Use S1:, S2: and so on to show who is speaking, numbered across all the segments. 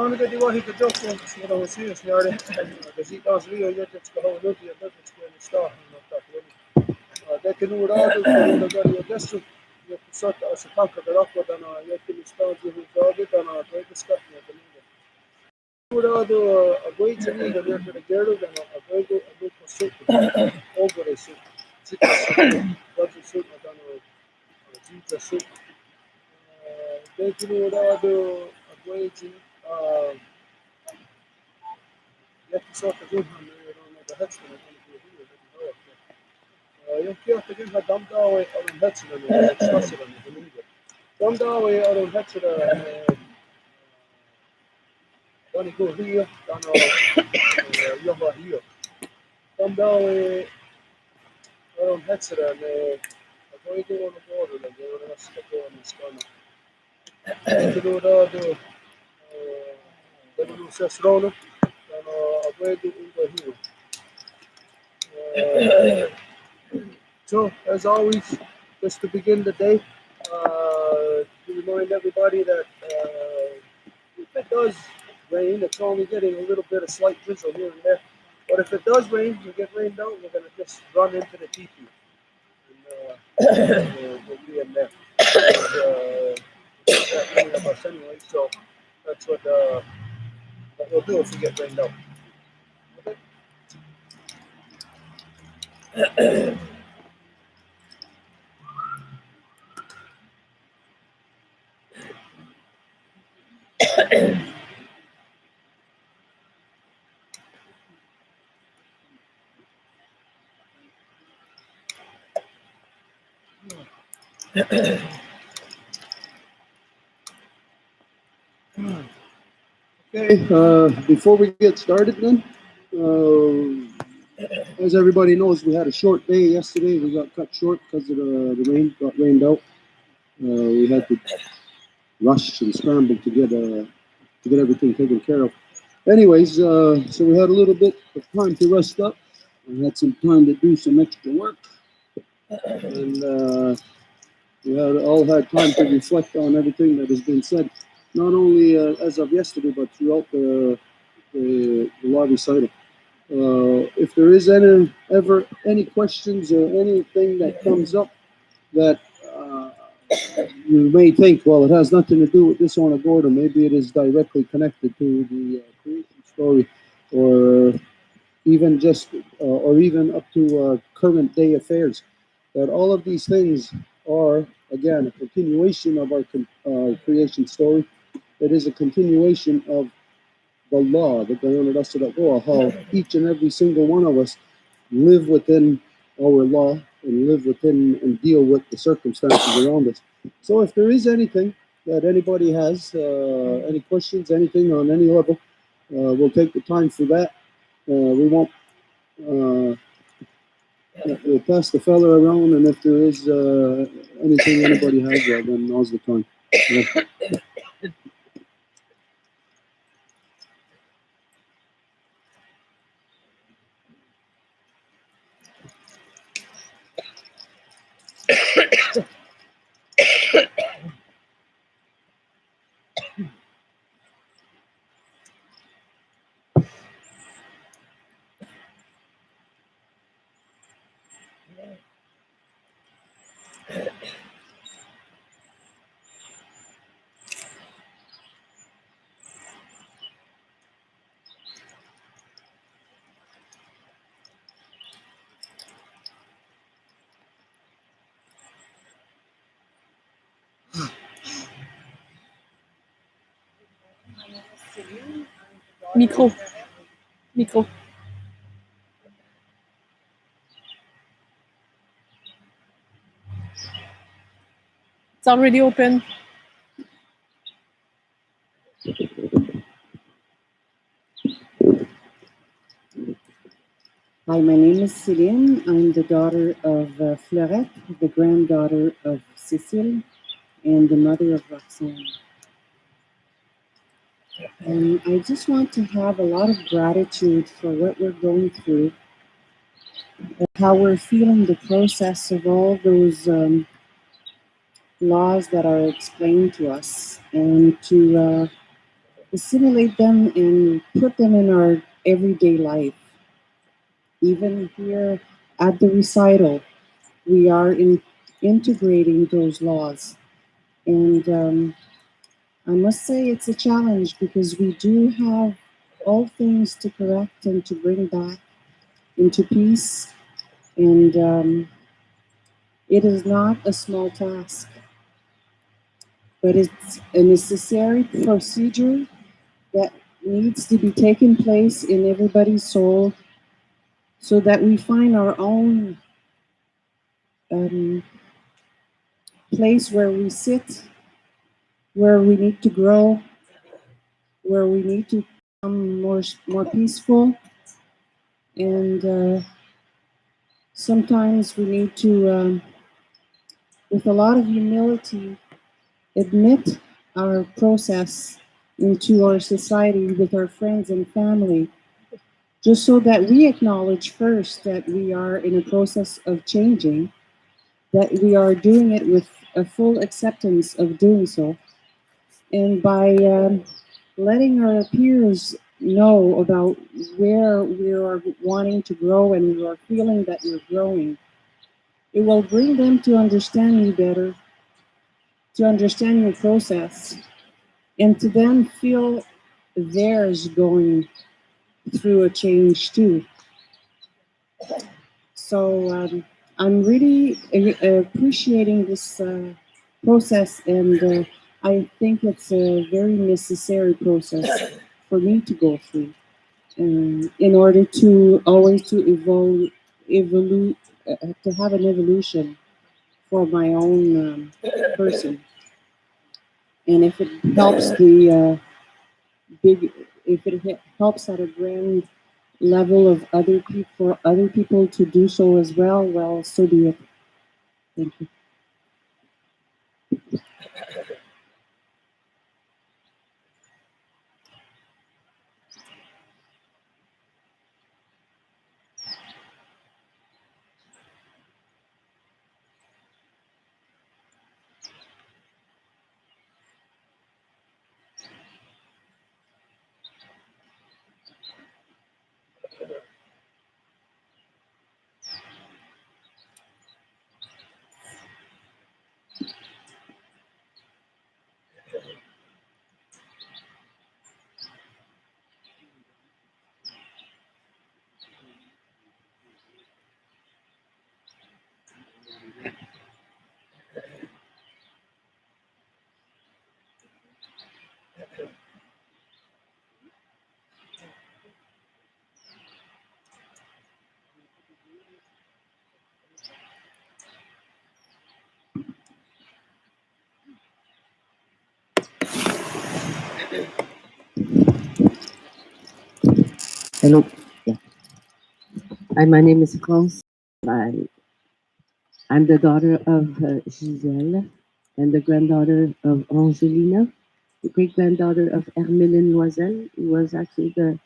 S1: أنا قد واحد تجوكم اسمه وسيم سناري بزيد أصلي ويجت كهولوتي يجت كنستاه لكن ورادو كهولو قال يجسو يقصد أسفاك براكو دنا يمكن استاذ يهودي دنا تيجسكت يدلنا ورادو أبوي جميل دنا ترجعوا دنا أبوي كسوق أوبر السوق سيت السوق دنا جيت السوق لكن ورادو أبوي يقصد تجوهم بهتش يمكن تجيبها دم داوي أو الهتش لنا تشخص لنا دم داوي أو الهتش لنا داني كو هي دانا يلا هي دم داوي أو الهتش لنا أقول يقول أنا بقول لك أنا أسكت أنا كده ده ده سسرونه أنا أقول يقول هي So, as always, just to begin the day, to remind everybody that if it does rain, it's only getting a little bit of slight drizzle here and there. But if it does rain, we get rained out, we're going to just run into the teepee. And we'll be in there. There's that many of us anyway, so that's what we'll do if we get rained out. Okay? Okay, before we get started then, as everybody knows, we had a short day yesterday. We got cut short because of the rain, got rained out. We had to rush and scramble to get everything taken care of. Anyways, so we had a little bit of time to rest up. We had some time to do some extra work. And we all had time to reflect on everything that has been said, not only as of yesterday, but throughout the law recital. If there is ever any questions or anything that comes up that you may think, well, it has nothing to do with this on a board, or maybe it is directly connected to the creation story, or even just, or even up to current day affairs, that all of these things are, again, a continuation of our creation story. It is a continuation of the law, the Gayon Rasadagoa, how each and every single one of us live within our law and live within and deal with the circumstances around us. So if there is anything that anybody has, any questions, anything on any level, we'll take the time for that. We won't, we'll pass the fella around, and if there is anything anybody has, then now's the time. Yeah.
S2: Mikro. Micro. It's already open.
S3: Hi, my name is Céline. I'm the daughter of Fleurette, the granddaughter of Cécile, and the mother of Roxanne. And I just want to have a lot of gratitude for what we're going through, how we're feeling the process of all those laws that are explained to us, and to assimilate them and put them in our everyday life. Even here at the recital, we are integrating those laws. And I must say it's a challenge because we do have all things to correct and to bring back into peace. And it is not a small task, but it's a necessary procedure that needs to be taken place in everybody's soul so that we find our own um, place where we sit, where we need to grow, where we need to become more peaceful, and sometimes we need to, with a lot of humility, admit our process into our society with our friends and family, just so that we acknowledge first that we are in a process of changing, that we are doing it with a full acceptance of doing so, and by letting our peers know about where we are wanting to grow and we are feeling that we're growing, it will bring them to understand you better, to understand your process, and to then feel theirs going through a change too. So I'm really appreciating this process, and I think it's a very necessary process for me to go through in order to always to evolve, to have an evolution for my own person. And if it helps the big, if it helps at a grand level of other people, for other people to do so as well, well, so be it. Thank you. Hello. Yeah. Hi, my name is France. I, I'm the daughter of Giselle and the granddaughter of Angelina, the great granddaughter of Hermeline Loisel, who was actually the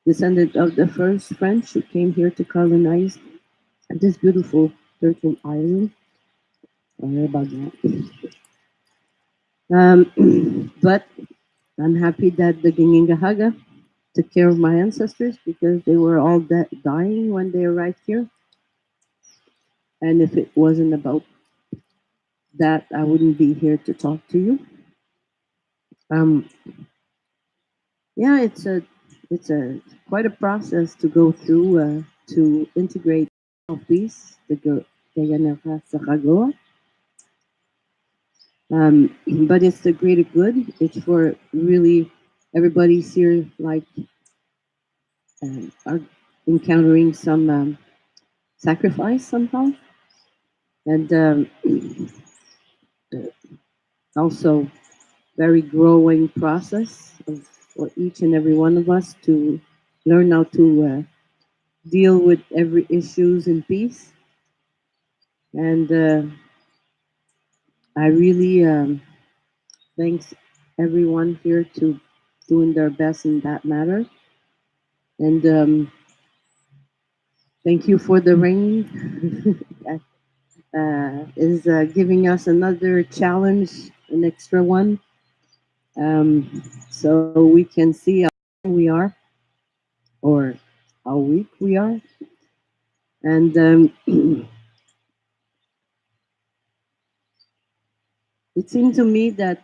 S3: descendant of the first French who came here to colonize this beautiful turtle island. Sorry about that. But I'm happy that the Gingingahaga took care of my ancestors because they were all dying when they arrived here. And if it wasn't about that, I wouldn't be here to talk to you. Um, yeah, it's a quite a process to go through to integrate all of these the Yanara Saragoa. But it's the greater good. It's for really everybody's here like
S4: are encountering some sacrifice somehow, and also very growing process of for each and every one of us to learn how to deal with every issues in peace. And I really thanks everyone here to doing their best in that matter. And thank you for the rain. That is giving us another challenge, an extra one, so we can see how we are or how weak we are. And it seemed to me that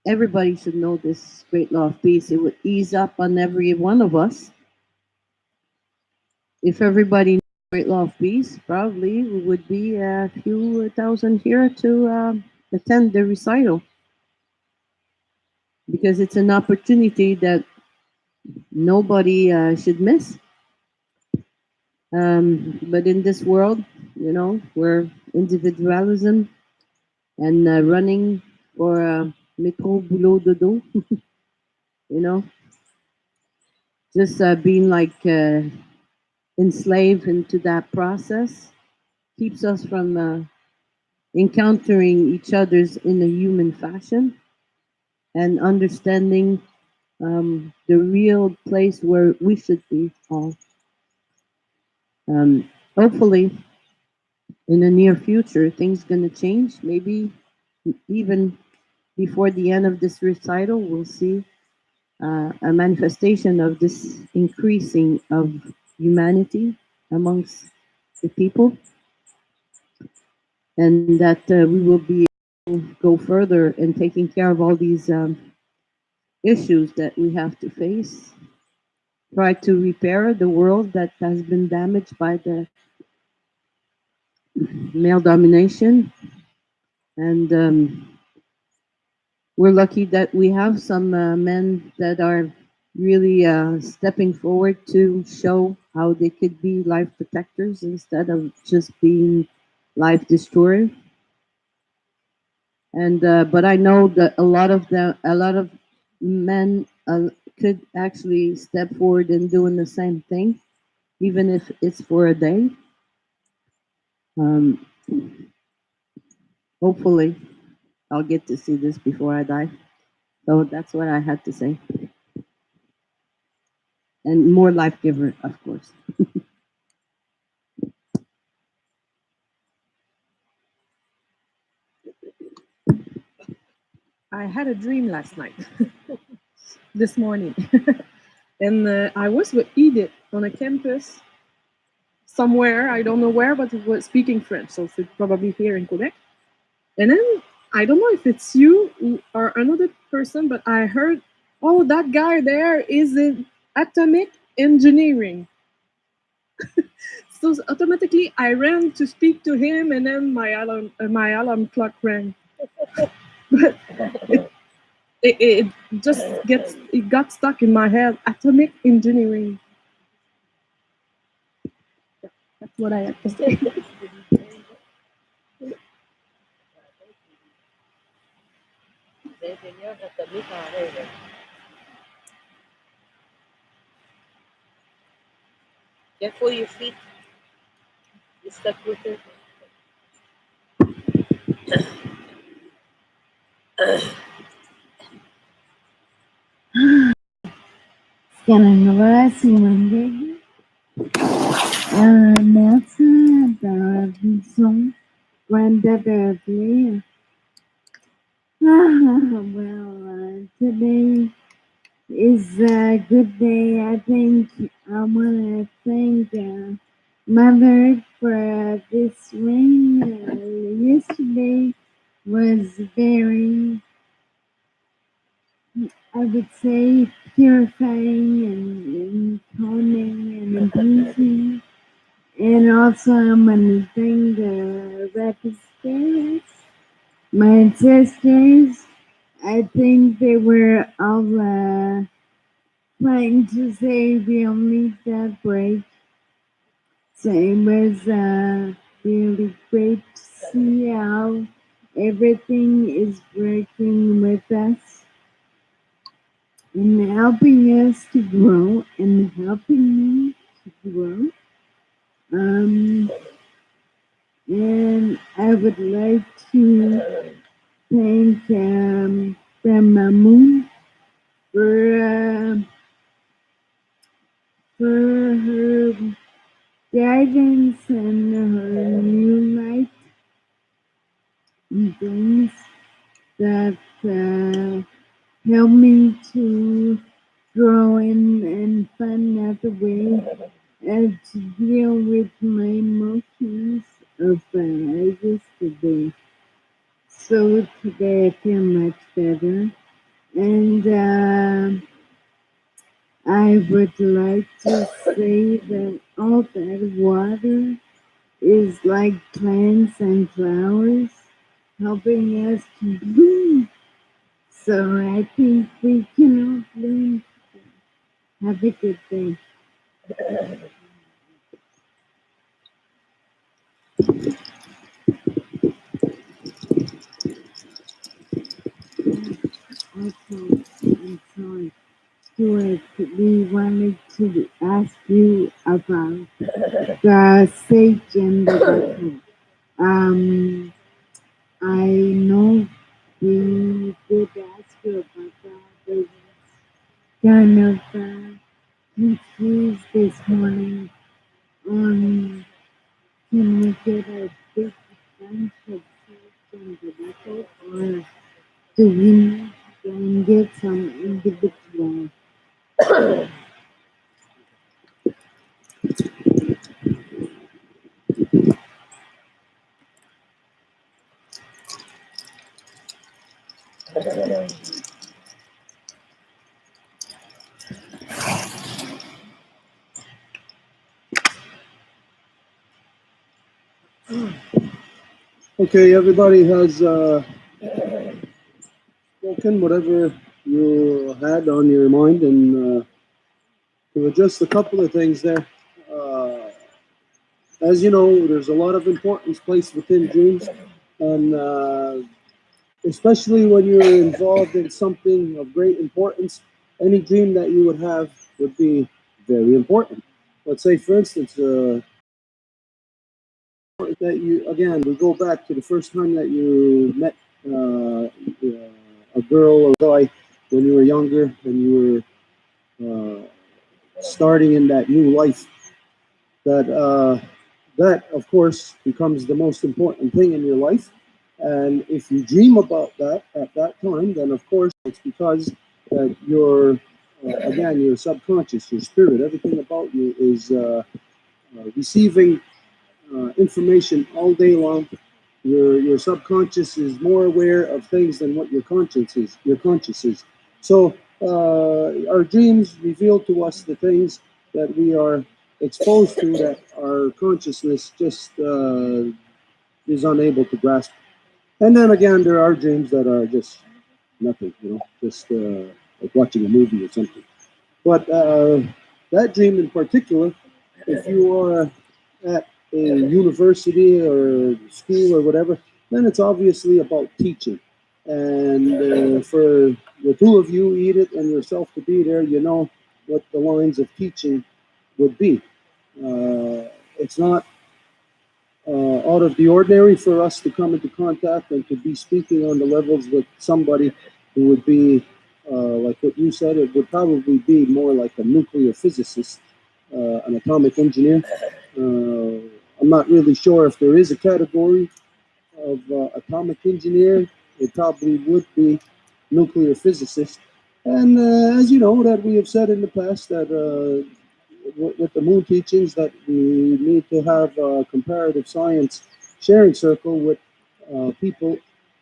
S4: everybody should know this great law of peace. It would ease up on every one of us. If everybody knew the great law of peace, probably we would be a few thousand here to attend the recital because it's an opportunity that nobody should miss. But in this world, where individualism and running for métro, boulot, dodo, you know, just being like enslaved into that process keeps us from encountering each other's in a human fashion and understanding the real place where we should be all. Hopefully, in the near future, things gonna change. Maybe even before the end of this recital, we'll see a manifestation of this increasing of humanity amongst the people, and that we will be able to go further in taking care of all these issues that we have to face. Try to repair the world that has been damaged by the male domination, and we're lucky that we have some men that are really stepping forward to show how they could be life protectors instead of just being life destroyers. And but I know that a lot of men could actually step forward in doing the same thing, even if it's for a day. Um, Hopefully, I'll get to see this before I die. So that's what I had to say. And more life giver, of course.
S2: I had a dream last night, this morning, and I was with Edith on a campus somewhere. I don't know where, but it was speaking French, so it's probably here in Quebec. And then I don't know if it's you or another person, but I heard, oh, that guy there is in atomic engineering. So automatically I ran to speak to him, and then my alarm clock rang. But it just it got stuck in my head. Atomic engineering. That's what I had to say.
S4: Careful your feet. You stuck with it.
S5: Scanning Nelson, Robinson, Brenda Beverly. Today is a good day. I think I want to thank Mother for this rain. Yesterday was very, I would say, purifying and calming and infusing. And also, I'm going to thank the representatives, my ancestors. I think they were all trying to say we'll need that break. So it was really great to see how everything is working with us and helping us to grow and helping me to grow. Um, and I would like to thank Grandma Moon for, uh, for her guidance and her new light and things that help me to grow and find another way to deal with my emotions of yesterday. So today I feel much better. And I would like to say that all that water is like plants and flowers helping us to bloom. So I think we can all bloom. Have a good day. Also, I'm sorry, Stuart, we wanted to ask you about the sage and the recital. Um, I know we did ask you about that. There was kind of confused this morning on can we get a big bunch of sage and the recital, or do we need to go and get some individual?
S1: Okay, everybody has spoken whatever you had on your mind, and to adjust a couple of things there. Uh, as you know, there's a lot of importance placed within dreams, and especially when you're involved in something of great importance, any dream that you would have would be very important. Let's say, for instance, that you again we go back to the first time that you met a girl or guy when you were younger and you were starting in that new life. That of course becomes the most important thing in your life. And if you dream about that at that time, then of course it's because that your again your subconscious, your spirit, everything about you is receiving information all day long. Your subconscious is more aware of things than what your conscience is. Your conscious is. So our dreams reveal to us the things that we are exposed to that our consciousness just is unable to grasp. And then again, there are dreams that are just nothing, just like watching a movie or something. But that dream in particular, if you are at a university or school or whatever, then it's obviously about teaching. And for the two of you, Edith and yourself, to be there, you know what the lines of teaching would be. It's not out of the ordinary for us to come into contact and to be speaking on the levels with somebody who would be, like what you said, it would probably be more like a nuclear physicist, an atomic engineer. I'm not really sure if there is a category of atomic engineer. It probably would be nuclear physicist. And as you know, that we have said in the past that with the moon teachings that we need to have a comparative science sharing circle with people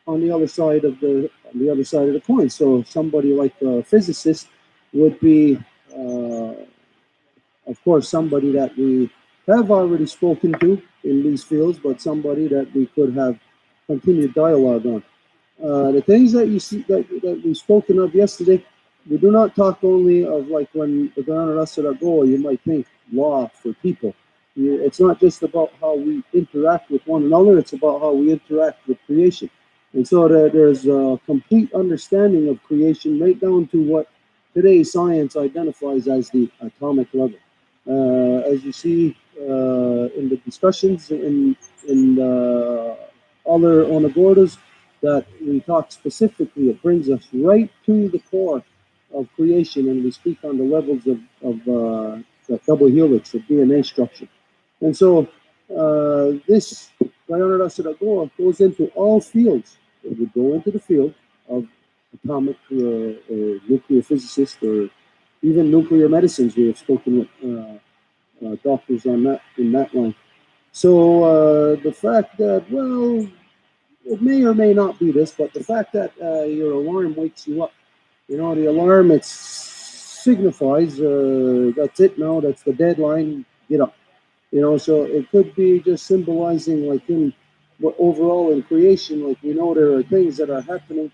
S1: on the other side of the coin. So somebody like a physicist would be, of course, somebody that we have already spoken to in these fields, but somebody that we could have continued dialogue on. The things that you see that we've spoken of yesterday, we do not talk only of like when the Granada Recital go, you might think law for people. It's not just about how we interact with one another, it's about how we interact with creation. And so there's a complete understanding of creation right down to what today's science identifies as the atomic level. As you see in the discussions in other Onagordas, that we talk specifically, it brings us right to the core of creation, and we speak on the levels of the double helix of DNA structure. And so this Guyana Sadagoa goes into all fields. It would go into the field of atomic or nuclear physicists or even nuclear medicines. We have spoken with doctors on that in that line. So the fact that, well, it may or may not be this, but the fact that your alarm wakes you up, the alarm, it signifies that's it now, that's the deadline, get up. So it could be just symbolizing, like in what overall in creation, like we know there are things that are happening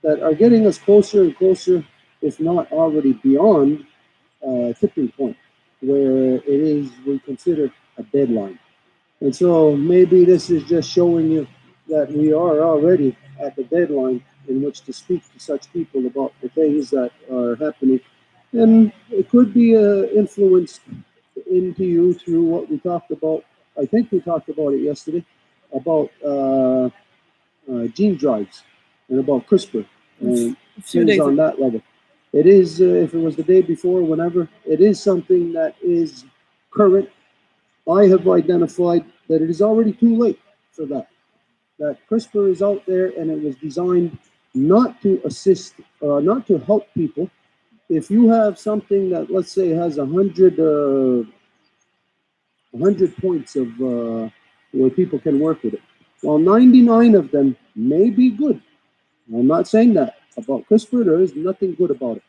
S1: that are getting us closer and closer, if not already beyond tipping point, where it is we consider a deadline. And so maybe this is just showing you that we are already at the deadline in which to speak to such people about the things that are happening. And it could be influenced into you through what we talked about. I think we talked about it yesterday about gene drives and about CRISPR and things on that level. It is, if it was the day before, whenever, it is something that is current. I have identified that it is already too late for that. That CRISPR is out there and it was designed not to assist, not to help people. If you have something that, let's say, has 100 points of where people can work with it, while 99 of them may be good. I'm not saying that about CRISPR. There is nothing good about it.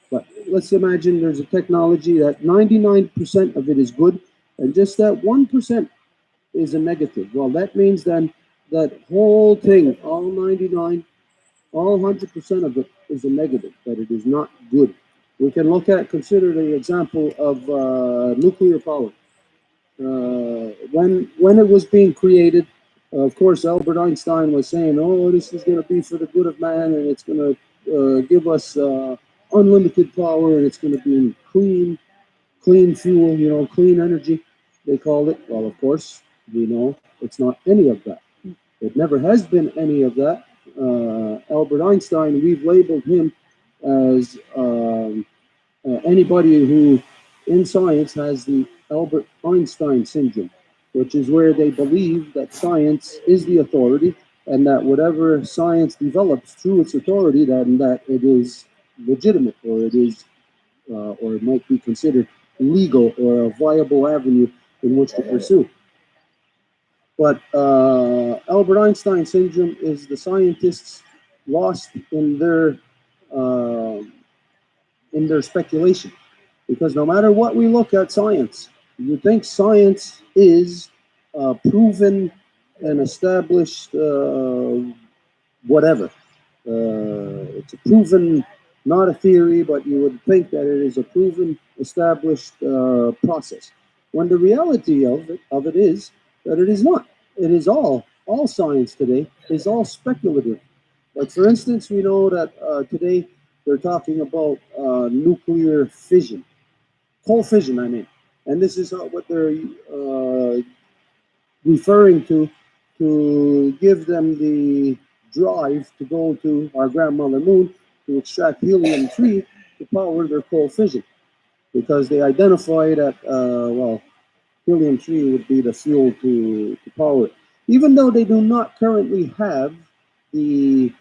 S1: But let's imagine there's a technology that 99% of it is good, and just that 1% is a negative. Well, that means then that whole thing, all 99, all 100% of it is a negative, that it is not good. We can consider the example of nuclear power. When it was being created, of course, Albert Einstein was saying, "Oh, this is going to be for the good of man, and it's going to give us unlimited power, and it's going to be clean fuel, clean energy." They called it. Well, of course, we know it's not any of that. It never has been any of that. Albert Einstein, we've labeled him as anybody who in science has the Albert Einstein syndrome, which is where they believe that science is the authority and that whatever science develops through its authority, that it is legitimate, or it is, or it might be considered legal or a viable avenue in which to pursue. But Albert Einstein syndrome is the scientists lost uh, in their speculation. Because no matter what we look at science, you think science is proven and established whatever. It's a proven, not a theory, but you would think that it is a proven, established process. When the reality of it is that it is not. It is all science today is all speculative. Like for instance, we know that today they're talking about nuclear fission, coal fission, I mean. And this is what they're referring to give them the drive to go to our grandmother moon to extract helium-3 to power their coal fission. Because they identify that, well, helium-3 would be the fuel to power it. Even though they do not currently have the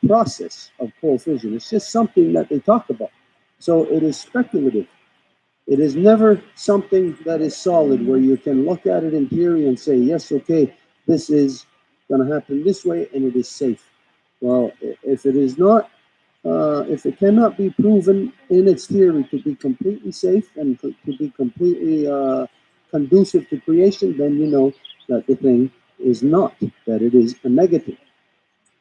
S1: process of coal fission, it's just something that they talk about. So it is speculative. It is never something that is solid where you can look at it in theory and say, yes, okay, this is going to happen this way and it is safe. Well, if it is not, if it cannot be proven in its theory to be completely safe and to be completely conducive to creation, then you know that the thing is not, that it is a negative.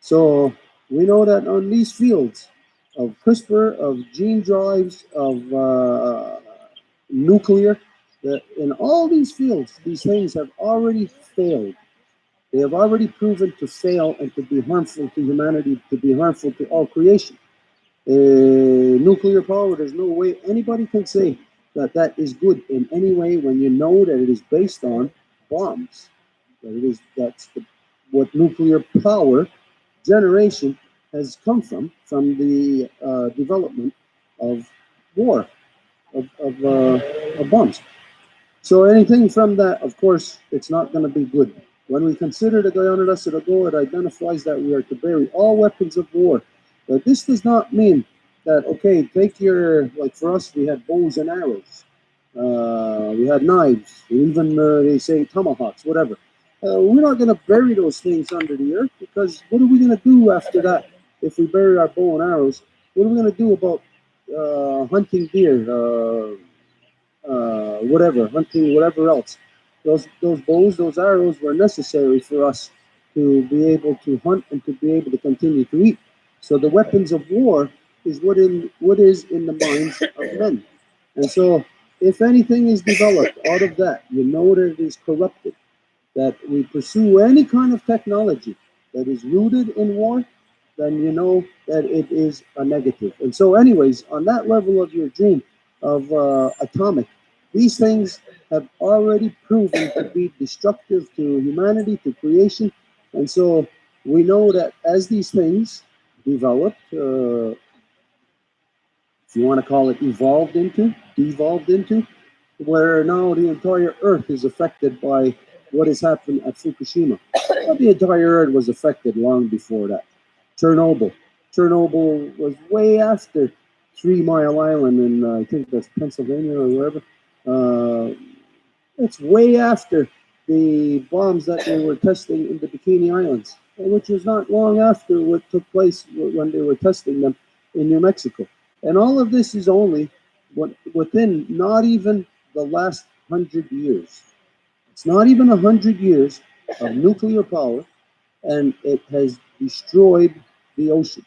S1: So we know that on these fields, of CRISPR, of gene drives, of nuclear. That in all these fields, these things have already failed. They have already proven to fail and to be harmful to humanity, to be harmful to all creation. Nuclear power, there's no way anybody can say that that is good in any way when you know that it is based on bombs. That it is what nuclear power generation has come from the development of war, of bombs. So anything from that, of course, it's not going to be good. When we consider the Guyana Recital, it identifies that we are to bury all weapons of war. But this does not mean that, okay, take your, like for us, we had bows and arrows. We had knives, even they say tomahawks, whatever. We're not going to bury those things under the earth because what are we going to do after that if we bury our bow and arrows? What are we going to do about hunting deer? Whatever, hunting, whatever else. Those bows, those arrows were necessary for us to be able to hunt and to be able to continue to eat. So the weapons of war is what is in the minds of men. And so if anything is developed out of that, you know that it is corrupted, that we pursue any kind of technology that is rooted in war, then you know that it is a negative. And so, anyways, on that level of your dream of atomic, these things have already proven to be destructive to humanity, to creation. And so, we know that as these things develop, if you want to call it devolved into, where now the entire Earth is affected by what has happened at Fukushima. Well, the entire Earth was affected long before that. Chernobyl. Chernobyl was way after 3 Mile Island in, I think that's Pennsylvania or wherever. Uh, it's way after the bombs that they were testing in the Bikini Islands, which was not long after what took place when they were testing them in New Mexico. And all of this is only within not even the last 100 years. It's not even 100 years of nuclear power, and it has destroyed the ocean.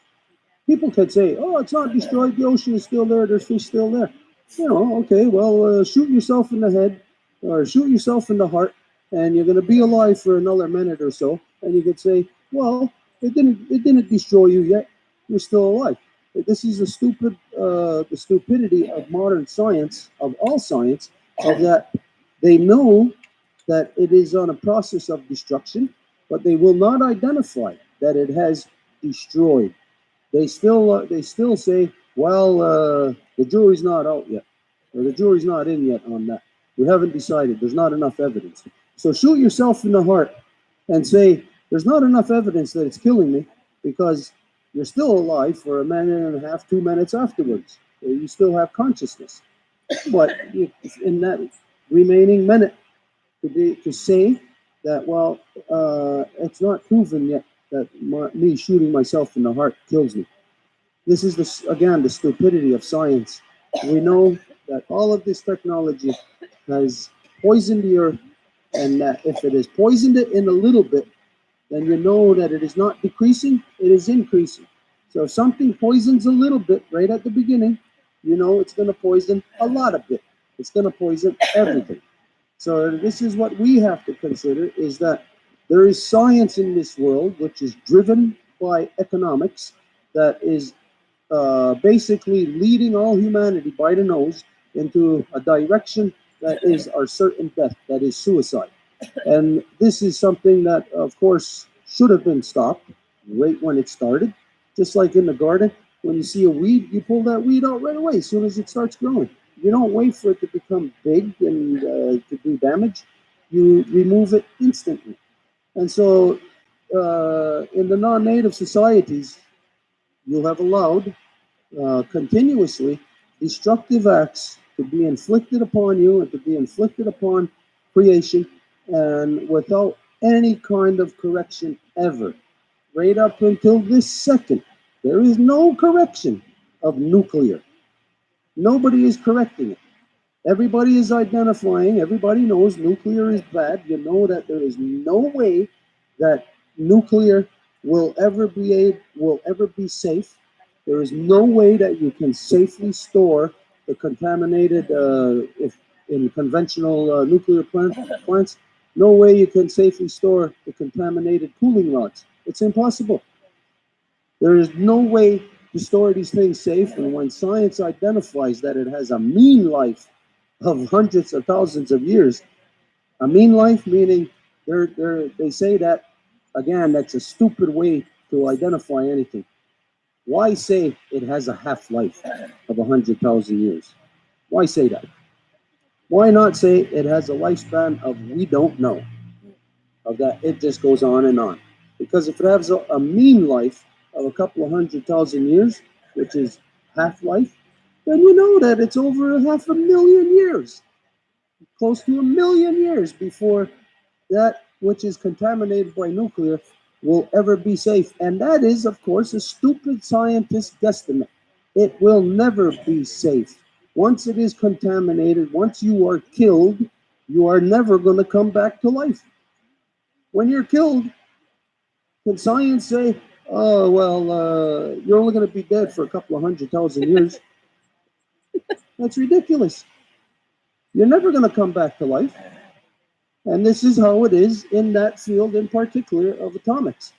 S1: People could say, "Oh, it's not destroyed. The ocean is still there. There's fish still there." You know, okay, well, shoot yourself in the head or shoot yourself in the heart, and you're going to be alive for another minute or so, and you could say, "Well, it didn't destroy you yet. You're still alive." This is the stupidity of modern science, of all science, of that they know that it is on a process of destruction, but they will not identify that it has destroyed. They still say, well, the jury's not out yet, or the jury's not in yet on that. We haven't decided. There's not enough evidence. So shoot yourself in the heart and say, there's not enough evidence that it's killing me because you're still alive for a minute and a half, 2 minutes afterwards. You still have consciousness. But in that remaining minute, to say that, well, it's not proven yet that me shooting myself in the heart kills me. This is again the stupidity of science. We know that all of this technology has poisoned the earth, and that if it has poisoned it in a little bit, then you know that it is not decreasing, it is increasing. So if something poisons a little bit right at the beginning, you know it's going to poison a lot of it. It's going to poison everything. So this is what we have to consider, is that there is science in this world which is driven by economics, that is basically leading all humanity by the nose into a direction that is our certain death, that is suicide. And this is something that, of course, should have been stopped right when it started. Just like in the garden, when you see a weed, you pull that weed out right away as soon as it starts growing. You don't wait for it to become big and to do damage. You remove it instantly. And so, in the non-native societies, you'll have allowed continuously destructive acts to be inflicted upon you and to be inflicted upon creation, and without any kind of correction ever. Right up until this second, there is no correction of nuclear. Nobody is correcting it. Everybody is identifying, everybody knows nuclear is bad. You know that there is no way that nuclear will ever be safe. There is no way that you can safely store the contaminated, if in conventional nuclear plants, no way you can safely store the contaminated cooling rods. It's impossible. There is no way to store these things safe. And when science identifies that it has a mean life of hundreds of thousands of years, a mean life meaning they say that, again, that's a stupid way to identify anything. Why say it has a half life of 100,000 years? Why say that? Why not say it has a lifespan of we don't know, of that it just goes on and on? Because if it has a mean life of a couple of 100,000 years, which is half life, then you know that it's over 500,000 years, close to 1,000,000 years before that which is contaminated by nuclear will ever be safe. And that is, of course, a stupid scientist guesstimate. It will never be safe. Once it is contaminated, once you are killed, you are never going to come back to life. When you're killed, can science say, oh, well, you're only going to be dead for a couple of 100,000 years? That's ridiculous. You're never going to come back to life. And this is how it is in that field in particular of atomics.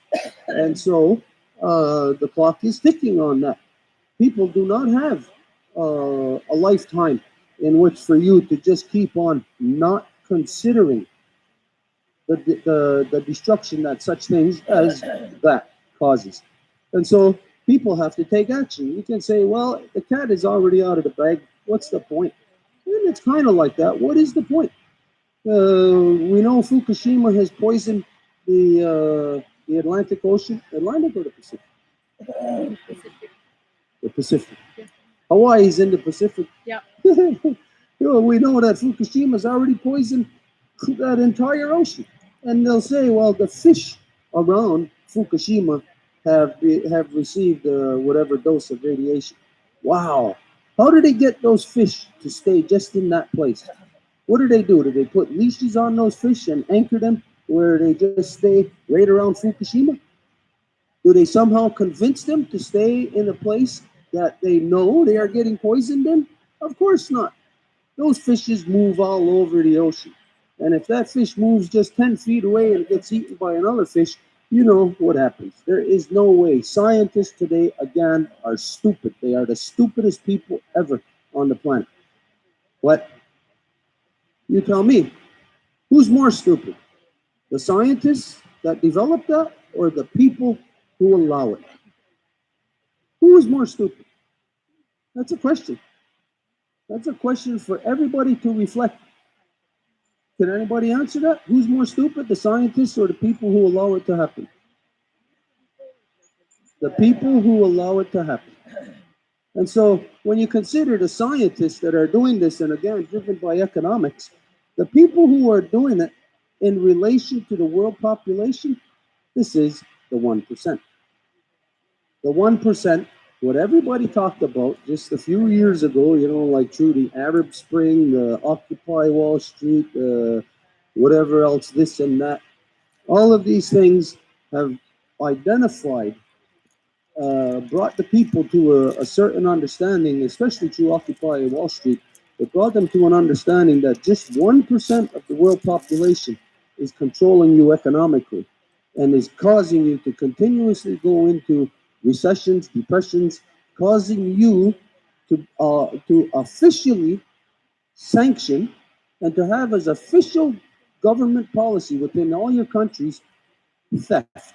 S1: And so the clock is ticking on that. People do not have a lifetime in which for you to just keep on not considering the destruction that such things as that causes. And so people have to take action. You can say, well, the cat is already out of the bag. What's the point? And it's kind of like that. What is the point? We know Fukushima has poisoned the Atlantic Ocean. Atlantic or the Pacific? The Pacific.
S2: Yeah.
S1: Hawaii's in the Pacific.
S2: Yeah.
S1: We know that Fukushima's already poisoned that entire ocean. And they'll say, well, the fish around Fukushima have received whatever dose of radiation. Wow. How do they get those fish to stay just in that place? What do? Do they put leashes on those fish and anchor them where they just stay right around Fukushima? Do they somehow convince them to stay in a place that they know they are getting poisoned in? Of course not. Those fishes move all over the ocean. And if that fish moves just 10 feet away and gets eaten by another fish, you know what happens. There is no way. Scientists today, again, are stupid. They are the stupidest people ever on the planet. But you tell me, who's more stupid? The scientists that developed that or the people who allow it? Who is more stupid? That's a question. That's a question for everybody to reflect. Can anybody answer that? Who's more stupid, the scientists or the people who allow it to happen? The people who allow it to happen. And so when you consider the scientists that are doing this, and again, driven by economics, the people who are doing it in relation to the world population, this is the 1%. The 1%, what everybody talked about just a few years ago, you know, like through the Arab Spring, the Occupy Wall Street, whatever else, this and that, all of these things have identified, brought the people to a certain understanding, especially through Occupy Wall Street. It brought them to an understanding that just 1% of the world population is controlling you economically and is causing you to continuously go into recessions, depressions, causing you to officially sanction and to have as official government policy within all your countries theft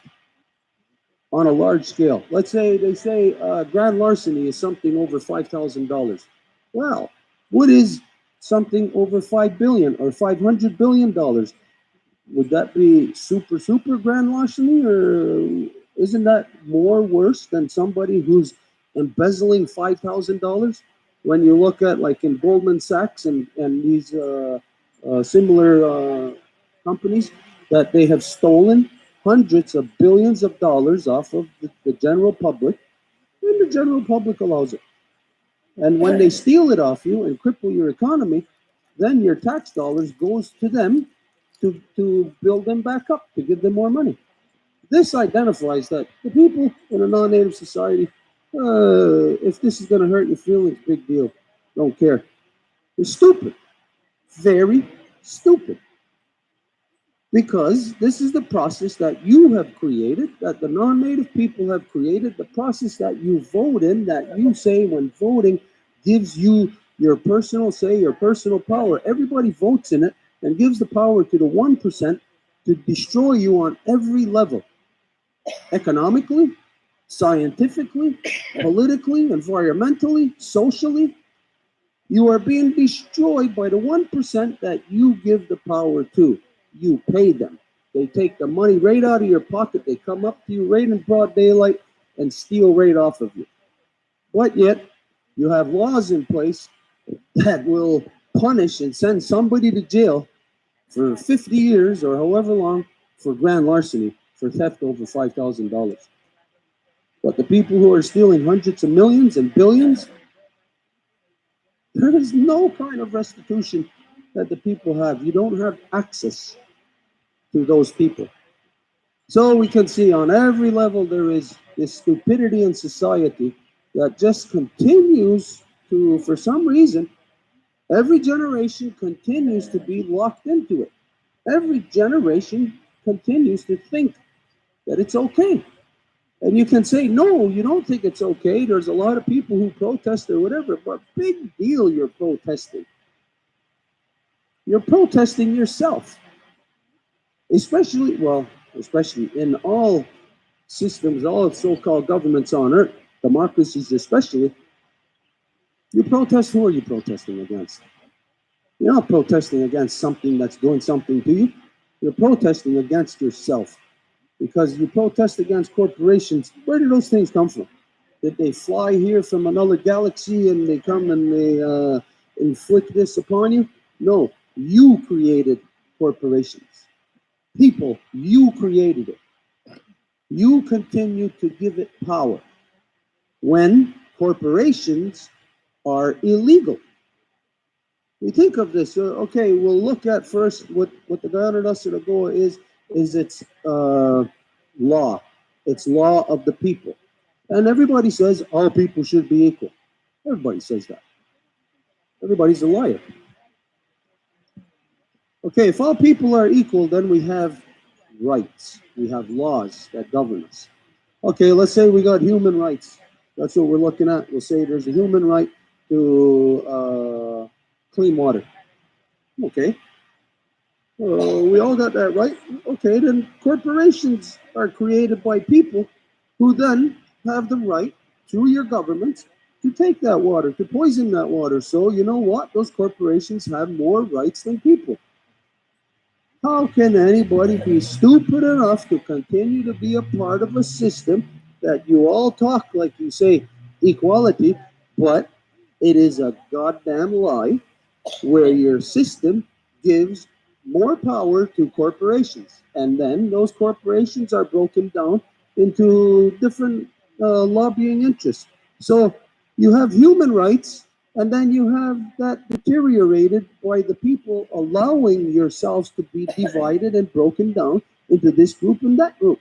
S1: on a large scale. Let's say they say grand larceny is something over $5,000. Well, what is something over 5 billion or $500 billion? Would that be super grand larceny, or isn't that more worse than somebody who's embezzling $5,000? When you look at like in Goldman Sachs and these similar companies that they have stolen hundreds of billions of dollars off of the general public, and the general public allows it. And when they steal it off you and cripple your economy, then your tax dollars goes to them to build them back up, to give them more money. This identifies that the people in a non-native society If this is going to hurt your feelings, big deal. Don't care. It's stupid. Very stupid. Because this is the process that you have created, that the non-native people have created, the process that you vote in, that you say when voting gives you your personal say, your personal power. Everybody votes in it and gives the power to the 1% to destroy you on every level, economically, scientifically, politically, environmentally, socially. You are being destroyed by the 1% that you give the power to. You pay them. They take the money right out of your pocket. They come up to you right in broad daylight and steal right off of you. But yet, you have laws in place that will punish and send somebody to jail for 50 years or however long for grand larceny, for theft over $5,000. But the people who are stealing hundreds of millions and billions, there is no kind of restitution that the people have. You don't have access to those people. So we can see on every level there is this stupidity in society that just continues to, for some reason, every generation continues to be locked into it. Every generation continues to think that it's okay. And you can say, no, you don't think it's okay. There's a lot of people who protest or whatever, but big deal you're protesting. You're protesting yourself. Especially in all systems, all so-called governments on earth, democracies especially, you protest. Who are you protesting against? You're not protesting against something that's doing something to you. You're protesting against yourself because you protest against corporations. Where do those things come from? Did they fly here from another galaxy and they come and they inflict this upon you? No, you created corporations. People, you created it. You continue to give it power when corporations are illegal. We think of this. Okay, we'll look at first what the Granada Sinagoga is its law. It's law of the people. And everybody says all people should be equal. Everybody says that. Everybody's a liar. Okay, if all people are equal, then we have rights. We have laws that govern us. Okay, let's say we got human rights. That's what we're looking at. We'll say there's a human right to clean water. Okay. We all got that right. Okay, then corporations are created by people who then have the right, through your government, to take that water, to poison that water. So, you know what? Those corporations have more rights than people. How can anybody be stupid enough to continue to be a part of a system that you all talk like you say equality, but it is a goddamn lie where your system gives more power to corporations, and then those corporations are broken down into different lobbying interests. So you have human rights, and then you have that deteriorated by the people allowing yourselves to be divided and broken down into this group and that group.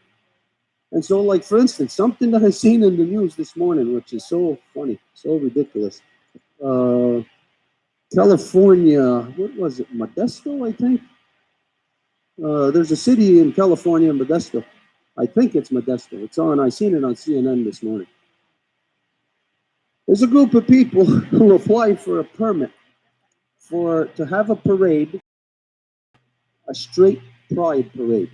S1: And so, like for instance, something that I seen in the news this morning, which is so funny, so ridiculous. Uh, California, what was it? Modesto, I think. There's a city in California, Modesto. I think it's Modesto. It's on. I seen it on CNN this morning. There's a group of people who applied for a permit to have a parade, a straight pride parade.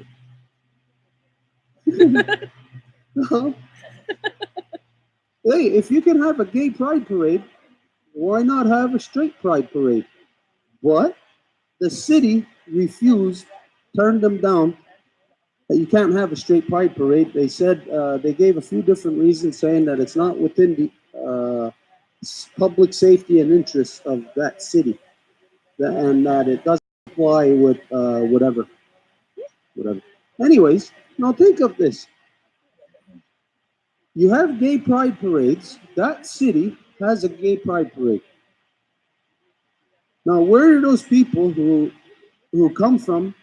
S1: Hey, if you can have a gay pride parade, why not have a straight pride parade? But the city refused, turned them down. That you can't have a straight pride parade. They said they gave a few different reasons, saying that it's not within the public safety and interests of that city, and that it doesn't apply with whatever. Anyways, now think of this: you have gay pride parades. That city has a gay pride parade. Now, where are those people who come from,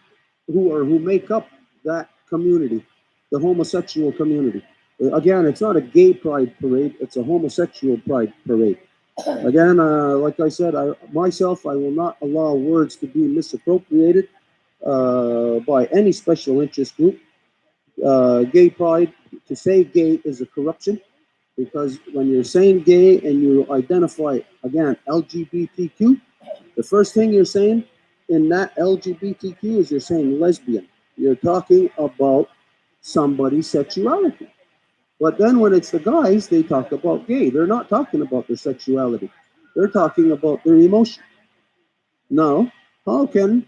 S1: who make up that community, the homosexual community? Again, it's not a gay pride parade; it's a homosexual pride parade. Again, like I said, I will not allow words to be misappropriated by any special interest group. Gay pride, to say gay is a corruption because when you're saying gay and you identify, again, LGBTQ, the first thing you're saying in that LGBTQ is you're saying lesbian. You're talking about somebody's sexuality. But then when it's the guys, they talk about gay. They're not talking about their sexuality. They're talking about their emotion. Now, how can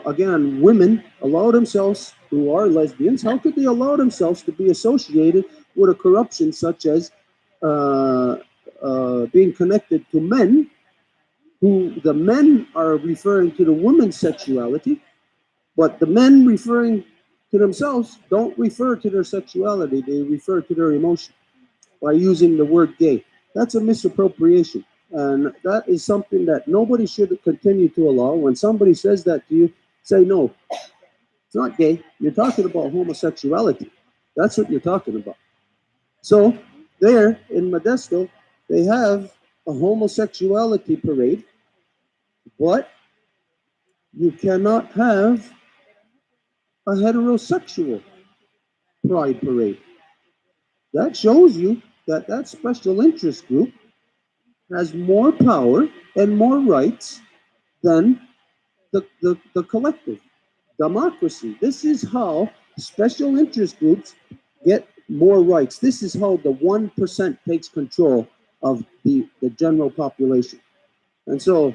S1: again women allow themselves who are lesbians? How could they allow themselves to be associated with a corruption such as uh, being connected to men, who the men are referring to the woman's sexuality, but the men referring to themselves don't refer to their sexuality; they refer to their emotion by using the word gay. That's a misappropriation. And that is something that nobody should continue to allow. When somebody says that to you, say, no, it's not gay. You're talking about homosexuality. That's what you're talking about. So, there in Modesto, they have a homosexuality parade, but you cannot have a heterosexual pride parade. That shows you that that special interest group has more power and more rights than the collective. Democracy. This is how special interest groups get more rights. This is how the 1% takes control of the general population. And so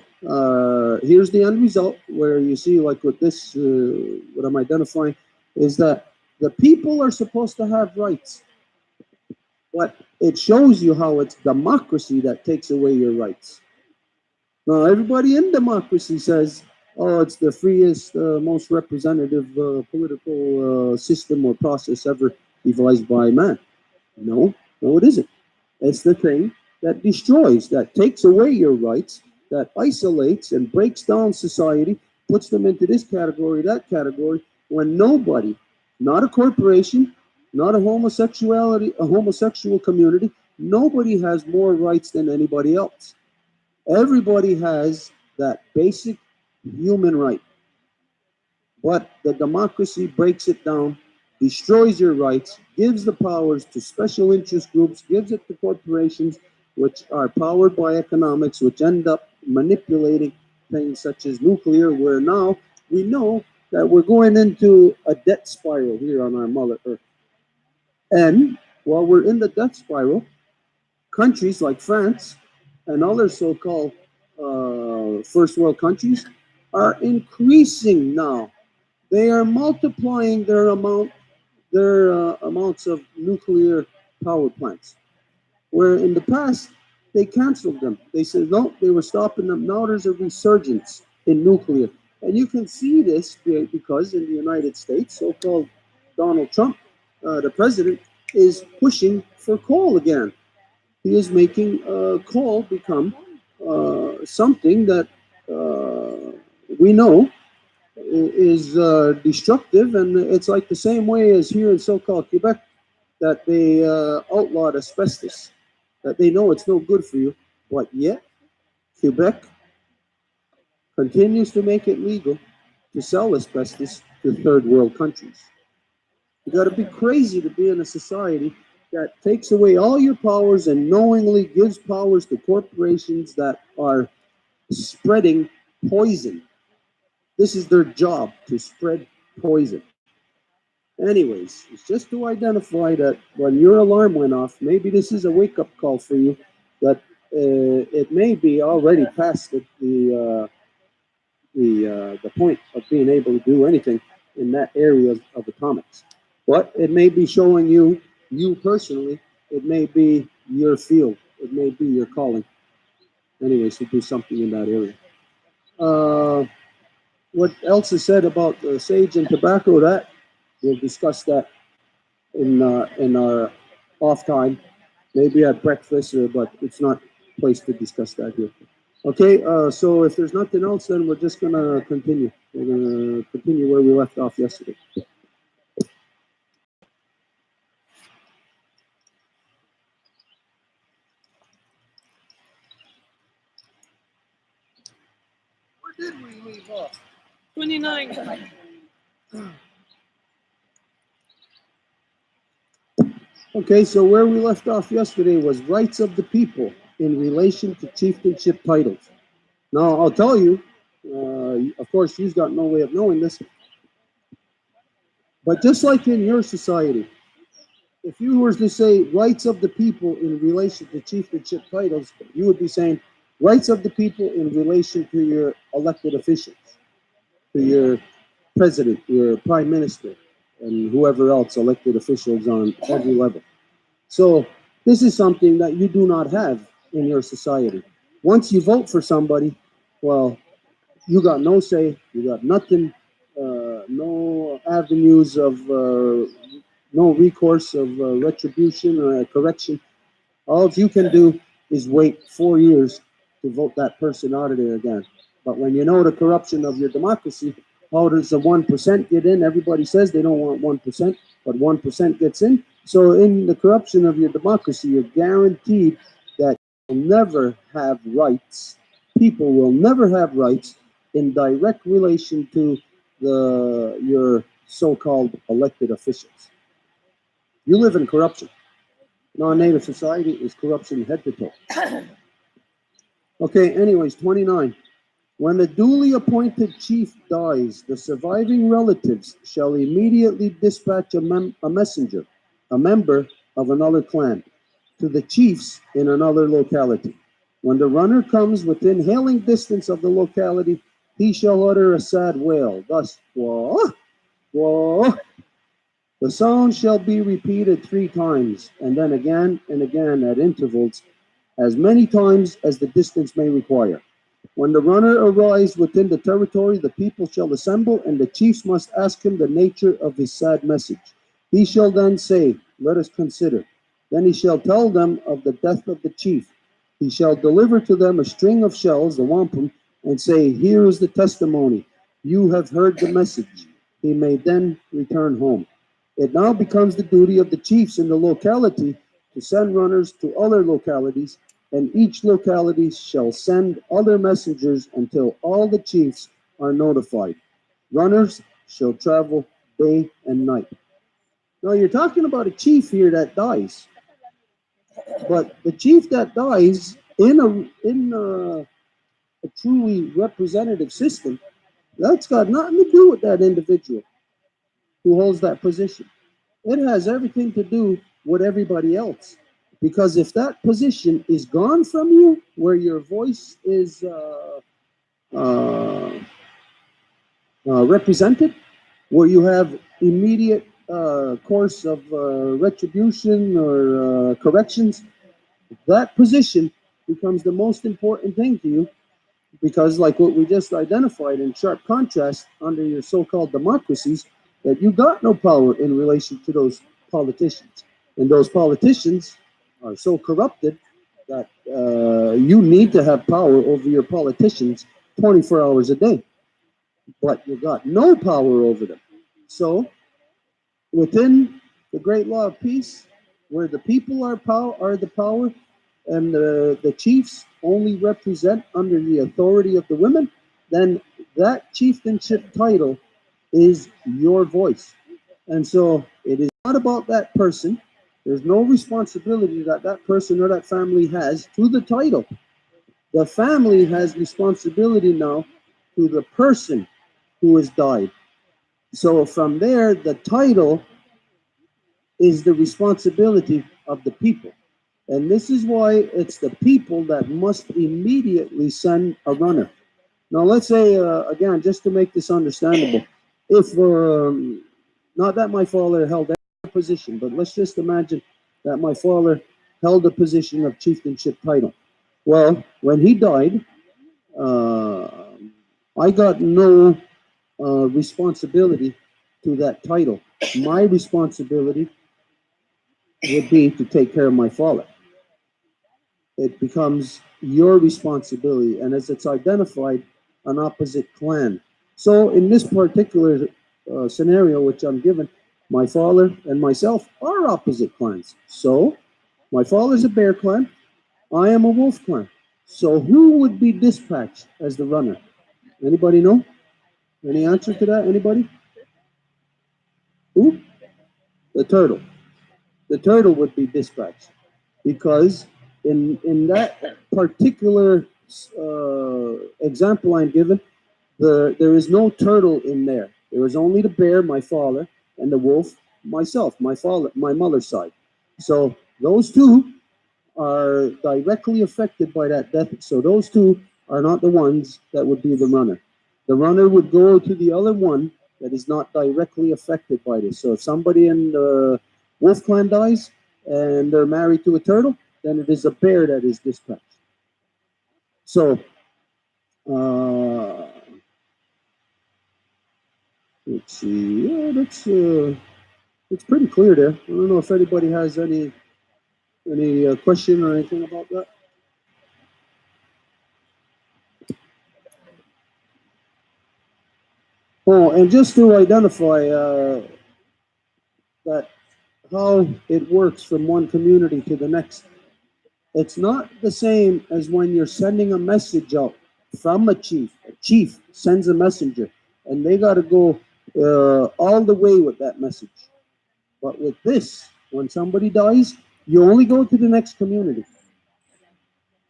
S1: here's the end result where you see, like with this, what I'm identifying is that the people are supposed to have rights, but it shows you how it's democracy that takes away your rights. Now, everybody in democracy says, oh, it's the freest, most representative political system or process ever devised by man. No, no, it isn't. It's the thing that destroys, that takes away your rights, that isolates and breaks down society, puts them into this category, that category, when nobody, not a corporation, not a homosexual community, nobody has more rights than anybody else. Everybody has that basic human right, but the democracy breaks it down, destroys your rights, gives the powers to special interest groups, gives it to corporations, which are powered by economics, which end up manipulating things such as nuclear, where now we know that we're going into a debt spiral here on our Mother Earth. And while we're in the debt spiral, countries like France and other so-called first world countries are increasing now. They are multiplying their amounts of nuclear power plants. Where in the past they canceled them. They said no, they were stopping them. Now there's a resurgence in nuclear, and you can see this because in the United States, so-called Donald Trump, the president, is pushing for coal again. He is making coal become something that we know is destructive, and it's like the same way as here in so-called Quebec that they outlawed asbestos, that they know it's no good for you, but yet Quebec continues to make it legal to sell asbestos to third world countries. You got to be crazy to be in a society that takes away all your powers and knowingly gives powers to corporations that are spreading poison. This is their job, to spread poison. Anyways, it's just to identify that when your alarm went off, maybe this is a wake up call for you that it may be already past the point of being able to do anything in that area of atomics. But it may be showing you, you personally, it may be your field, it may be your calling. Anyways, to do something in that area. Uh, what else is said about sage and tobacco? That we'll discuss that in our off time, maybe at breakfast, but it's not place to discuss that here. Okay, so if there's nothing else, then we're just gonna continue. We're gonna continue where we left off yesterday. did we leave off?
S2: 29.
S1: Okay, so where we left off yesterday was rights of the people in relation to chieftainship titles. Now, I'll tell you, of course, you've got no way of knowing this, but just like in your society, if you were to say rights of the people in relation to chieftainship titles, you would be saying rights of the people in relation to your elected officials, to your president, your prime minister, and whoever else elected officials on every level. So this is something that you do not have in your society. Once you vote for somebody, well, you got no say, you got nothing, no avenues of, no recourse of retribution or correction. All you can do is wait 4 years to vote that person out of there again. But when you know the corruption of your democracy, how does the 1% get in? Everybody says they don't want 1%, but 1% gets in. So in the corruption of your democracy, you're guaranteed that you'll never have rights. People will never have rights in direct relation to your so-called elected officials. You live in corruption. Non-native society is corruption head to toe. Okay, anyways, 29. When the duly appointed chief dies, the surviving relatives shall immediately dispatch a messenger, a member of another clan, to the chiefs in another locality. When the runner comes within hailing distance of the locality, he shall utter a sad wail, thus, wah, wah. The sound shall be repeated 3 times, and then again and again at intervals, as many times as the distance may require. When the runner arrives within the territory, the people shall assemble, and the chiefs must ask him the nature of his sad message. He shall then say, "Let us consider." Then he shall tell them of the death of the chief. He shall deliver to them a string of shells, the wampum, and say, "Here is the testimony. You have heard the message." He may then return home. It now becomes the duty of the chiefs in the locality to send runners to other localities, and each locality shall send other messengers until all the chiefs are notified. Runners shall travel day and night. Now you're talking about a chief here that dies, but the chief that dies in a truly representative system, that's got nothing to do with that individual who holds that position. It has everything to do with everybody else. Because if that position is gone from you, where your voice is uh, represented, where you have immediate course of retribution or corrections, that position becomes the most important thing to you. Because, like what we just identified in sharp contrast under your so-called democracies, that you got no power in relation to those politicians, and those politicians are so corrupted that you need to have power over your politicians 24 hours a day, but you got no power over them. So within the great law of peace, where the people are the power, and the chiefs only represent under the authority of the women, then that chieftainship title is your voice. And so it is not about that person. There's no responsibility that that person or that family has to the title. The family has responsibility now to the person who has died. So from there, the title is the responsibility of the people. And this is why it's the people that must immediately send a runner. Now, let's say, again, just to make this understandable, if, not that my father held that position, but let's just imagine that my father held a position of chieftainship title. Well, when he died, uh, I got no responsibility to that title. My responsibility would be to take care of my father. It becomes your responsibility, and as it's identified, an opposite clan. So in this particular scenario, which I'm given, my father and myself are opposite clans. So my father's a bear clan, I am a wolf clan. So who would be dispatched as the runner? Anybody know? Any answer to that? Anybody? Who? The turtle. The turtle would be dispatched because in that particular example I'm given, there is no turtle in there. There is only the bear, my father, and the wolf, myself, my father, my mother's side. So those two are directly affected by that death. So those two are not the ones that would be the runner. The runner would go to the other one that is not directly affected by this. So if somebody in the wolf clan dies and they're married to a turtle, then it is a bear that is dispatched. So let's see. Yeah, that's it's pretty clear there. I don't know if anybody has any question or anything about that. Oh, and just to identify that how it works from one community to the next. It's not the same as when you're sending a message out from a chief. A chief sends a messenger, and they got to go all the way with that message. But with this, when somebody dies, you only go to the next community,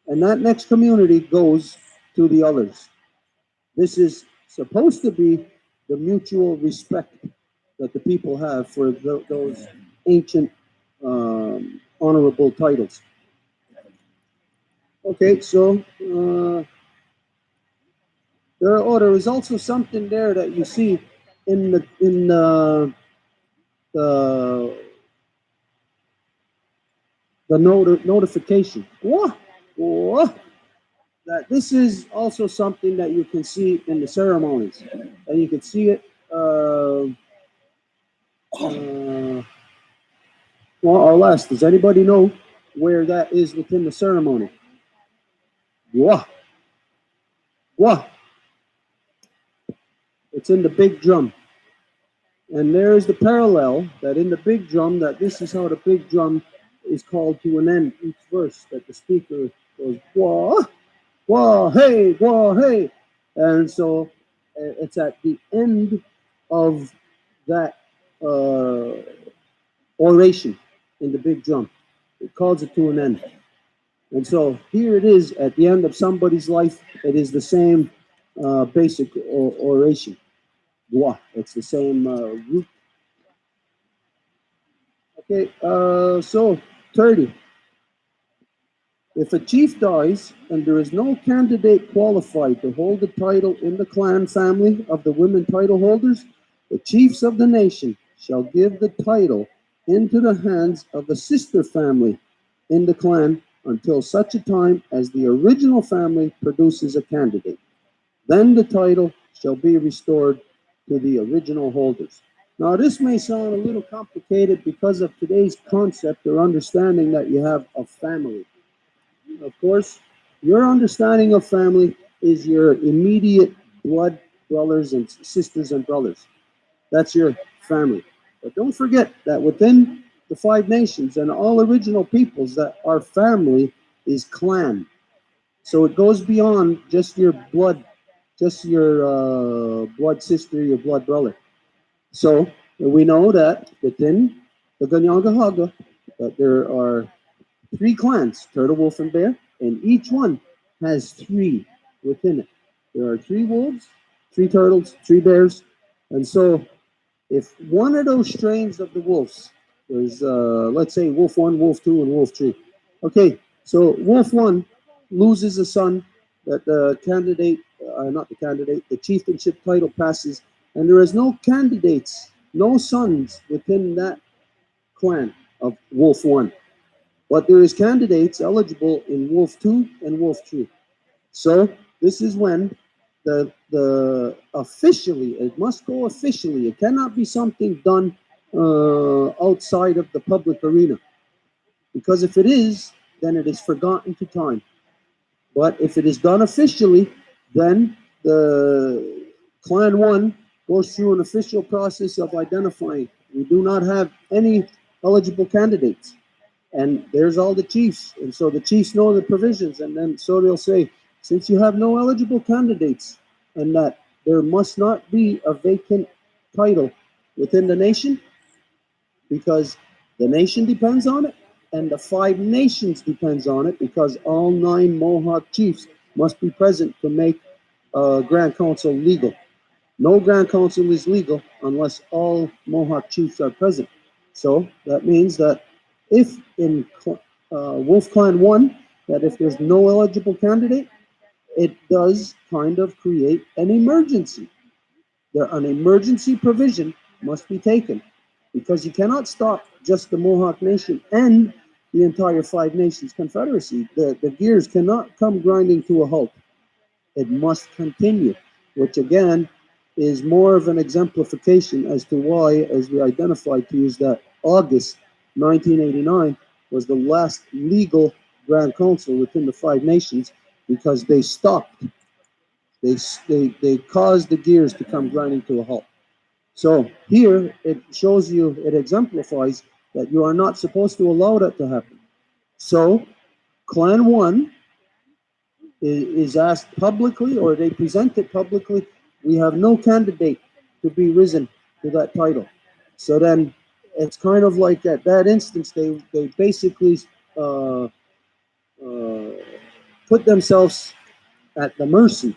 S1: and that next community goes to the others. This is supposed to be the mutual respect that the people have for those ancient honorable titles. Okay, so there is also something there that you see in the notification. Whoa, that this is also something that you can see in the ceremonies, and you can see it. Well, I'll ask. Does anybody know where that is within the ceremony? Whoa, whoa! It's in the big drum. And there is the parallel that in the big drum, that this is how the big drum is called to an end each verse, that the speaker goes, wah, wah, hey, wah, hey. And so it's at the end of that oration in the big drum. It calls it to an end. And so here it is at the end of somebody's life. It is the same basic oration. Wah, it's the same root. Okay, so 30. If a chief dies and there is no candidate qualified to hold the title in the clan family of the women title holders, the chiefs of the nation shall give the title into the hands of the sister family in the clan until such a time as the original family produces a candidate. Then the title shall be restored to the original holders. Now, this may sound a little complicated because of today's concept or understanding that you have of family. Of course, your understanding of family is your immediate blood brothers and sisters and brothers. That's your family. But don't forget that within the five nations and all original peoples, that our family is clan. So it goes beyond just your blood, just your blood sister, your blood brother. So we know that within the Ganyangahaga, that there are three clans, Turtle, Wolf, and Bear, and each one has three within it. There are three wolves, three turtles, three bears, and so if one of those strains of the wolves, there's let's say Wolf 1, Wolf 2, and Wolf 3. Okay, so Wolf 1 loses a son that the candidate, not the candidate, the chieftainship title passes, and there is no candidates, no sons within that clan of Wolf 1. But there is candidates eligible in Wolf 2 and Wolf 3. So this is when the officially, it must go officially. It cannot be something done outside of the public arena, because if it is, then it is forgotten to time. But if it is done officially, then the Clan 1 goes through an official process of identifying. We do not have any eligible candidates. And there's all the chiefs. And so the chiefs know the provisions. And then so they'll say, since you have no eligible candidates, and that there must not be a vacant title within the nation because the nation depends on it and the five nations depends on it because all nine Mohawk chiefs must be present to make Grand Council legal. No Grand Council is legal unless all Mohawk chiefs are present. So that means that if in Wolf Clan 1, that if there's no eligible candidate, it does kind of create an emergency. An emergency provision must be taken because you cannot stop just the Mohawk Nation and the entire Five Nations Confederacy. The gears cannot come grinding to a halt. It must continue, which again is more of an exemplification as to why, as we identified to use that August 1989 was the last legal Grand Council within the Five Nations because they stopped. They caused the gears to come grinding to a halt. So here it shows you, it exemplifies that you are not supposed to allow that to happen. So Clan 1 is asked publicly, or they present it publicly. We have no candidate to be risen to that title. So then it's kind of like at that instance, they basically uh, uh, put themselves at the mercy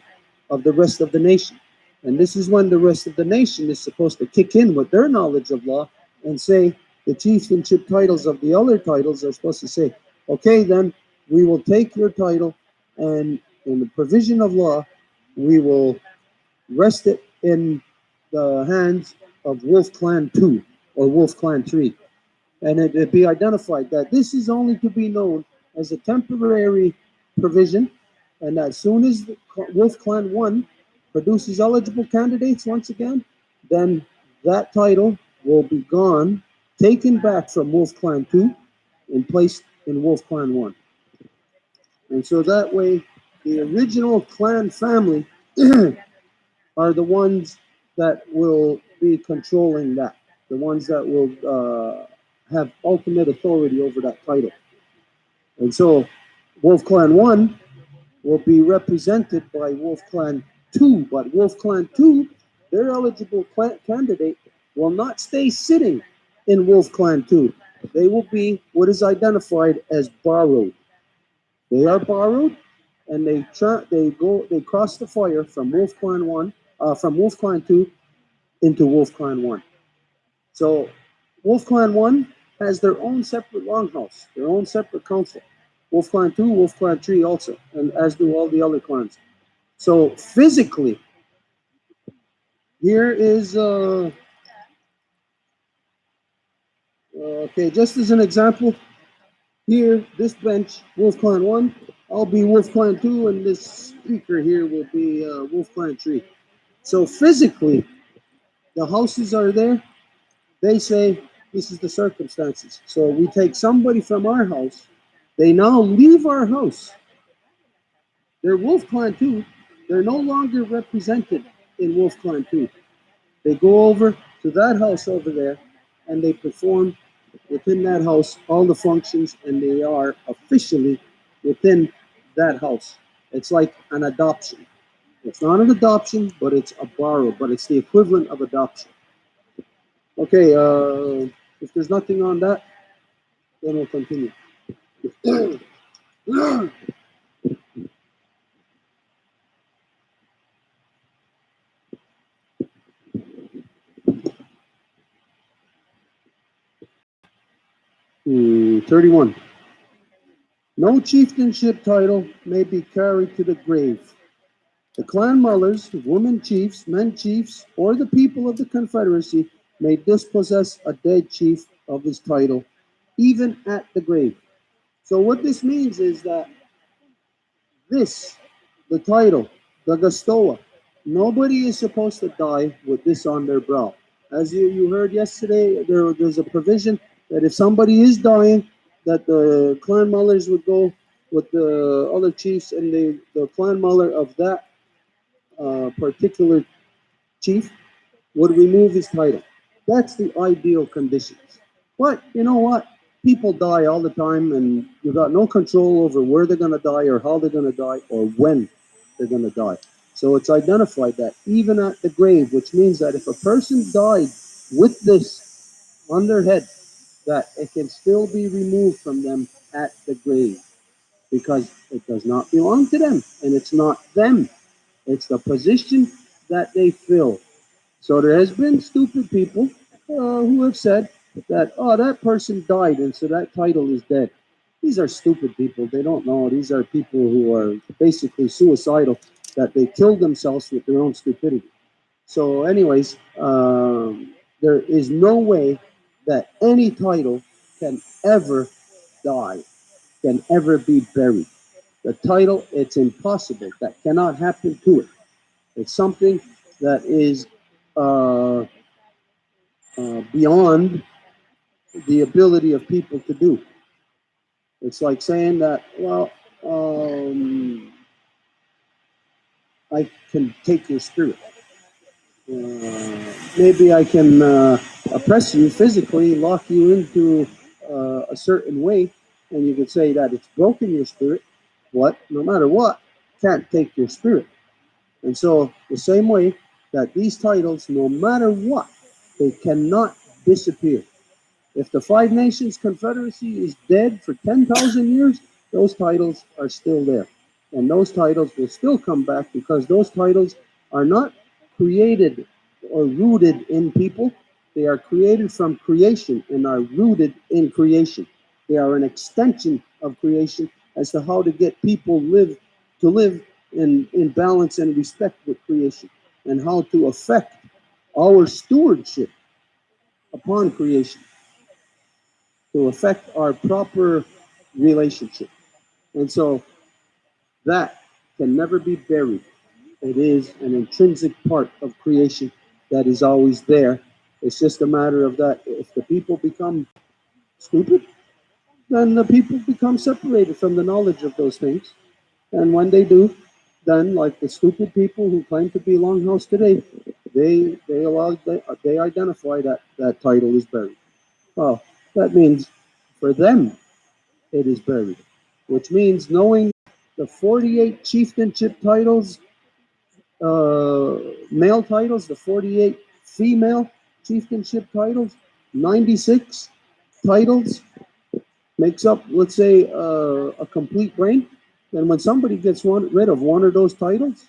S1: of the rest of the nation. And this is when the rest of the nation is supposed to kick in with their knowledge of law and say the chieftainship titles of the other titles are supposed to say, okay, then we will take your title and in the provision of law, we will rest it in the hands of Wolf Clan 2 or Wolf Clan 3. And it be identified that this is only to be known as a temporary provision, and as soon as Wolf Clan 1 produces eligible candidates once again, then that title will be gone, taken back from Wolf Clan 2 and placed in Wolf Clan 1. And so that way, the original clan family are the ones that will be controlling that, the ones that will have ultimate authority over that title. And so Wolf Clan 1 will be represented by Wolf Clan 2, but Wolf Clan 2, their eligible candidate, will not stay sitting in Wolf Clan 2. They will be what is identified as borrowed. They are borrowed, and they cross the fire from Wolf Clan 1, from Wolf Clan 2 into Wolf Clan 1. So Wolf Clan 1 has their own separate longhouse, their own separate council. Wolf Clan 2, Wolf Clan 3 also, and as do all the other clans. So physically, here is, okay, just as an example, here, this bench, Wolf Clan 1, I'll be Wolf Clan 2, and this speaker here will be Wolf Clan 3. So physically, the houses are there. They say this is the circumstances. So we take somebody from our house. They now leave our house. They're Wolf Clan 2. They're no longer represented in Wolf Clan 2. They go over to that house over there and they perform within that house all the functions, and they are officially within that house. It's like an adoption. It's not an adoption, but it's a borrow, but it's the equivalent of adoption. Okay, if there's nothing on that, then we'll continue. 31. No chieftainship title may be carried to the grave. The clan mullers, women chiefs, men chiefs, or the people of the Confederacy may dispossess a dead chief of his title, even at the grave. So what this means is that this, the title, the Gastoa, nobody is supposed to die with this on their brow. As you heard yesterday, there's a provision that if somebody is dying, that the clan mullers would go with the other chiefs and the clan muller of that particular chief would remove his title. That's the ideal conditions. But you know what? People die all the time, and you got no control over where they're going to die, or how they're going to die, or when they're going to die. So it's identified that even at the grave, which means that if a person died with this on their head, that it can still be removed from them at the grave because it does not belong to them and it's not them. It's the position that they fill. So there has been stupid people who have said that, oh, that person died and so that title is dead. These are stupid people. They don't know. These are people who are basically suicidal, that they killed themselves with their own stupidity. So, anyways, there is no way that any title can ever die, can ever be buried. The title, it's impossible. That cannot happen to it. It's something that is uh, beyond the ability of people to do. It's like saying that, well, I can take your spirit. Maybe I can oppress you physically, lock you into a certain way, and you could say that it's broken your spirit. What? No matter what, can't take your spirit. And so, the same way that these titles, no matter what, they cannot disappear. If the Five Nations Confederacy is dead for 10,000 years, those titles are still there. And those titles will still come back because those titles are not created or rooted in people. They are created from creation and are rooted in creation. They are an extension of creation as to how to get people live in balance and respect with creation and how to affect our stewardship upon creation to affect our proper relationship. And so that can never be buried. It is an intrinsic part of creation that is always there. It's just a matter of that if the people become stupid, then the people become separated from the knowledge of those things. And when they do, then like the stupid people who claim to be Longhouse today, they identify that that title is buried. Well, that means for them it is buried, which means knowing the 48 chieftainship titles, male titles, the 48 female chieftainship titles, 96 titles makes up, let's say, a complete brain. And when somebody gets rid of one of those titles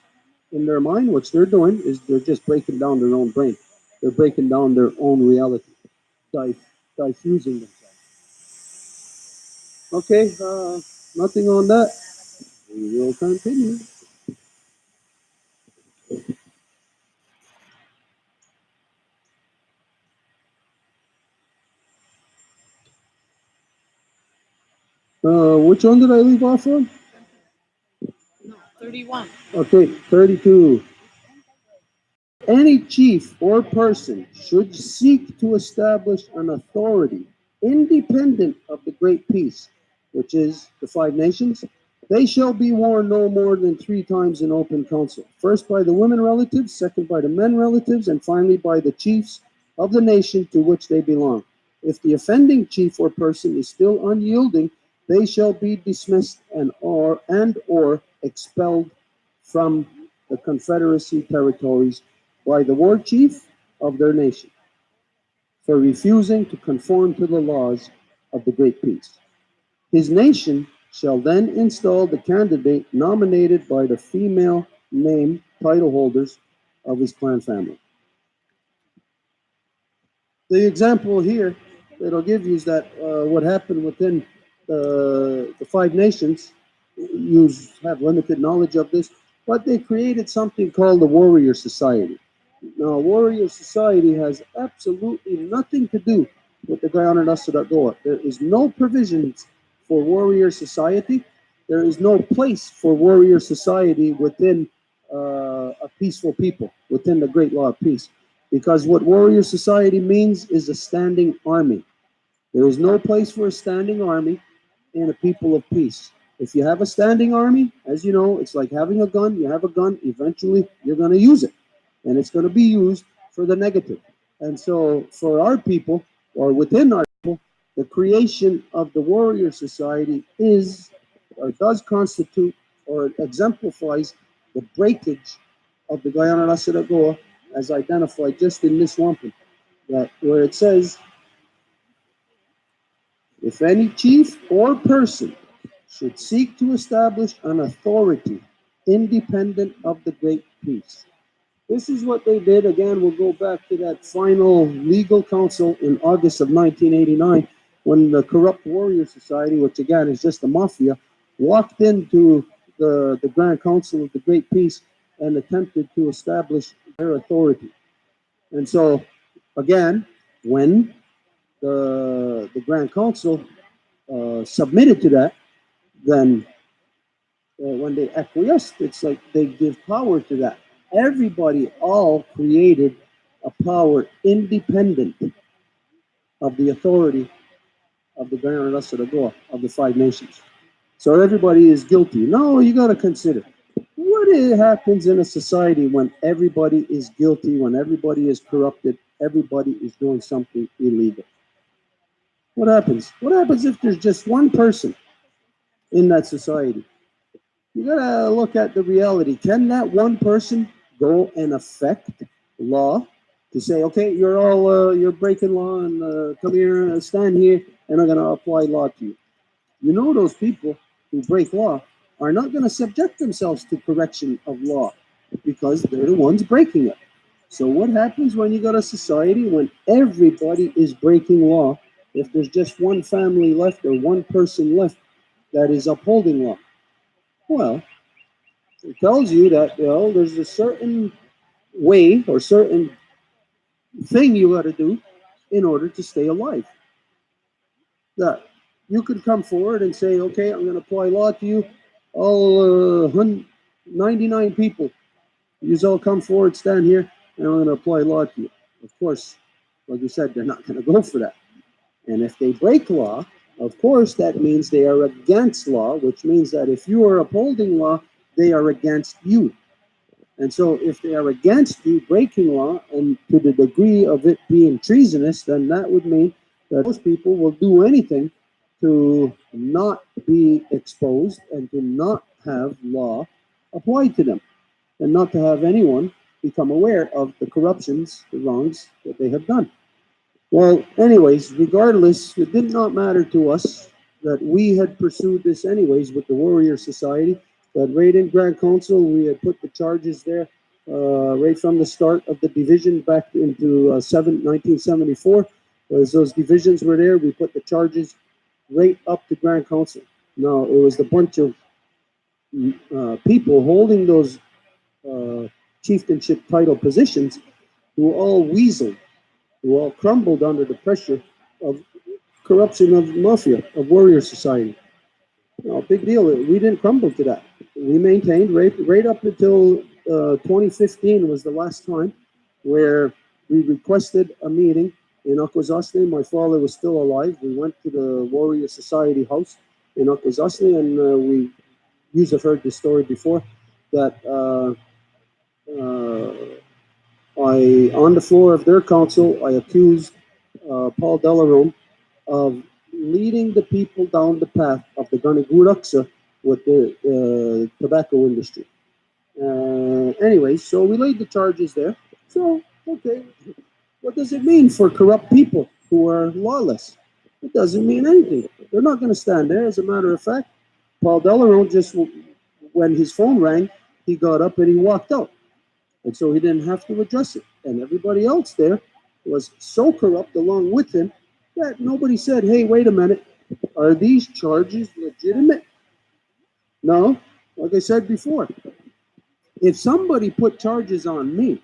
S1: in their mind, what they're doing is they're just breaking down their own brain. They're breaking down their own reality, diffusing themselves. Okay, nothing on that. We will continue. Which one did I leave off on?
S2: No, 31.
S1: Okay, 32. Any chief or person should seek to establish an authority independent of the great peace, which is the Five Nations. They shall be worn no more than 3 times in open council. First by the women relatives, second by the men relatives, and finally by the chiefs of the nation to which they belong. If the offending chief or person is still unyielding, they shall be dismissed and or expelled from the Confederacy territories by the war chief of their nation for refusing to conform to the laws of the Great Peace. His nation shall then install the candidate nominated by the female name title holders of his clan family. The example here that I'll give you is that what happened within the Five Nations, you have limited knowledge of this, but they created something called the Warrior Society. Now, Warrior Society has absolutely nothing to do with the Guyana Nasadagoa. There is no provisions for Warrior Society. There is no place for Warrior Society within a peaceful people, within the Great Law of Peace. Because what Warrior Society means is a standing army. There is no place for a standing army in a people of peace. If you have a standing army, as you know, it's like having a gun. You have a gun, eventually you're going to use it. And it's going to be used for the negative. And so for our people, or within our people, the creation of the Warrior Society is, or does constitute, or exemplifies the breakage of the Guyana Recital Goa, as identified just in this wampum, that where it says, if any chief or person should seek to establish an authority independent of the Great Peace. This is what they did. Again, we'll go back to that final legal council in August of 1989 when the Corrupt Warrior Society, which again is just a mafia, walked into the Grand Council of the Great Peace and attempted to establish their authority. And so, again, when the Grand Council submitted to that, then when they acquiesced, it's like they give power to that. Everybody all created a power independent of the authority of the Guyana Rasa de Goa, of the five nations. So everybody is guilty. No, you got to consider what happens in a society when everybody is guilty, when everybody is corrupted, everybody is doing something illegal. What happens? What happens if there's just one person in that society? You gotta look at the reality. Can that one person go and affect law to say, okay, you're all you're breaking law, and come here, stand here, and I'm gonna apply law to you. You know, those people who break law are not going to subject themselves to correction of law because they're the ones breaking it. So what happens when you got a society when everybody is breaking law? If there's just one family left or one person left that is upholding law, well, it tells you that, well, there's a certain way or certain thing you got to do in order to stay alive. That you could come forward and say, okay, I'm going to apply law to you. All 99 people, you all come forward, stand here, and I'm going to apply law to you. Of course, like you said, they're not going to go for that. And if they break law, of course, that means they are against law, which means that if you are upholding law, they are against you. And so if they are against you breaking law, and to the degree of it being treasonous, then that would mean that those people will do anything to not be exposed and to not have law applied to them, and not to have anyone become aware of the corruptions, the wrongs that they have done. Well, anyways, regardless, it did not matter to us that we had pursued this anyways with the Warrior Society. That right in Grand Council, we had put the charges there right from the start of the division back into 1974. As those divisions were there, we put the charges right up to Grand Council. Now, it was a bunch of people holding those chieftainship title positions who all weaseled, who all crumbled under the pressure of corruption of mafia, of warrior society. No, big deal. We didn't crumble to that. We maintained right up until 2015 was the last time where we requested a meeting in Akwesasne. My father was still alive. We went to the Warrior Society house in Akwesasne, and you've heard this story before, that on the floor of their council, I accused Paul Delarome of leading the people down the path of the Ganiguraksa with the tobacco industry. Anyway, so we laid the charges there. So, okay, what does it mean for corrupt people who are lawless? It doesn't mean anything. They're not going to stand there. As a matter of fact, Paul Delarome just, when his phone rang, he got up and he walked out. And so he didn't have to address it. And everybody else there was so corrupt along with him that nobody said, hey, wait a minute, are these charges legitimate? No, like I said before, if somebody put charges on me,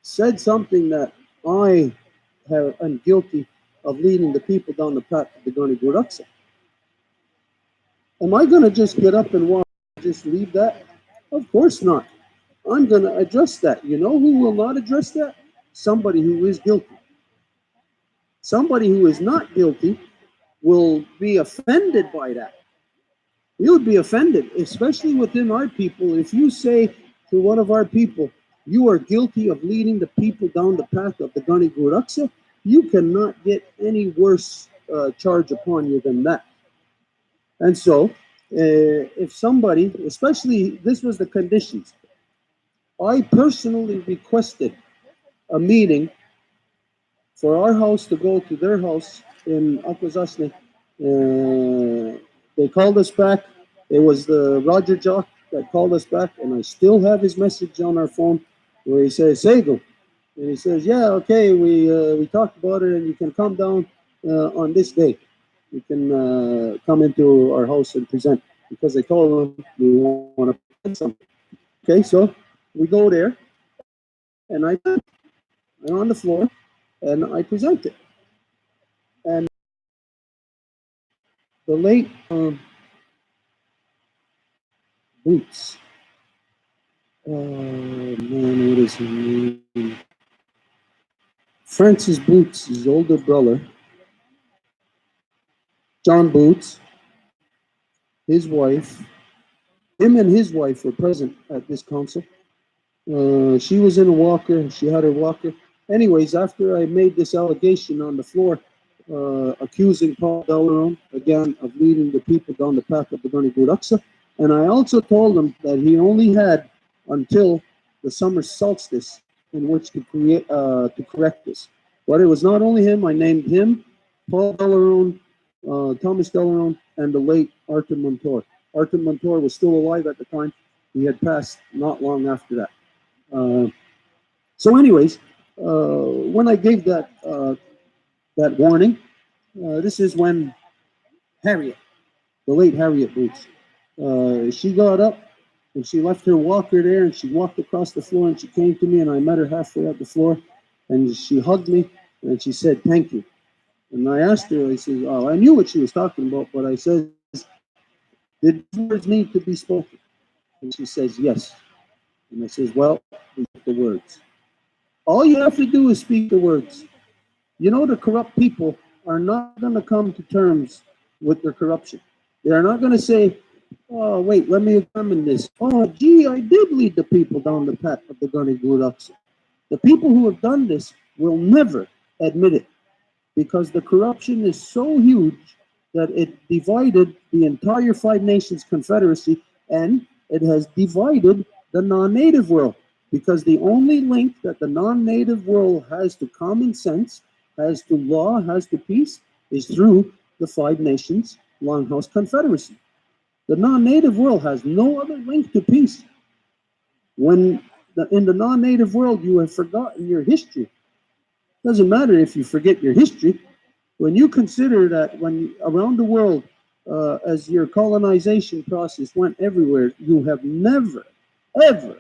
S1: said something that I am guilty of leading the people down the path of the Goni Guraksa, am I going to just get up and walk, just leave that? Of course not. I'm going to address that. You know who will not address that? Somebody who is guilty. Somebody who is not guilty will be offended by that. You would be offended, especially within our people. If you say to one of our people, you are guilty of leading the people down the path of the Gani Guraksa, you cannot get any worse charge upon you than that. And so, if somebody, especially, this was the conditions. I personally requested a meeting for our house to go to their house in Akwesasne. They called us back. It was the Roger Jock that called us back, and I still have his message on our phone where he says, Sego. And he says, yeah, okay, we talked about it, and you can come down on this day. You can come into our house and present, because I told him we want to present something. Okay, so we go there, and I'm on the floor, and I present it. And the late Boots, man, what is his name? Francis Boots, his older brother, John Boots, his wife, him and his wife were present at this council. She was in a walker. She had her walker. Anyways, after I made this allegation on the floor, accusing Paul Delaron again of leading the people down the path of the Gunny Gudaksa, and I also told him that he only had until the summer solstice in which to correct this. But it was not only him. I named him, Paul Delaron, Thomas Delaron, and the late Arthur Montour. Arthur Montour was still alive at the time. He had passed not long after that. So, anyways, when I gave that warning, this is when Harriet, the late Harriet Boots, she got up and she left her walker there and she walked across the floor and she came to me and I met her halfway up the floor and she hugged me and she said, "Thank you." And I asked her, I said, "Oh, I knew what she was talking about, but I said, did these words need to be spoken?" And she says, "Yes." And I says, "Well, we get the words. All you have to do is speak the words. You know, the corrupt people are not going to come to terms with their corruption. They are not going to say, oh, wait, let me examine this. Oh, gee, I did lead the people down the path of the Gunny Gudaksa. The people who have done this will never admit it because the corruption is so huge that it divided the entire Five Nations Confederacy and it has divided the non-native world because the only link that the non-native world has to common sense, has to law, has to peace is through the Five Nations Longhouse Confederacy. The non-native world has no other link to peace. When in the non-native world you have forgotten your history, doesn't matter if you forget your history. When you consider that when around the world, as your colonization process went everywhere, you have never, ever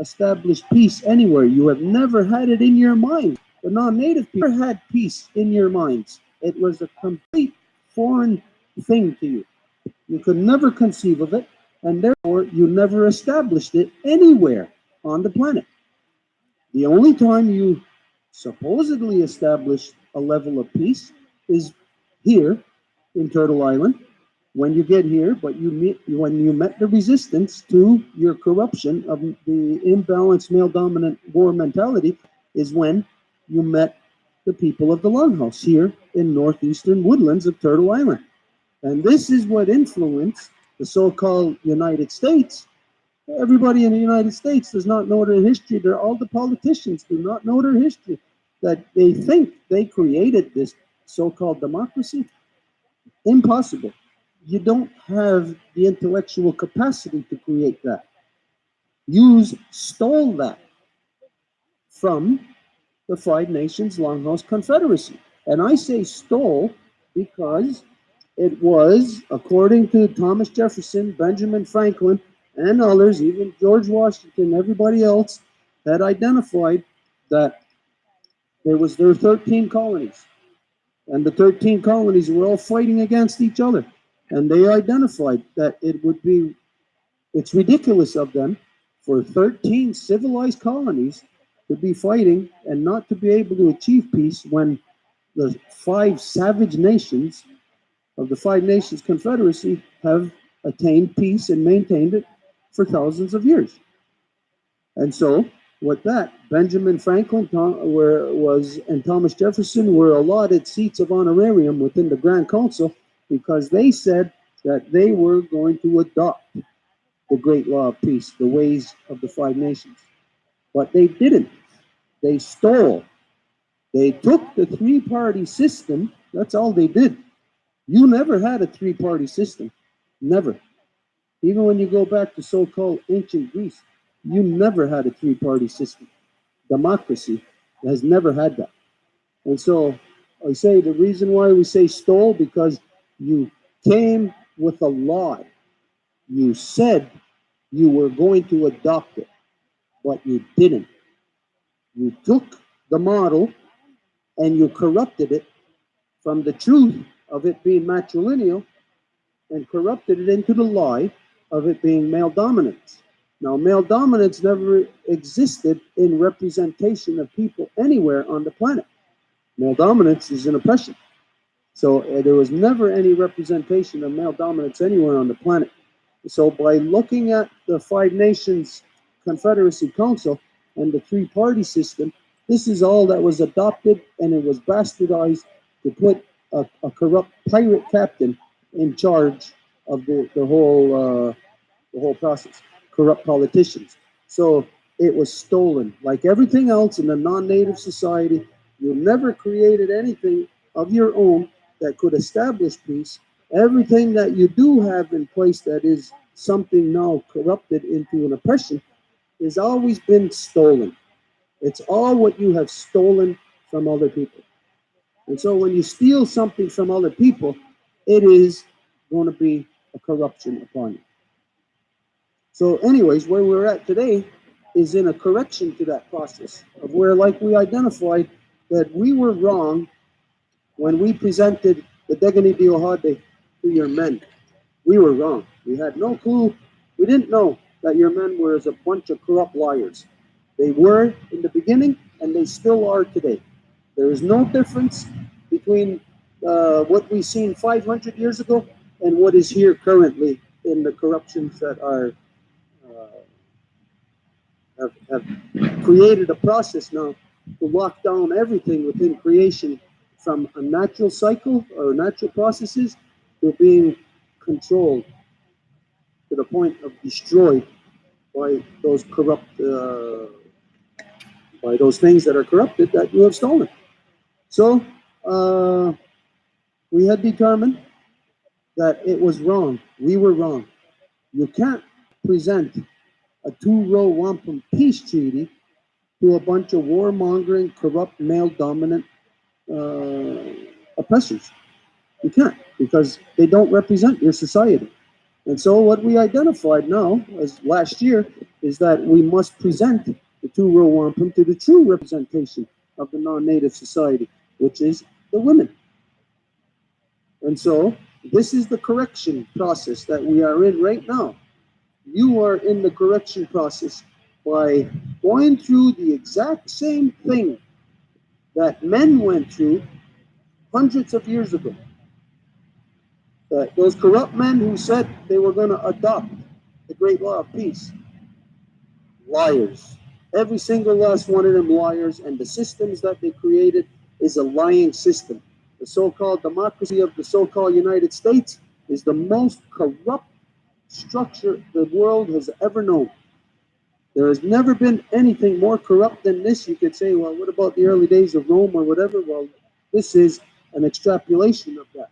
S1: established peace anywhere. You have never had it in your mind. The non-native people never had peace in your minds. It was a complete foreign thing to you. You could never conceive of it, and therefore you never established it anywhere on the planet. The only time you supposedly established a level of peace is here in Turtle Island when you get here, but when you met the resistance to your corruption of the imbalanced male dominant war mentality is when you met the people of the Longhouse here in northeastern woodlands of Turtle Island. And this is what influenced the so-called United States. Everybody in the United States does not know their history. All the politicians do not know their history. That they think they created this so-called democracy. Impossible. You don't have the intellectual capacity to create that. You stole that from the Five Nations Longhouse Confederacy. And I say stole because it was, according to Thomas Jefferson, Benjamin Franklin, and others, even George Washington, everybody else, had identified that there were 13 colonies. And the 13 colonies were all fighting against each other. And they identified that it's ridiculous of them for 13 civilized colonies to be fighting and not to be able to achieve peace when the five savage nations of the Five Nations Confederacy have attained peace and maintained it for thousands of years. And so, with that, Benjamin Franklin and Thomas Jefferson were allotted seats of honorarium within the Grand Council because they said that they were going to adopt the Great Law of Peace, the ways of the Five Nations. But they didn't. They stole. They took the three-party system. That's all they did. You never had a three-party system. Never. Even when you go back to so-called ancient Greece, you never had a three-party system. Democracy has never had that. And so I say the reason why we say stole, because you came with a lie. You said you were going to adopt it, but you didn't. You took the model and you corrupted it from the truth of it being matrilineal and corrupted it into the lie of it being male dominance. Now, male dominance never existed in representation of people anywhere on the planet. Male dominance is an oppression. So there was never any representation of male dominance anywhere on the planet. So by looking at the Five Nations Confederacy Council and the three-party system, this is all that was adopted, and it was bastardized to put a corrupt pirate captain in charge of the whole process. Corrupt politicians. So it was stolen. Like everything else in a non-native society, you never created anything of your own that could establish peace. Everything that you do have in place that is something now corrupted into an oppression has always been stolen. It's all what you have stolen from other people. And so when you steal something from other people, it is going to be a corruption upon you. So, anyways, where we're at today is in a correction to that process of where, like we identified, that we were wrong when we presented the Degani Diohade to your men. We were wrong. We had no clue. We didn't know that your men were as a bunch of corrupt liars. They were in the beginning, and they still are today. There is no difference between what we seen 500 years ago and what is here currently in the corruptions that are have created a process now to lock down everything within creation from a natural cycle or natural processes to being controlled to the point of destroyed by those corrupt, by those things that are corrupted that you have stolen. So we had determined that it was wrong. We were wrong. You can't present a two-row wampum peace treaty to a bunch of warmongering, corrupt, male-dominant oppressors. You can't, because they don't represent your society. And so what we identified now, as last year, is that we must present the two-row wampum to the true representation of the non-native society, which is the women. And so this is the correction process that we are in right now. You are in the correction process by going through the exact same thing that men went through hundreds of years ago. Those corrupt men who said they were going to adopt the great law of peace, liars. Every single last one of them liars, and the systems that they created is a lying system. The so-called democracy of the so-called United States is the most corrupt structure the world has ever known. There has never been anything more corrupt than this. You could say, well, what about the early days of Rome or whatever? Well, this is an extrapolation of that.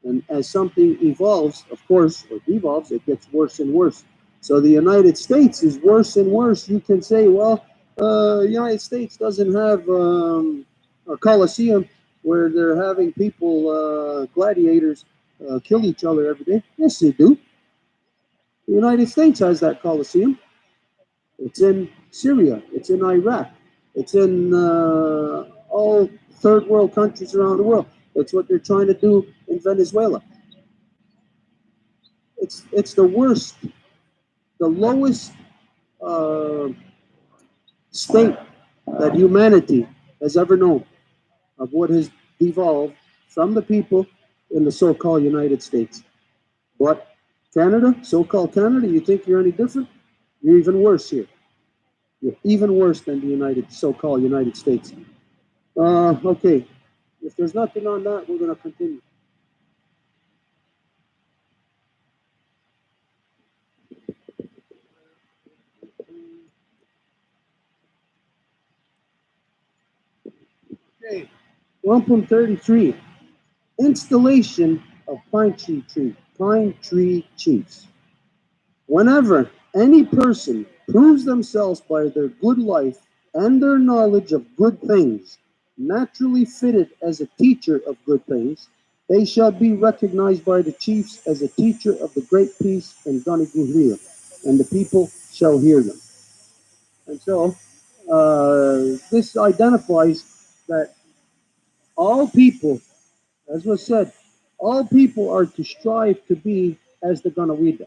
S1: And as something evolves, of course, or devolves, it gets worse and worse. So the United States is worse and worse. You can say, well, the United States doesn't have a coliseum where they're having people, gladiators, kill each other every day. Yes, they do. The United States has that coliseum. It's in Syria. It's in Iraq. It's in all third world countries around the world. It's what they're trying to do in Venezuela. It's the worst, the lowest uh, state that humanity has ever known of what has devolved from the people in the so-called United States. But Canada, so-called Canada, you think you're any different? You're even worse here. You're even worse than the so-called United States. Okay. If there's nothing on that, we're going to continue. Okay, 1.33, installation of pine tree chiefs. Whenever any person proves themselves by their good life and their knowledge of good things, naturally fitted as a teacher of good things, they shall be recognized by the chiefs as a teacher of the great peace and Ganiguhria, and the people shall hear them. And so, this identifies that all people, as was said, all people are to strive to be as the Ganawida.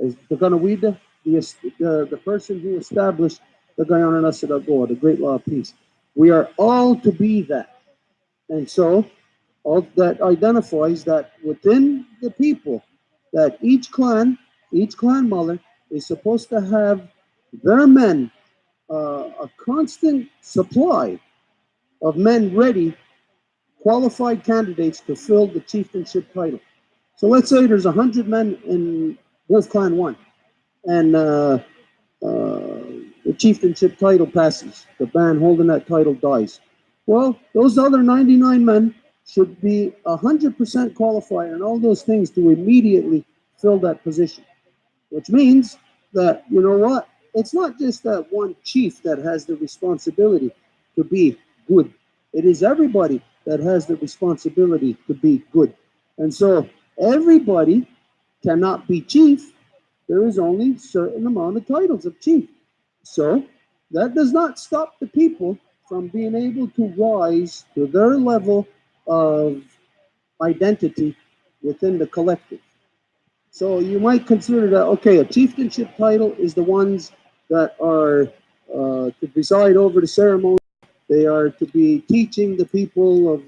S1: As the Ganawida, the person who established the Guyana Nasadagoa, the Great Law of Peace. We are all to be that. And so, all that identifies that within the people, that each clan mother is supposed to have their men, a constant supply of men ready, qualified candidates to fill the chieftainship title. So let's say there's 100 men in Wolf Clan 1, and the chieftainship title passes. The man holding that title dies. Well, those other 99 men should be 100% qualified and all those things to immediately fill that position, which means that, you know what? It's not just that one chief that has the responsibility to be good. It is everybody that has the responsibility to be good. And so everybody cannot be chief. There is only a certain amount of titles of chief. So that does not stop the people from being able to rise to their level of identity within the collective. So you might consider that, okay, a chieftainship title is the ones that are to preside over the ceremony. They are to be teaching the people of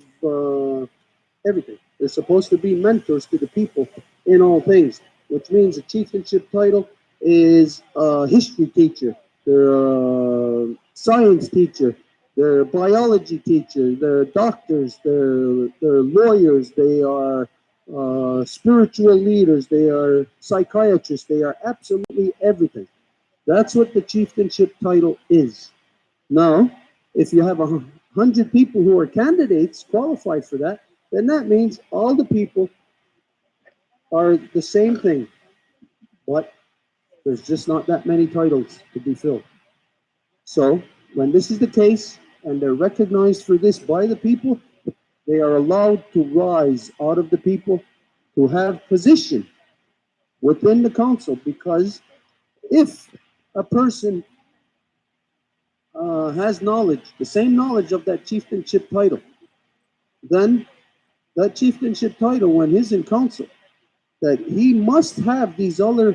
S1: everything. They're supposed to be mentors to the people in all things, which means a chieftainship title is a history teacher, they're a science teacher, they're a biology teacher, they're doctors, they're lawyers, they are spiritual leaders, they are psychiatrists, they are absolutely everything. That's what the chieftainship title is. Now, if you have 100 people who are candidates qualified for that, then that means all the people are the same thing, but there's just not that many titles to be filled. So, when this is the case and they're recognized for this by the people, they are allowed to rise out of the people to have position within the council, because if a person has knowledge, the same knowledge of that chieftainship title, then that chieftainship title, when he's in council, that he must have these other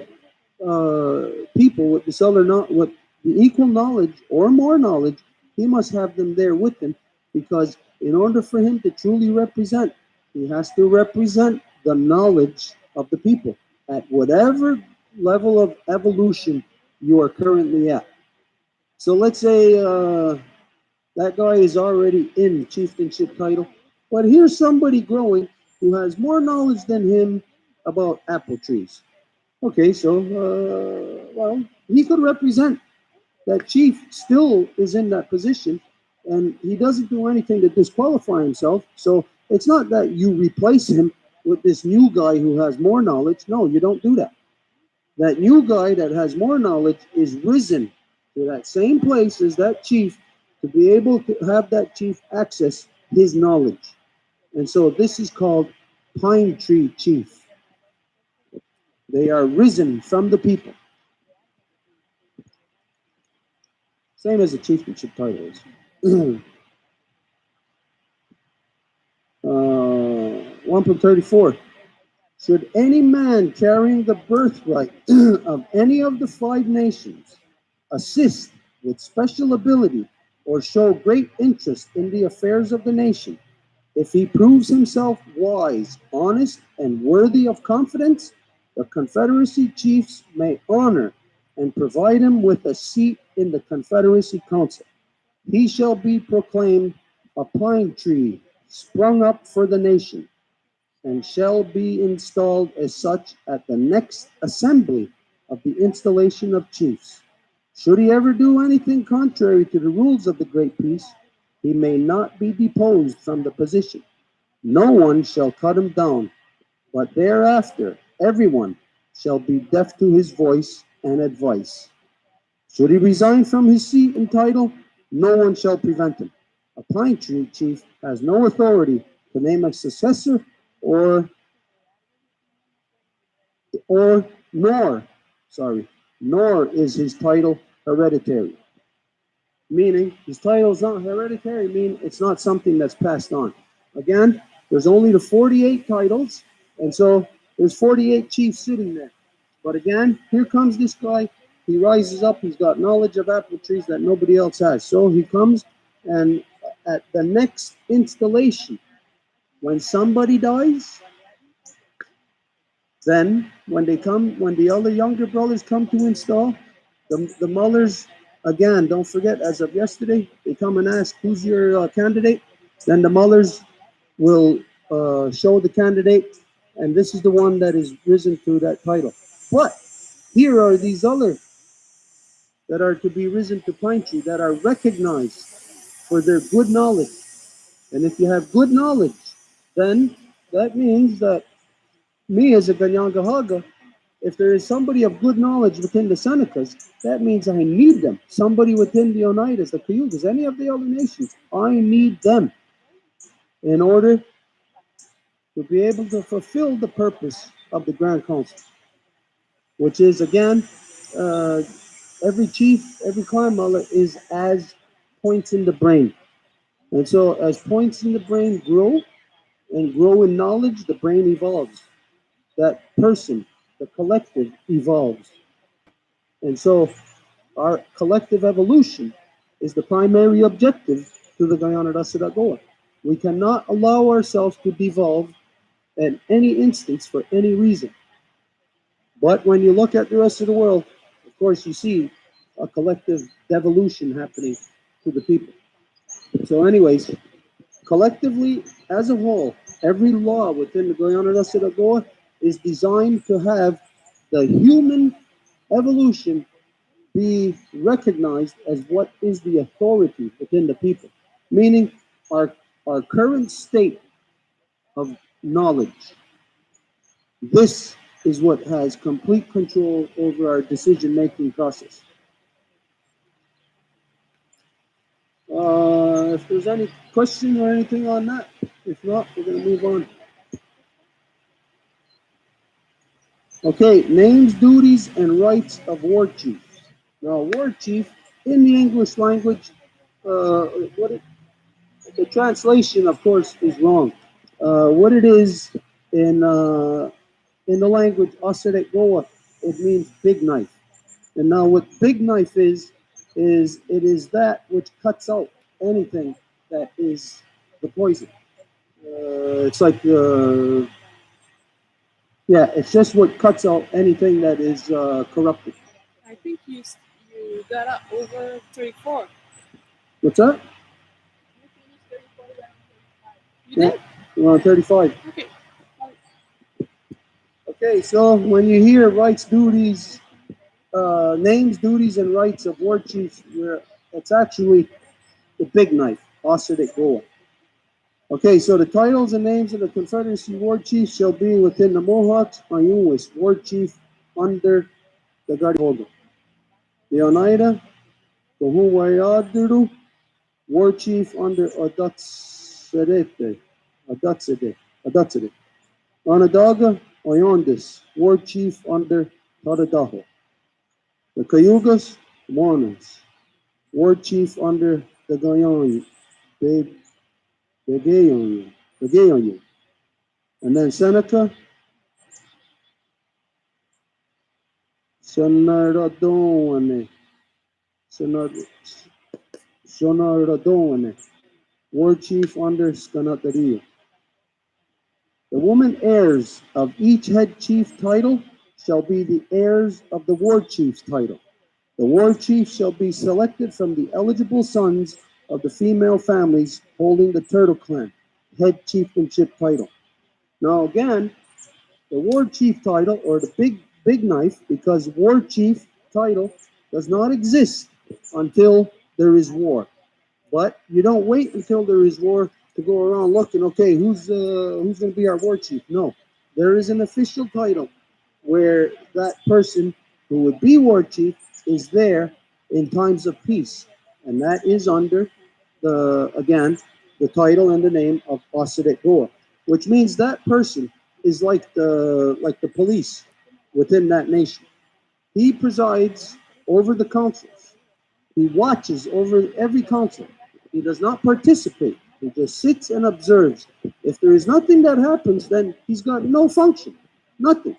S1: people with this other with the equal knowledge or more knowledge. He must have them there with him, because in order for him to truly represent, he has to represent the knowledge of the people at whatever level of evolution you are currently at. So let's say that guy is already in chieftainship title, but here's somebody growing who has more knowledge than him about apple trees. Okay, so well, he could represent. That chief still is in that position, and he doesn't do anything to disqualify himself. So it's not that you replace him with this new guy who has more knowledge. No, you don't do that. That new guy that has more knowledge is risen to that same place as that chief, to be able to have that chief access his knowledge. And so this is called pine tree chief. They are risen from the people. Same as the chieftainship title is. 1.34. Should any man carrying the birthright of any of the 5 nations assist with special ability or show great interest in the affairs of the nation, if he proves himself wise, honest, and worthy of confidence, the Confederacy chiefs may honor and provide him with a seat in the Confederacy Council. He shall be proclaimed a pine tree sprung up for the nation, and shall be installed as such at the next assembly of the installation of chiefs. Should he ever do anything contrary to the rules of the Great Peace, He may not be deposed from the position. No one shall cut him down, but thereafter everyone shall be deaf to his voice and advice. Should he resign from his seat and title, no one shall prevent him. A pine tree chief has no authority to name a successor or or nor sorry, nor is his title hereditary. Meaning his title is not hereditary, meaning it's not something that's passed on. Again, there's only the 48 titles, and so there's 48 chiefs sitting there. But again, here comes this guy. He rises up. He's got knowledge of apple trees that nobody else has. So he comes, and at the next installation, when somebody dies, then when the other younger brothers come to install, the Mullers, again, don't forget, as of yesterday, they come and ask, who's your candidate? Then the Mullers will show the candidate, and this is the one that is risen to that title. But here are these other that are to be risen to pine tree that are recognized for their good knowledge. And if you have good knowledge, then that means that me as a Ganyangahaga, if there is somebody of good knowledge within the Senecas, that means I need them. Somebody within the Oneidas, the Cayugas, any of the other nations, I need them in order to be able to fulfill the purpose of the Grand Council, which is, again, uh, every chief, every clan mullah is as points in the brain. And so as points in the brain grow and grow in knowledge, the brain evolves. That person, the collective, evolves. And so our collective evolution is the primary objective to the Guyana Recital Goa. We cannot allow ourselves to devolve at any instance for any reason. But when you look at the rest of the world, of course, you see a collective devolution happening to the people. So, anyways, collectively, as a whole, every law within the Guyana Recital Goa is designed to have the human evolution be recognized as what is the authority within the people, meaning our current state of knowledge. This is what has complete control over our decision making process. If there's any question or anything on that, if not, we're going to move on. Okay, names, duties, and rights of war chiefs. Now, war chief in the English language, what it, the translation, of course, is wrong. What it is in the language Osiric Goa, it means big knife. And now, what big knife is it is that which cuts out anything that is the poison. It's like yeah, it's just what cuts out anything that is corrupted.
S2: I think you got up over 34.
S1: What's that?
S2: You did?
S1: We're on 35.
S2: Okay.
S1: Okay, so when you hear rights, duties, names, duties, and rights of war chiefs, it's actually the big knife, Osiric Goa. Okay, so the titles and names of the Confederacy war chiefs shall be within the Mohawks, Ayuwis, war chief under the Gardihoga. The Oneida, the Huwayaduru, war chief under Adatsede. Onondaga, Oyondis, war chief under Tadadaho. The Cayugas, Monas, war chief under the Gayon, the And then Seneca, Sonaradone, Sonaradone, war chief under Scanataria. The woman heirs of each head chief title shall be the heirs of the war chief's title. The war chief shall be selected from the eligible sons of the female families holding the Turtle Clan head chieftainship title. Now again, the war chief title or the big knife, because war chief title does not exist until there is war. But you don't wait until there is war to go around looking. Okay, who's going to be our war chief? No, there is an official title where that person who would be war chief is there in times of peace, and that is under the again the title and the name of Osidet Goa, which means that person is like the police within that nation. He presides over the councils. He watches over every council. He does not participate. He just sits and observes. If there is nothing that happens, then he's got no function. Nothing.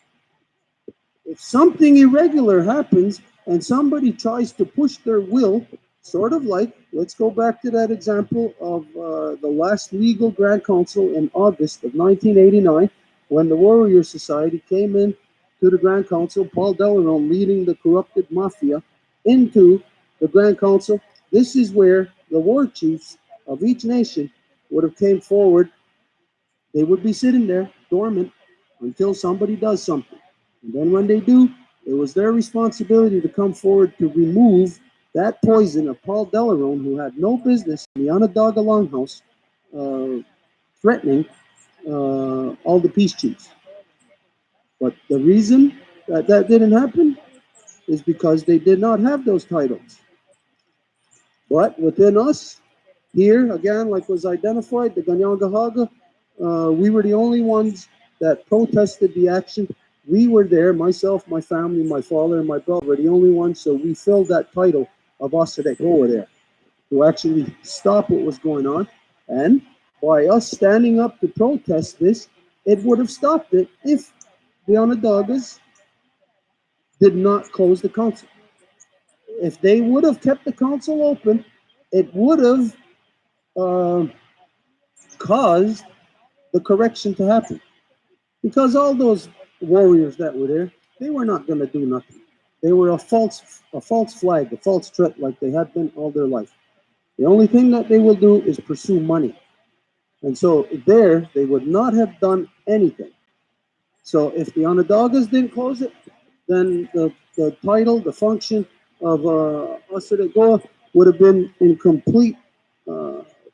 S1: If something irregular happens and somebody tries to push their will, sort of like, let's go back to that example of the last legal Grand Council in August of 1989, when the Warrior Society came in to the Grand Council, Paul Delaron leading the corrupted mafia into the Grand Council. This is where the war chiefs of each nation would have came forward. They would be sitting there dormant until somebody does something. And then when they do, it was their responsibility to come forward to remove that poison of Paul Delaron, who had no business in the Onondaga Longhouse, threatening all the peace chiefs. But the reason that that didn't happen is because they did not have those titles. But within us, here, again, like was identified, the Ganyangahaga, we were the only ones that protested the action. We were there, myself, my family, my father, and my brother were the only ones, so we filled that title of Osadek over there to actually stop what was going on. And by us standing up to protest this, it would have stopped it if the Onondagas did not close the council. If they would have kept the council open, it would have uh, caused the correction to happen. Because all those warriors that were there, they were not going to do nothing. They were a false flag, a false threat, like they had been all their life. The only thing that they will do is pursue money. And so there, they would not have done anything. So if the Onondagas didn't close it, then the title, the function of Goa would have been in completely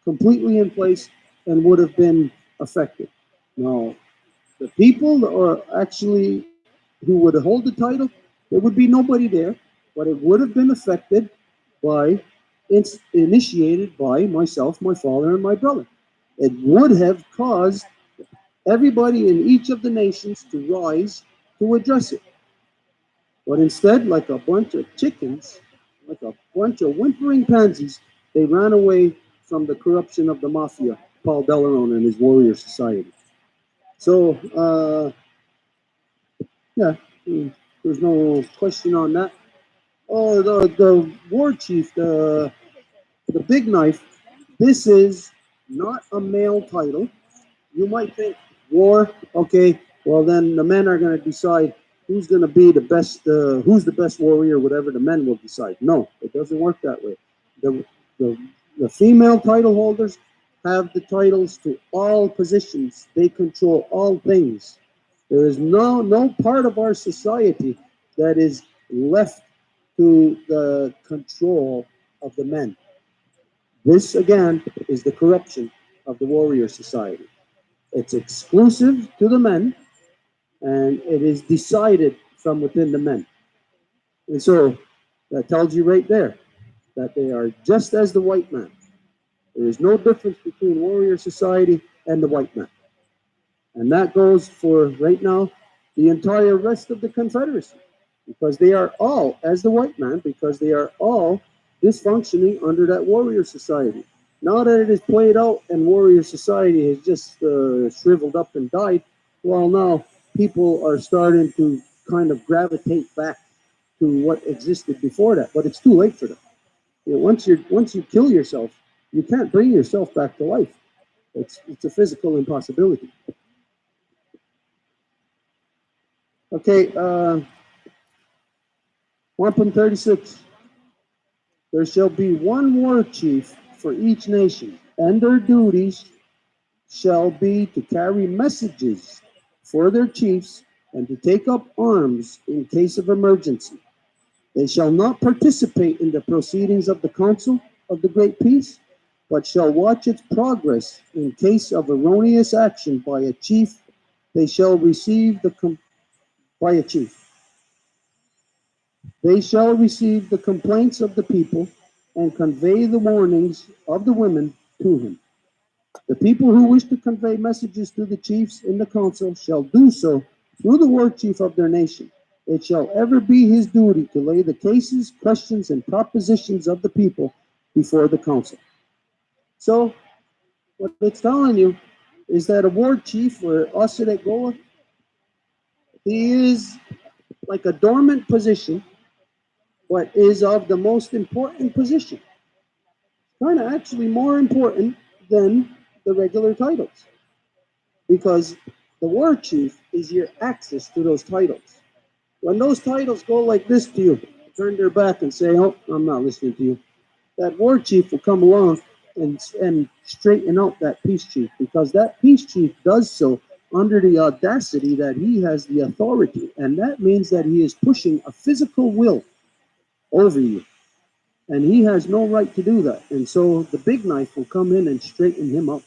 S1: in place and would have been affected. Now, the people or actually who would hold the title, there would be nobody there, but it would have been affected by, initiated by myself, my father, and my brother. It would have caused everybody in each of the nations to rise to address it. But instead, like a bunch of chickens, like a bunch of whimpering pansies, they ran away from the corruption of the mafia, Paul Delaron and his warrior society. So, yeah, there's no question on that. Oh, the war chief, the big knife. This is not a male title. You might think war. Okay, well then the men are going to decide who's going to be the best, who's the best warrior, whatever the men will decide. No, it doesn't work that way. The the, the female title holders have the titles to all positions. They control all things. There is no part of our society that is left to the control of the men. This again is the corruption of the warrior society. It's exclusive to the men, and it is decided from within the men. And so that tells you right there that they are just as the white man. There is no difference between warrior society and the white man. And that goes for right now the entire rest of the Confederacy, because they are all, as the white man, because they are all dysfunctioning under that warrior society. Now that it is played out and warrior society has just shriveled up and died, well, now people are starting to kind of gravitate back to what existed before that. But it's too late for them. You know, once you kill yourself, you can't bring yourself back to life. It's a physical impossibility. Okay, 1.36. There shall be one war chief for each nation, and their duties shall be to carry messages for their chiefs and to take up arms in case of emergency. They shall not participate in the proceedings of the Council of the Great Peace, but shall watch its progress. In case of erroneous action by a chief, they shall receive by a chief. They shall receive the complaints of the people and convey the warnings of the women to him. The people who wish to convey messages to the chiefs in the council shall do so through the war chief of their nation. It shall ever be his duty to lay the cases, questions, and propositions of the people before the council. So, what it's telling you is that a war chief, or Oseret Goa, he is like a dormant position, but is of the most important position. Kind of actually more important than the regular titles, because the war chief is your access to those titles. When those titles go like this to you, turn their back and say, "Oh, I'm not listening to you," that war chief will come along and straighten out that peace chief, because that peace chief does so under the audacity that he has the authority, and that means that he is pushing a physical will over you, and he has no right to do that. And so the big knife will come in and straighten him up.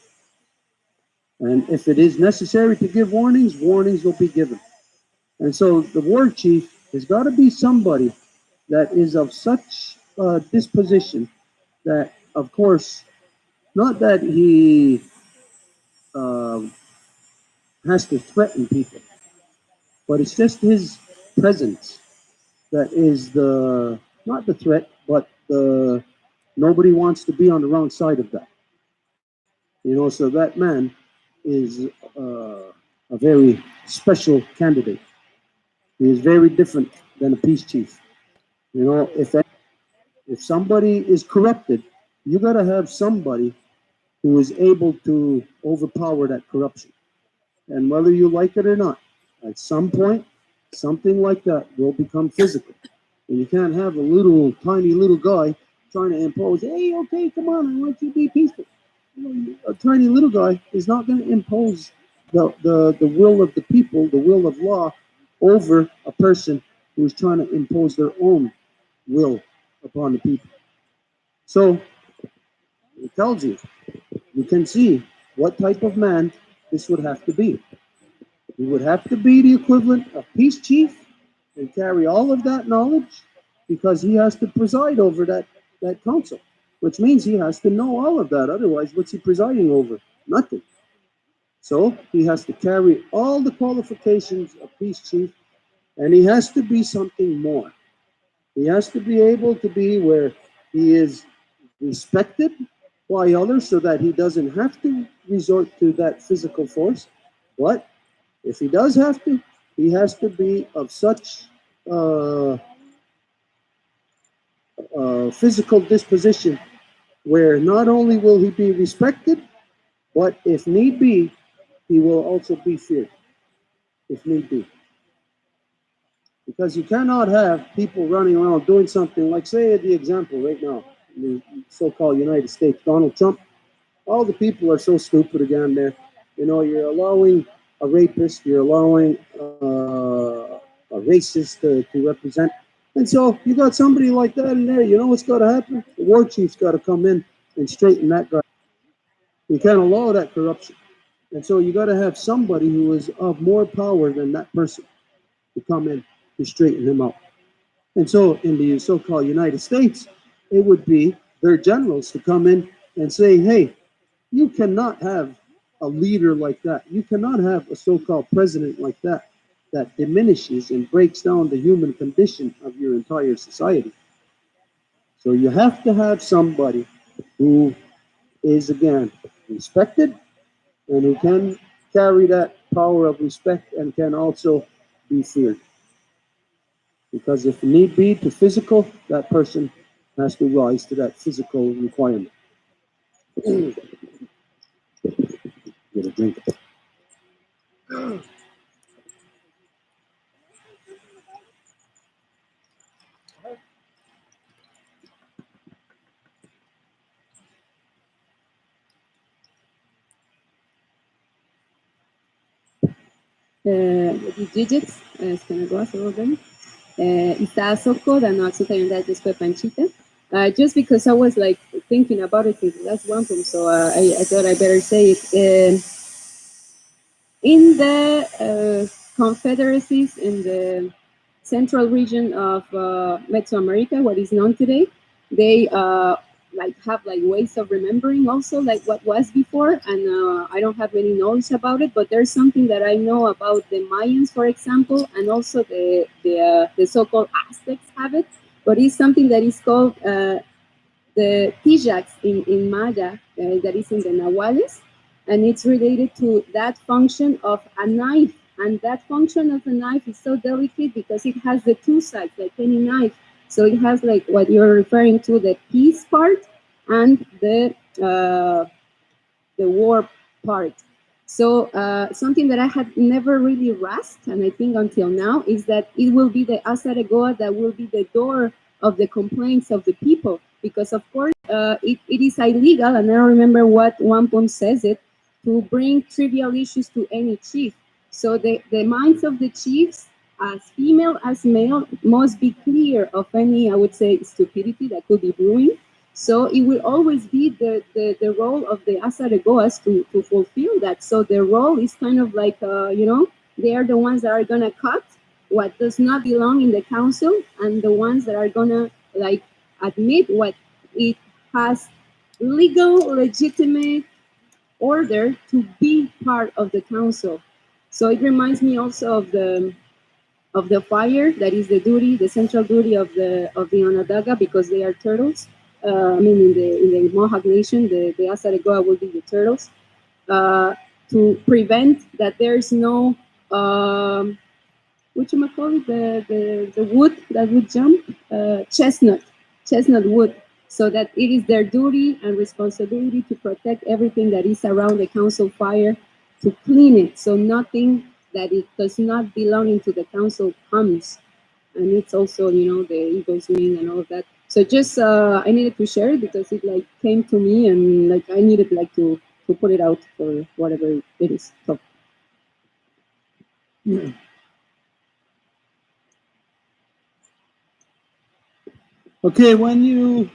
S1: And if it is necessary to give warnings, warnings will be given. And so the war chief has got to be somebody that is of such disposition that, of course, not that he uh, has to threaten people, but it's just his presence that is the not the threat, but the nobody wants to be on the wrong side of that. So that man is a very special candidate. He is very different than a peace chief. If somebody is corrupted, you got to have somebody who is able to overpower that corruption. And whether you like it or not, at some point, something like that will become physical. And you can't have a little, tiny little guy trying to impose, "Hey, okay, come on, I want you to be peaceful." A tiny little guy is not going to impose the will of the people, the will of law, over a person who is trying to impose their own will upon the people. So it tells you, you can see what type of man this would have to be. He would have to be the equivalent of peace chief and carry all of that knowledge, because he has to preside over that council, which means he has to know all of that. Otherwise, what's he presiding over? Nothing. So he has to carry all the qualifications of peace chief, and he has to be something more. He has to be able to be where he is respected by others, so that he doesn't have to resort to that physical force. But if he does have to, he has to be of such physical disposition where not only will he be respected, but if need be, he will also be feared, if need be. Because you cannot have people running around doing something like, say, the example right now, in the so-called United States, Donald Trump. All the people are so stupid again there. You're allowing a rapist, you're allowing a racist to represent. And so you got somebody like that in there. You know what's got to happen? The war chief's got to come in and straighten that guy. You can't allow that corruption. And so you got to have somebody who is of more power than that person to come in to straighten him out. And so in the so-called United States, it would be their generals to come in and say, "Hey, you cannot have a leader like that. You cannot have a so-called president like that diminishes and breaks down the human condition of your entire society." So you have to have somebody who is, again, respected, and who can carry that power of respect and can also be feared. Because if need be to physical, that person has to rise to that physical requirement. Get a drink.
S6: The digits, esse negócio, Logan, está socorro da nossa comunidade de Panchita. Just because I was like thinking about it since last one from, so I thought I better say it. In the confederacies in the central region of Mesoamerica, what is known today, they like have like ways of remembering also like what was before, and I don't have any knowledge about it, but there's something that I know about the Mayans, for example, and also the so-called Aztecs have it, but it's something that is called the Tijax in Maya, that is in the Nahuales, and it's related to that function of a knife. And that function of a knife is so delicate because it has the two sides, like any knife. So it has like what you're referring to, the piece part and the war part. So something that I had never really grasped, and I think until now, is that it will be the Azaregoa that will be the door of the complaints of the people. Because of course it is illegal, and I don't remember what one poem says it, to bring trivial issues to any chief. So the minds of the chiefs, as female as male, must be clear of any, I would say, stupidity that could be brewing. So it will always be the role of the Asaregoas to fulfill that. So their role is kind of like, they are the ones that are going to cut what does not belong in the council, and the ones that are going to like admit what it has legal, legitimate order to be part of the council. So it reminds me also of the fire, that is the duty, the central duty of the Onondaga, because they are turtles. I mean, in the Mohawk Nation, the Asaregoa will be the turtles, to prevent that there is no what you call it, the wood that would jump, chestnut wood, so that it is their duty and responsibility to protect everything that is around the council fire, to clean it so nothing that it does not belong into the council comes. And it's also, the eagle's wing and all of that. So just I needed to share it because it like came to me, and like I needed like to put it out for whatever it is. So
S1: Okay, when you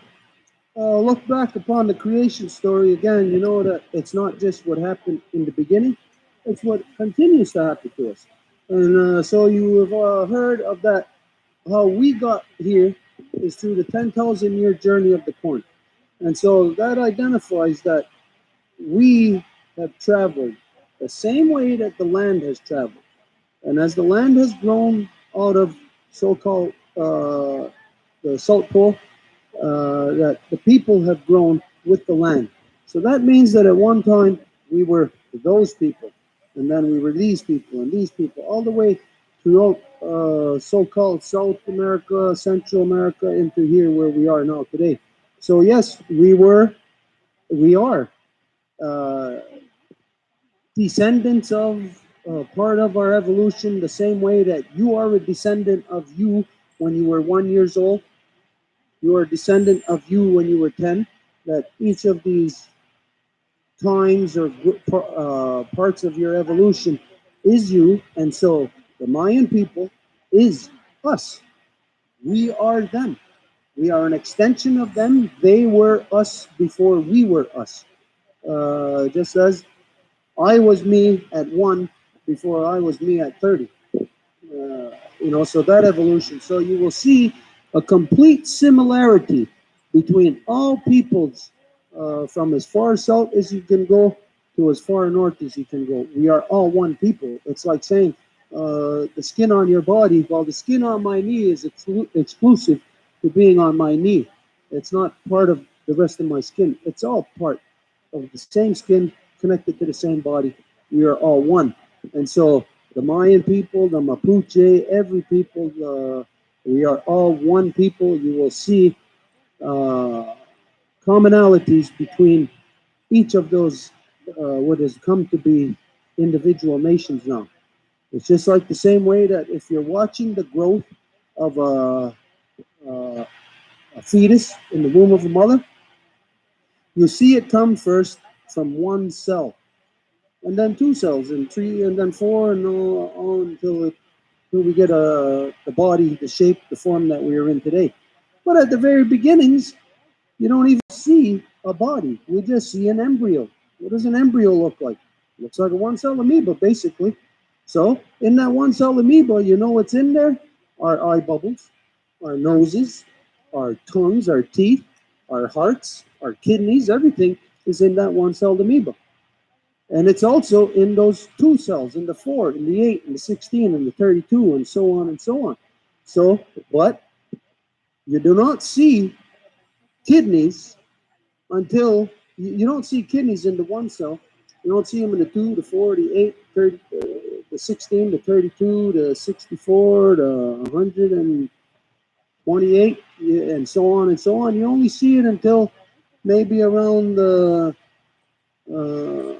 S1: look back upon the creation story again, you know that it's not just what happened in the beginning, it's what continues to happen to us. And so you have heard of that, how we got here is through the 10,000 year journey of the corn. And so that identifies that we have traveled the same way that the land has traveled. And as the land has grown out of so called the salt pole, that the people have grown with the land. So that means that at one time we were those people, and then we were these people and these people, all the way throughout so-called South America, Central America, into here where we are now today. So yes, we are uh, descendants of part of our evolution, the same way that you are a descendant of you when you were 1 years old. You are a descendant of you when you were 10. That each of these times or parts of your evolution is you. And so the Mayan people is us. We are them. We are an extension of them. They were us before we were us. Just as I was me at 1 before I was me at 30. So that evolution. So you will see a complete similarity between all peoples, from as far south as you can go to as far north as you can go. We are all one people. It's like saying the skin on your body. Well, the skin on my knee is exclusive to being on my knee. It's not part of the rest of my skin. It's all part of the same skin connected to the same body. We are all one. And so the Mayan people, the Mapuche, every people, we are all one people. You will see uh, commonalities between each of those, what has come to be individual nations now. It's just like the same way that if you're watching the growth of a fetus in the womb of a mother, you see it come first from one cell, and then two cells, and three, and then four, and all until we get the body, the shape, the form that we are in today. But at the very beginnings, You don't even see a body. You just see an embryo. What does an embryo look like? Looks like a one-cell amoeba, basically. So in that one-cell amoeba, you know what's in there? Our eye bubbles, our noses, our tongues, our teeth, our hearts, our kidneys, everything is in that one-celled amoeba. And it's also in those two cells, in the 4, in the 8, in the 16, in the 32, and so on and so on. So, but you do not see kidneys until you don't see kidneys in the one cell. You don't see them in the 2, the 4, the 8, 30, the 16, the 32, the 64, the 128, and so on and so on. You only see it until maybe around the, uh,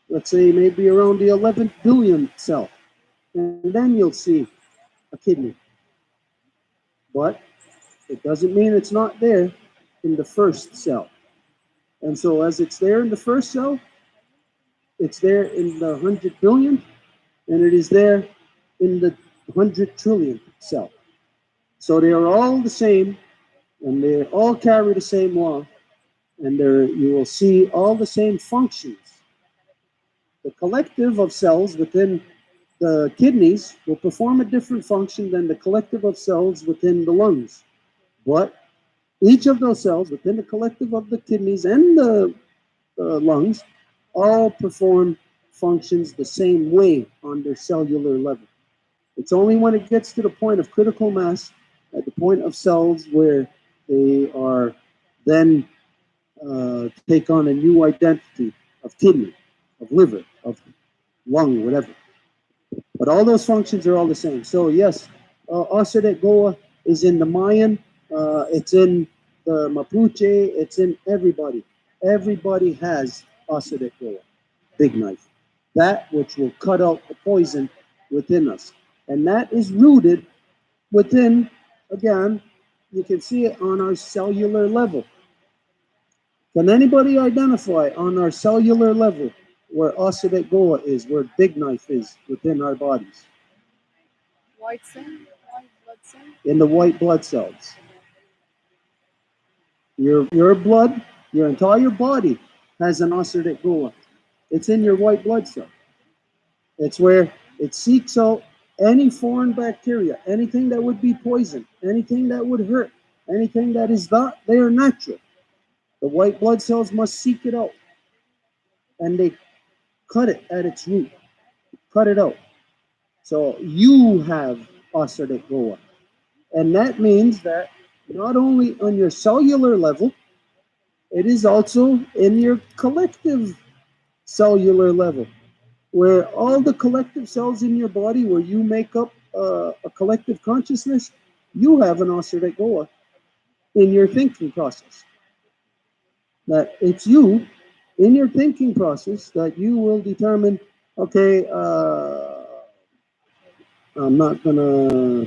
S1: let's say, maybe around the 11th billion cell. And then you'll see a kidney. But it doesn't mean it's not there in the first cell. And so as it's there in the first cell, it's there in the 100 billion, and it is there in the 100 trillion cell. So they are all the same, and they all carry the same law, and there you will see all the same functions. The collective of cells within the kidneys will perform a different function than the collective of cells within the lungs. But each of those cells within the collective of the kidneys and the lungs all perform functions the same way on their cellular level. It's only when it gets to the point of critical mass, at the point of cells where they are then take on a new identity of kidney, of liver, of lung, whatever. But all those functions are all the same. So yes, Osadet Goa is in the Mayan, it's in the Mapuche, it's in everybody. Everybody has Osadet Goa, big knife. That which will cut out the poison within us. And that is rooted within, again, you can see it on our cellular level. Can anybody identify on our cellular level where Osadet Goa is, where big knife is within our bodies?
S2: White cell, white blood cell.
S1: In the white blood cells. Your blood, your entire body has an Osadet Goa. It's in your white blood cell. It's where it seeks out any foreign bacteria, anything that would be poison, anything that would hurt, anything that is not there natural. The white blood cells must seek it out. And they cut it at its root. Cut it out. So you have Osadet Goa. And that means that not only on your cellular level, it is also in your collective cellular level, where all the collective cells in your body, where you make up a collective consciousness, you have an Osadet Goa in your thinking process. That it's you in your thinking process that you will determine, okay, I'm not gonna,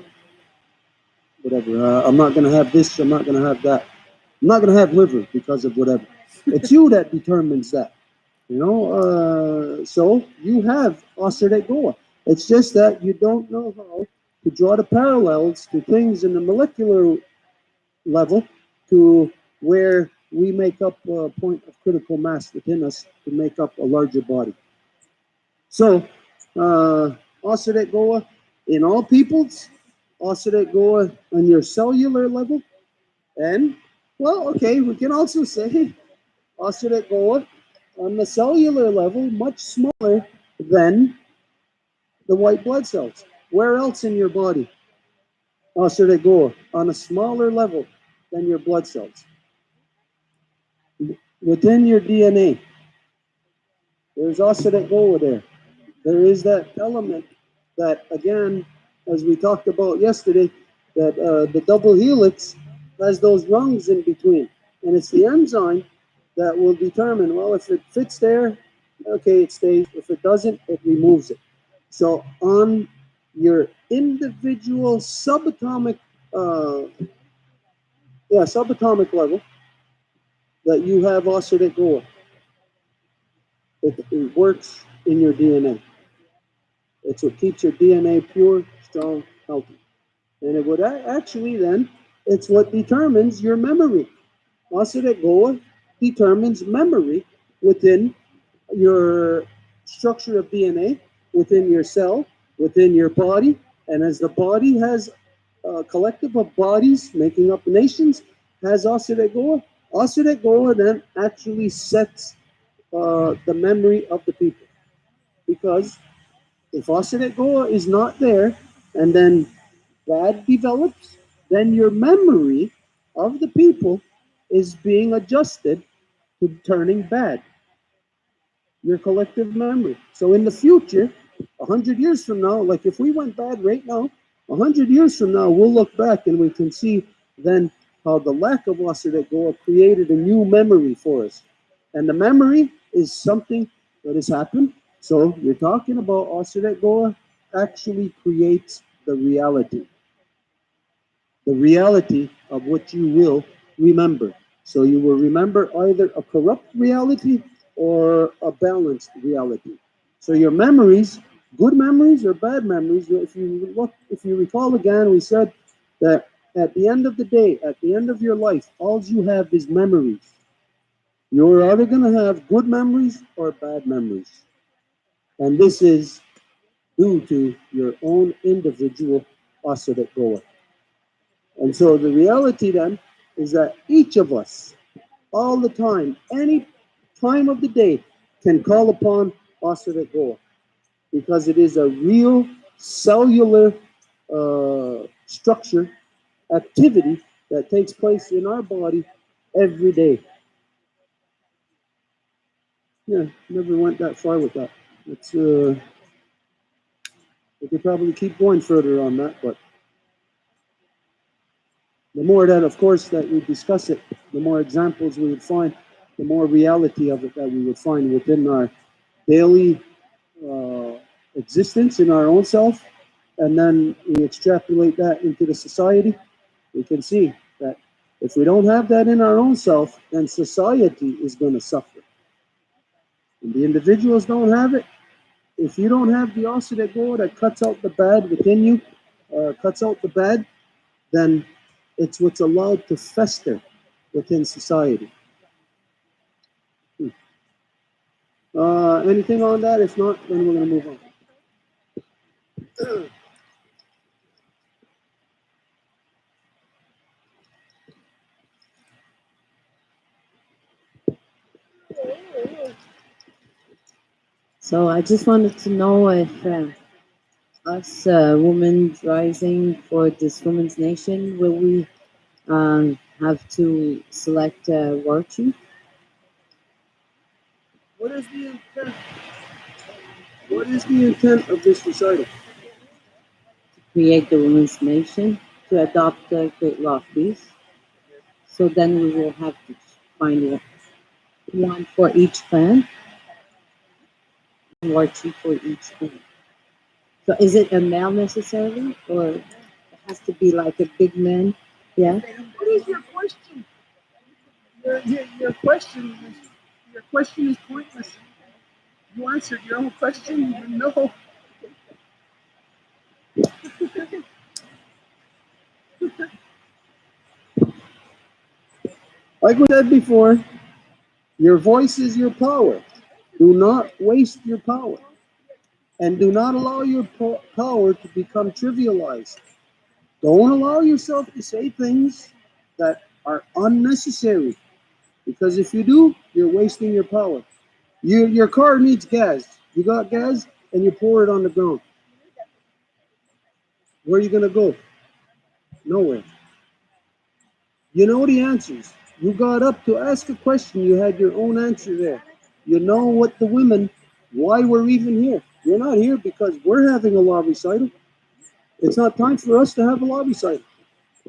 S1: whatever, I'm not gonna have this, I'm not gonna have that. I'm not gonna have liver because of whatever. It's you that determines that. So you have Osadet Goa. It's just that you don't know how to draw the parallels to things in the molecular level to where we make up a point of critical mass within us to make up a larger body. So, Osadet Goa in all peoples, Osadet Goa on your cellular level, and, well, okay, we can also say Osadet Goa on the cellular level, much smaller than the white blood cells. Where else in your body? Osadet Goa on a smaller level than your blood cells. Within your DNA, there's Osadet Goa there. There is that element that, again, as we talked about yesterday, that the double helix has those rungs in between. And it's the enzyme that will determine, well, if it fits there, okay, it stays. If it doesn't, it removes it. So on your individual subatomic, subatomic level, that you have Osadet Goa. It works in your DNA. It's what keeps your DNA pure, strong, healthy. And it would actually then, it's what determines your memory. Aseret Goa determines memory within your structure of DNA, within your cell, within your body. And as the body has a collective of bodies making up nations, has Aseret Goa. Aseret Goa then actually sets the memory of the people. Because if Aseret Goa is not there, and then bad develops, then your memory of the people is being adjusted to turning bad, your collective memory. So in the future, 100 years from now, like if we went bad right now, 100 years from now, we'll look back and we can see then how the lack of Aseret Goa created a new memory for us. And the memory is something that has happened. So you're talking about Aseret Goa actually creates the reality of what you will remember. So you will remember either a corrupt reality or a balanced reality. So your memories, good memories or bad memories, if you recall again, we said that at the end of the day, at the end of your life, all you have is memories. You're either going to have good memories or bad memories. And this is due to your own individual Asadat Goa. And so the reality then is that each of us, all the time, any time of the day, can call upon Asadat Goa because it is a real cellular structure activity that takes place in our body every day. Yeah, never went that far with that. It's we could probably keep going further on that, but the more that, of course, that we discuss it, the more examples we would find, the more reality of it that we would find within our daily uh, existence in our own self, and then we extrapolate that into the society. We can see that if we don't have that in our own self, then society is going to suffer. And the individuals don't have it. If you don't have the Asura Go that cuts out the bad within you, cuts out the bad, then it's what's allowed to fester within society. Anything on that? If not, then we're going to move on.
S4: So I just wanted to know if us women rising for this women's nation, will we have to select a war chief?
S1: What is the intent? What is the intent of this recital?
S4: Create the women's nation, to adopt the Great Law of Peace. So then we will have to find one for each clan, war chief for each clan. So is it a male necessarily, or it has to be like a big man? Yeah.
S1: What is your question? Your question is pointless. You answered your own question. No. Like we said before, your voice is your power. Do not waste your power. And do not allow your power to become trivialized. Don't allow yourself to say things that are unnecessary. Because if you do, you're wasting your power. Your car needs gas. You got gas and you pour it on the ground. Where are you going to go? Nowhere. You know the answers. You got up to ask a question. You had your own answer there. You know what the women, why we're even here. We're not here because we're having a law recital. It's not time for us to have a law recital.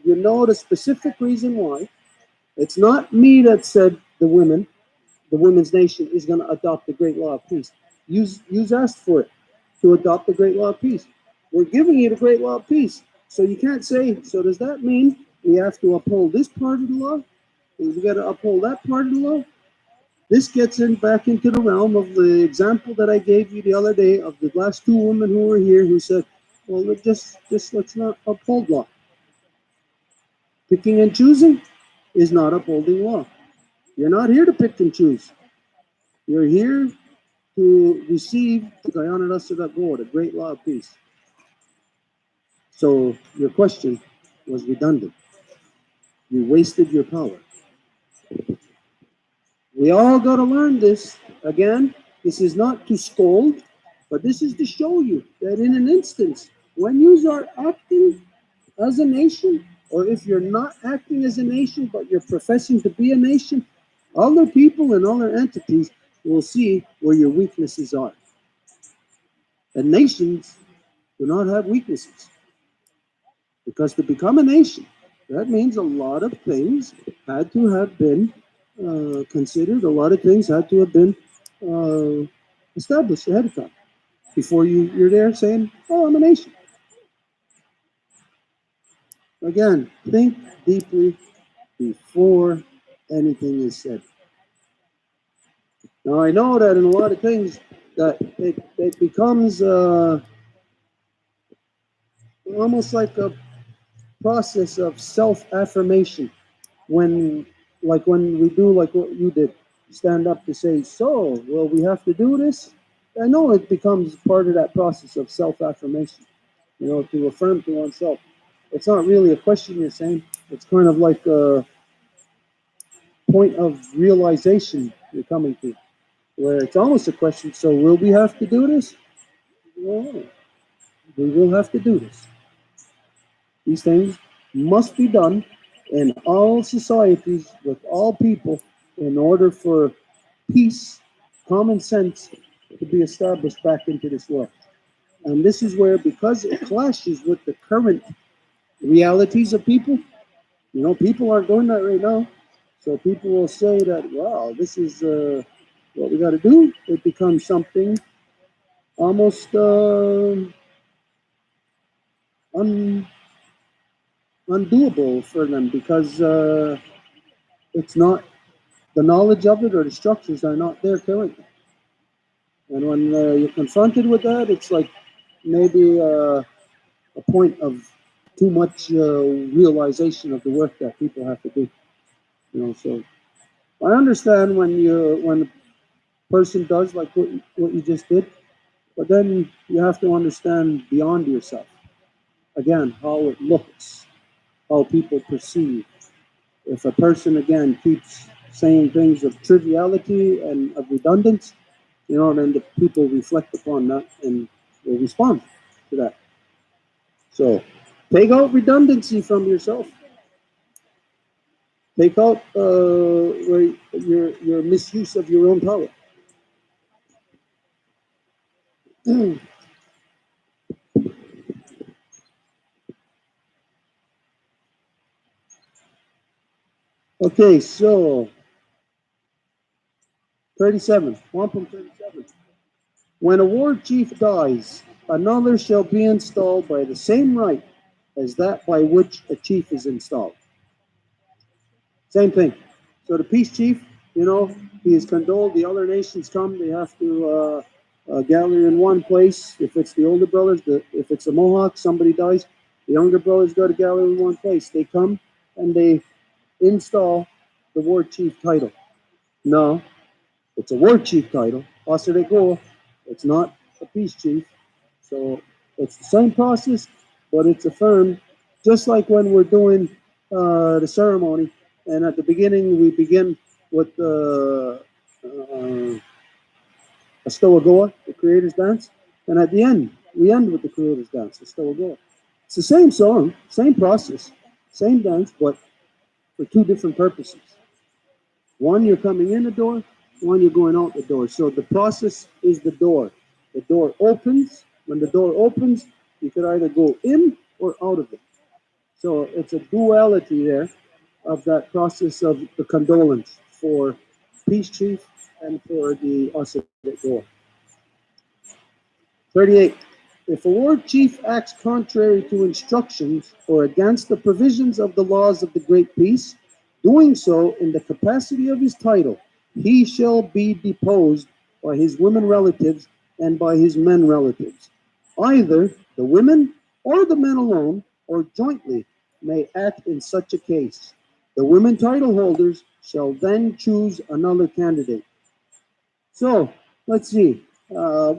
S1: You know the specific reason why. It's not me that said the women's nation is going to adopt the Great Law of Peace. You asked for it to adopt the Great Law of Peace. We're giving you the Great Law of Peace. So you can't say, so does that mean we have to uphold this part of the law? We got to uphold that part of the law? This gets back into the realm of the example that I gave you the other day of the last two women who were here who said, well, just let's not uphold law. Picking and choosing? is not upholding law. You're not here to pick and choose. You're here to receive the great law of peace. So your question was redundant. You wasted your power. We all got to learn this. Again, this is not to scold, but this is to show you that in an instance, when you are acting as a nation, or if you're not acting as a nation, but you're professing to be a nation, other people and other entities will see where your weaknesses are. And nations do not have weaknesses. Because to become a nation, that means a lot of things had to have been considered, a lot of things had to have been established ahead of time before you're there saying, oh, I'm a nation. Again, think deeply before anything is said. Now, I know that in a lot of things that it becomes almost like a process of self-affirmation when when we do like what you did, stand up to say, so, well, we have to do this. I know it becomes part of that process of self-affirmation, to affirm to oneself. It's not really a question you're saying. It's kind of like a point of realization you're coming to, where it's almost a question. So, will we have to do this? Well, we will have to do this. These things must be done in all societies with all people in order for peace, common sense to be established back into this world. And this is where, because it clashes with the current realities of people, people aren't doing that right now. So people will say that, wow, this is what we got to do. It becomes something almost un- undoable for them because it's not the knowledge of it or the structures are not there currently. And when you're confronted with that, it's like maybe a point of too much realization of the work that people have to do. So I understand when a person does like what you just did, but then you have to understand beyond yourself. Again, how it looks, how people perceive. If a person again keeps saying things of triviality and of redundance, then the people reflect upon that and will respond to that. So take out redundancy from yourself. Take out where your misuse of your own power. Okay, so 37, wampum 37. When a war chief dies, another shall be installed by the same right as that by which a chief is installed. Same thing. So the peace chief, he is condoled. The other nations come. They have to gather in one place. If it's the older brothers, if it's the Mohawks, somebody dies, the younger brothers go to gather in one place. They come and they install the war chief title. No, it's a war chief title. Also, they go. It's not a peace chief. So it's the same process, but it's affirmed. Just like when we're doing the ceremony, and at the beginning we begin with a Stoagoa, the Creator's Dance, and at the end we end with the Creator's Dance, the Stoagoa. It's the same song, same process, same dance, but for two different purposes. One, you're coming in the door, one, you're going out the door. So the process is the door. The door opens. When the door opens, you could either go in or out of it. So it's a duality there of that process of the condolence for peace chief and for the Ossetic door. 38. If a war chief acts contrary to instructions or against the provisions of the laws of the Great Peace, doing so in the capacity of his title, he shall be deposed by his women relatives and by his men relatives. Either the women or the men alone, or jointly, may act in such a case. The women title holders shall then choose another candidate. So, let's see. A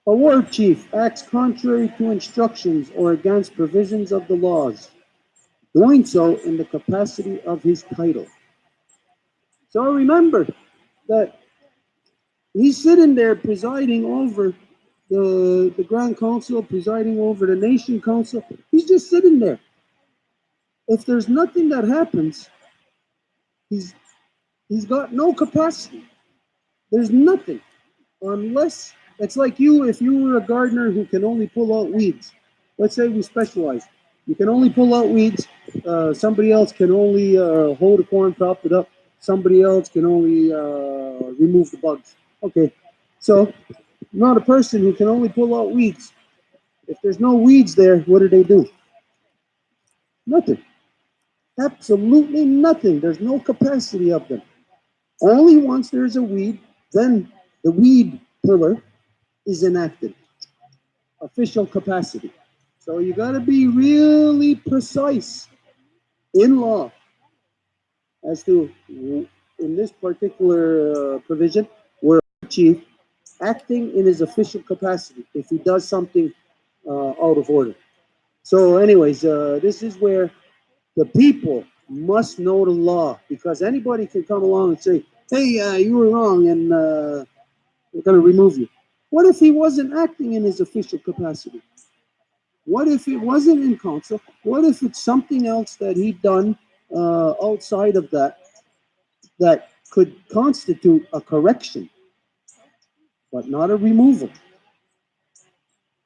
S1: war chief acts contrary to instructions or against provisions of the laws, doing so in the capacity of his title. So remember that he's sitting there presiding over the Grand Council, presiding over the Nation Council. He's just sitting there. If there's nothing that happens, he's he's got no capacity. There's nothing. Unless it's like you, if you were a gardener who can only pull out weeds. Let's say we specialize. You can only pull out weeds. Somebody else can only hold a corn, prop it up. Somebody else can only remove the bugs. Okay, so not a person who can only pull out weeds. If there's no weeds there, what do? Nothing. Absolutely nothing. There's no capacity of them. Only once there's a weed, then the weed puller is enacted. Official capacity. So you got to be really precise in law as to, in this particular provision, where a chief acting in his official capacity if he does something out of order. So, anyways, this is where the people must know the law, because anybody can come along and say, "Hey, you were wrong, and we're going to remove you." What if he wasn't acting in his official capacity? What if it wasn't in council? What if it's something else that he'd done outside of that that could constitute a correction, but not a removal?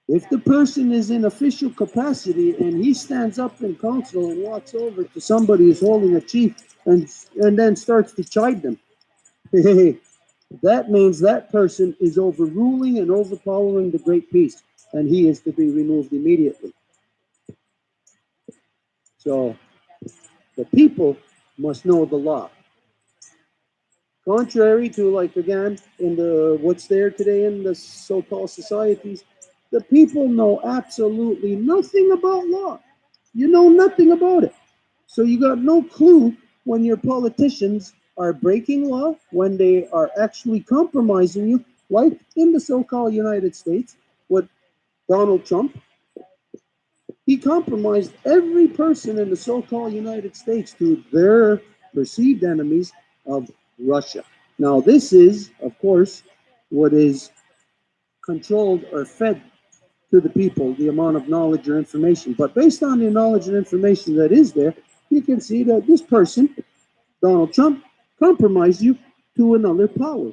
S1: If the person is in official capacity and he stands up in council and walks over to somebody who's holding a chief and then starts to chide them, that means that person is overruling and overpowering the great peace, and he is to be removed immediately. So the people must know the law. Contrary to, like, again, in the what's there today in the so-called societies, the people know absolutely nothing about law. You know nothing about it. So you got no clue when your politicians are breaking law, when they are actually compromising you, like in the so-called United States with Donald Trump. He compromised every person in the so-called United States to their perceived enemies of Russia. Now, this is, of course, what is controlled or fed to the people, the amount of knowledge or information. But based on the knowledge and information that is there, you can see that this person, Donald Trump, compromised you to another power,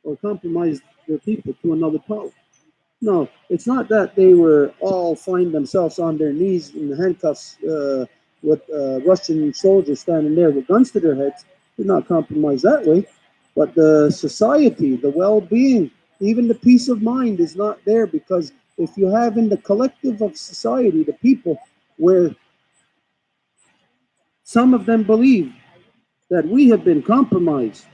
S1: or compromised the people to another power. No, it's not that they were all find themselves on their knees in the handcuffs with Russian soldiers standing there with guns to their heads. They're not compromised that way. But the society, the well-being, even the peace of mind is not there, because if you have in the collective of society, the people, where some of them believe that we have been compromised,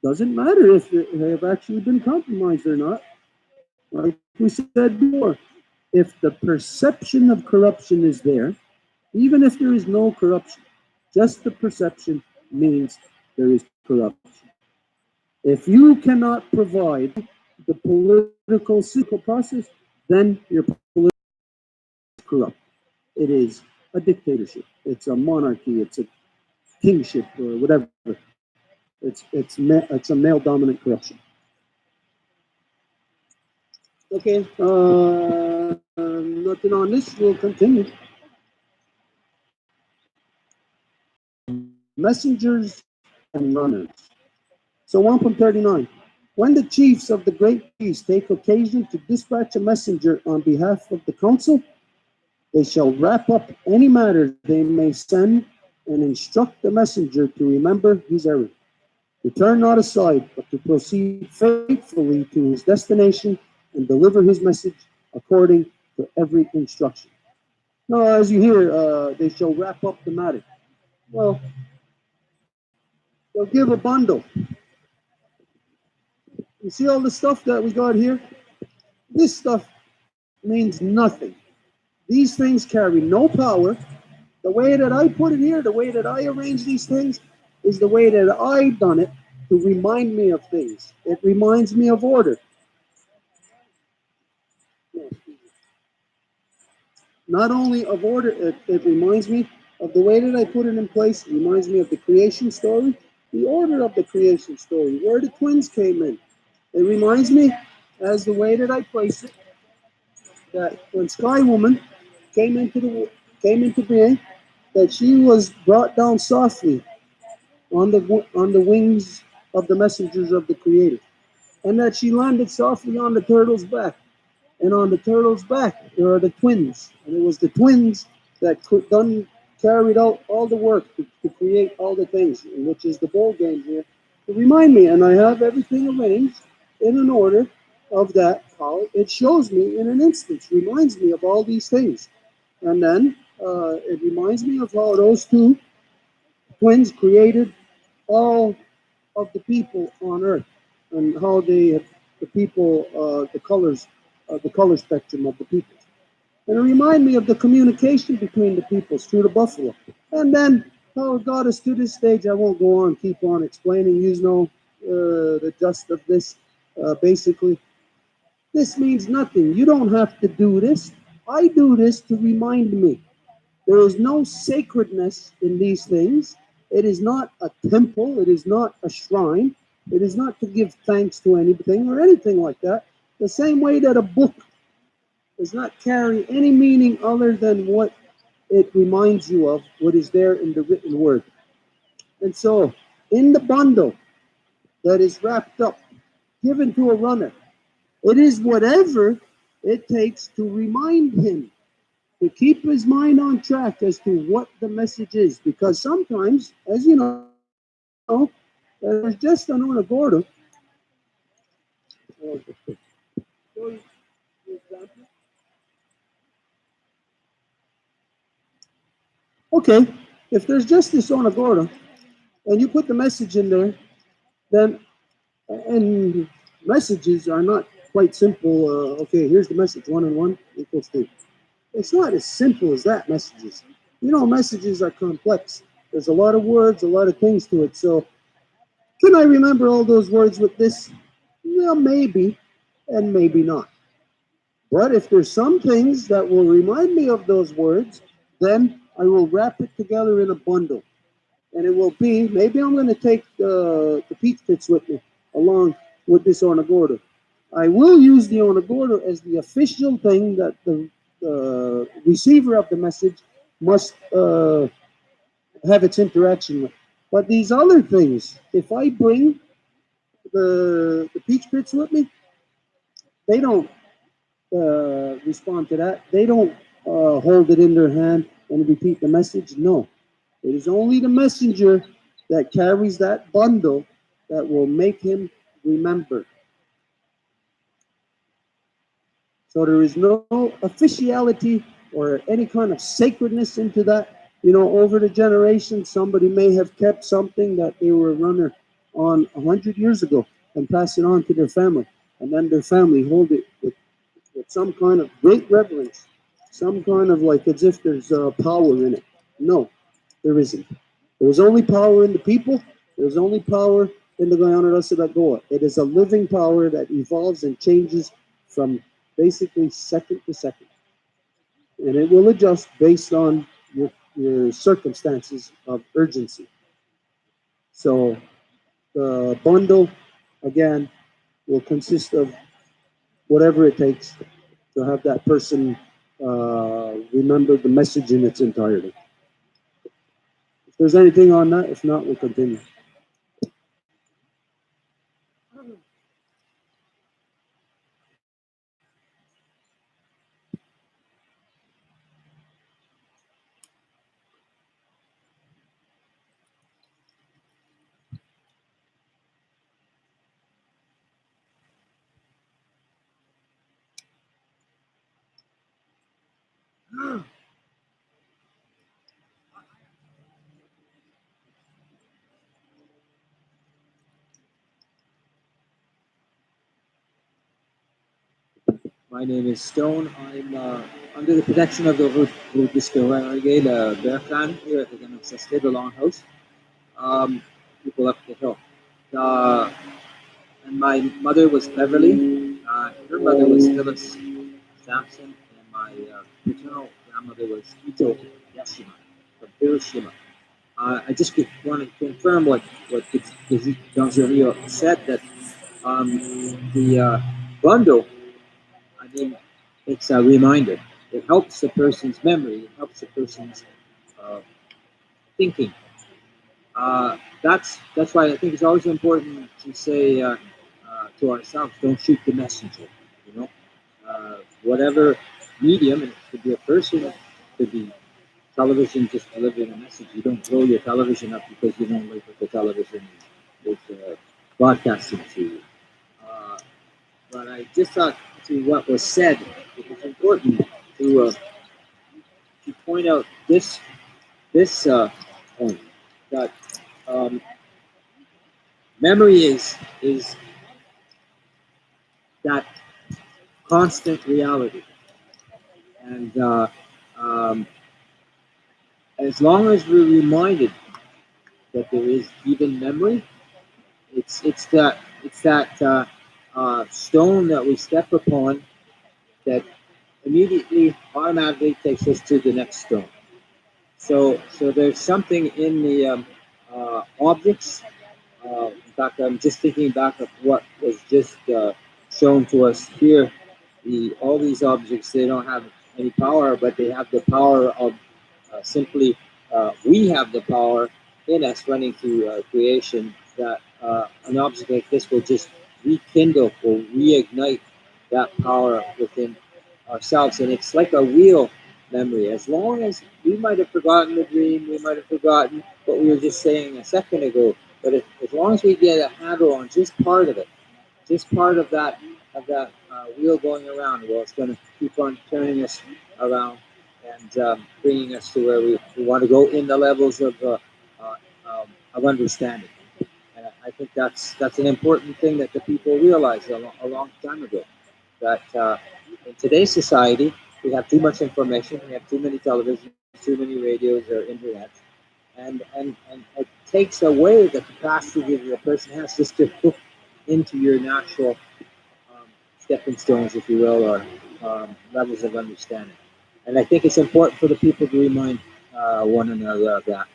S1: doesn't matter if they have actually been compromised or not. Like we said before, if the perception of corruption is there, even if there is no corruption, just the perception means there is corruption. If you cannot provide the political process, then your political is corrupt. It is a dictatorship. It's a monarchy. It's a kingship or whatever. It's a male dominant corruption. Okay, nothing on this. We'll continue. Messengers and runners. So 1.39. When the chiefs of the great peace take occasion to dispatch a messenger on behalf of the council, they shall wrap up any matter they may send and instruct the messenger to remember his errand, to turn not aside, but to proceed faithfully to his destination and deliver his message according to every instruction. Now, as you hear, they shall wrap up the matter. Well, they'll give a bundle. You see all the stuff that we got here? This stuff means nothing. These things carry no power. The way that I put it here, the way that I arrange these things, is the way that I done it to remind me of things. It reminds me of order. Not only of order, it reminds me of the way that I put it in place. It reminds me of the creation story, the order of the creation story, where the twins came in. It reminds me, as the way that I place it, that when Sky Woman came into the came into being, that she was brought down softly on the wings of the messengers of the Creator, and that she landed softly on the turtle's back. And on the turtle's back, there are the twins, and it was the twins that carried out all the work to create all the things, which is the bowl game here. To remind me, and I have everything arranged in an order of that. How it shows me in an instance, reminds me of all these things, and then it reminds me of how those two twins created all of the people on Earth, and how the people, the color spectrum of the people. And it reminded me of the communication between the peoples through the buffalo. And then how it got us to this stage. I won't go on, keep on explaining. You know the gist of this. Basically, this means nothing. You don't have to do this. I do this to remind me. There is no sacredness in these things. It is not a temple. It is not a shrine. It is not to give thanks to anything or anything like that. The same way that a book does not carry any meaning other than what it reminds you of, what is there in the written word. And so, in the bundle that is wrapped up, given to a runner, it is whatever it takes to remind him, to keep his mind on track as to what the message is. Because sometimes, as you know, there's just an Gordo. Okay, if there's just this Gordo, and you put the message in there, then, and messages are not quite simple. Okay, here's the message, 1 and 1 equals 2. It's not as simple as that, messages. Messages are complex. There's a lot of words, a lot of things to it. So, can I remember all those words with this? Yeah, maybe, and maybe not. But if there's some things that will remind me of those words, then I will wrap it together in a bundle. And it will be, maybe I'm going to take the peach pits with me along with this Onagordo. I will use the Onagordo as the official thing that the receiver of the message must have its interaction with. But these other things, if I bring the peach pits with me, they don't respond to that. They don't hold it in their hand and repeat the message. No, it is only the messenger that carries that bundle that will make him remember. So there is no officiality or any kind of sacredness into that. Over the generations, somebody may have kept something that they were a runner on 100 years ago and pass it on to their family, and then their family hold it with some kind of great reverence, some kind of like as if there's power in it. No, there isn't. There's only power in the people. There's only power in the Guyana Rasa Goa. It is a living power that evolves and changes from basically second to second. And it will adjust based on your circumstances of urgency. So the bundle, again, will consist of whatever it takes to have that person remember the message in its entirety. If there's anything on that, if not, we'll continue.
S7: My name is Stone. I'm under the protection of the Rudisco Renegade Bear Clan here at the Ganaseste, the Longhouse. People up the hill. Uh, and my mother was Beverly. Her mother was Phyllis Sampson, and my paternal grandmother was Ito Yashima from Hiroshima. I just want to confirm what Rio said that the bundle, I mean, it's a reminder. It helps a person's memory. It helps a person's uh, thinking. That's why I think it's always important to say to ourselves, don't shoot the messenger. You know, whatever medium, and it could be a person, it could be television just delivering a message. You don't blow your television up because you don't like what the television is broadcasting to you. Uh, but I just thought to what was said, it was important to point out this point that um, memory is that constant reality, and um, as long as we're reminded that there is even memory, it's that stone that we step upon that immediately automatically takes us to the next stone. So there's something in the objects. In fact, I'm just thinking back of what was just shown to us here. All these objects, they don't have any power, but they have the power of simply we have the power in us running through creation that an object like this will just rekindle or reignite that power within ourselves. And it's like a real memory. As long as we might have forgotten the dream, we might have forgotten what we were just saying a second ago, but as long as we get a handle on just part of it, just part of that wheel going around, well, it's going to keep on turning us around and bringing us to where we want to go in the levels of understanding. And I think that's an important thing that the people realized a long time ago. That in today's society, we have too much information, we have too many televisions, too many radios or internet, and it takes away the capacity that a person has just to hook into your natural stepping stones, if you will, or levels of understanding. And I think it's important for the people to remind one another of that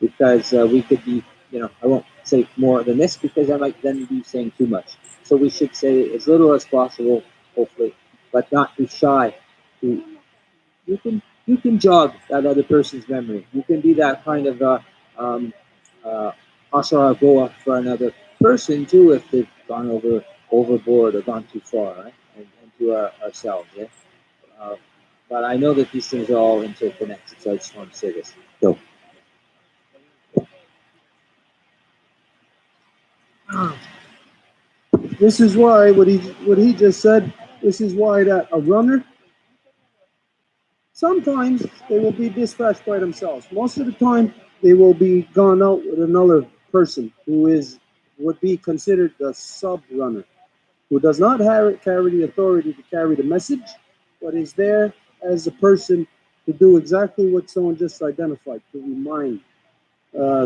S7: because we could be, I won't say more than this because I might then be saying too much. So we should say as little as possible, hopefully, but not be shy. You can jog that other person's memory. You can be that kind of um, Asara Goa for another person too if they've gone overboard or gone too far, right? And to ourselves, yeah. Uh, but I know that these things are all interconnected, so I just want to say this. So,
S1: This is why what he just said. This is why that a runner sometimes they will be dispatched by themselves. Most of the time they will be gone out with another person who is would be considered the sub runner, who does not carry the authority to carry the message, but is there as a person to do exactly what someone just identified, to remind.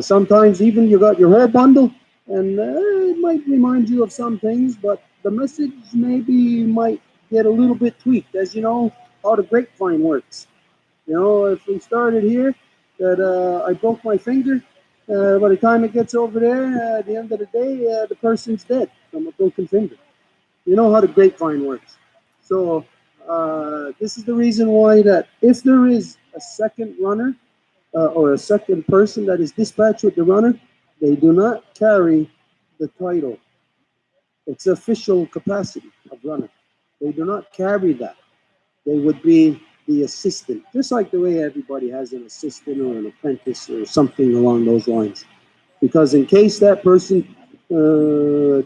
S1: Sometimes even you got your whole bundle, and it might remind you of some things, but the message maybe might get a little bit tweaked, as you know how the grapevine works. If we started here, that I broke my finger, by the time it gets over there, at the end of the day, the person's dead from a broken finger. You know how the grapevine works. So this is the reason why that if there is a second runner or a second person that is dispatched with the runner, they do not carry the title. It's official capacity of runner. They do not carry that. They would be the assistant, just like the way everybody has an assistant or an apprentice or something along those lines. Because in case that person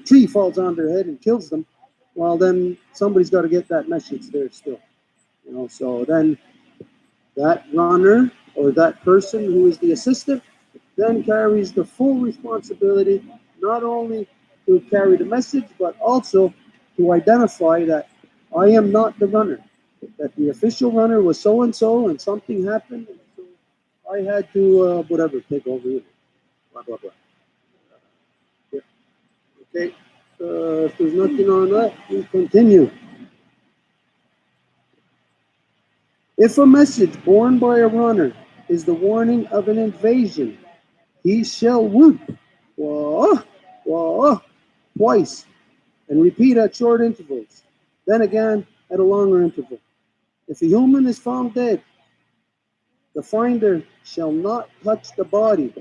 S1: tree falls on their head and kills them, well, then somebody's got to get that message there still. So then that runner or that person who is the assistant then carries the full responsibility not only to carry the message but also to identify that I am not the runner. That the official runner was so and something happened, and so I had to whatever take over. Blah blah blah. Yeah. Okay. If there's nothing on that, we continue. If a message borne by a runner is the warning of an invasion, he shall whoop, wah, wah, twice, and repeat at short intervals, then again at a longer interval. If a human is found dead, the finder shall not touch the body,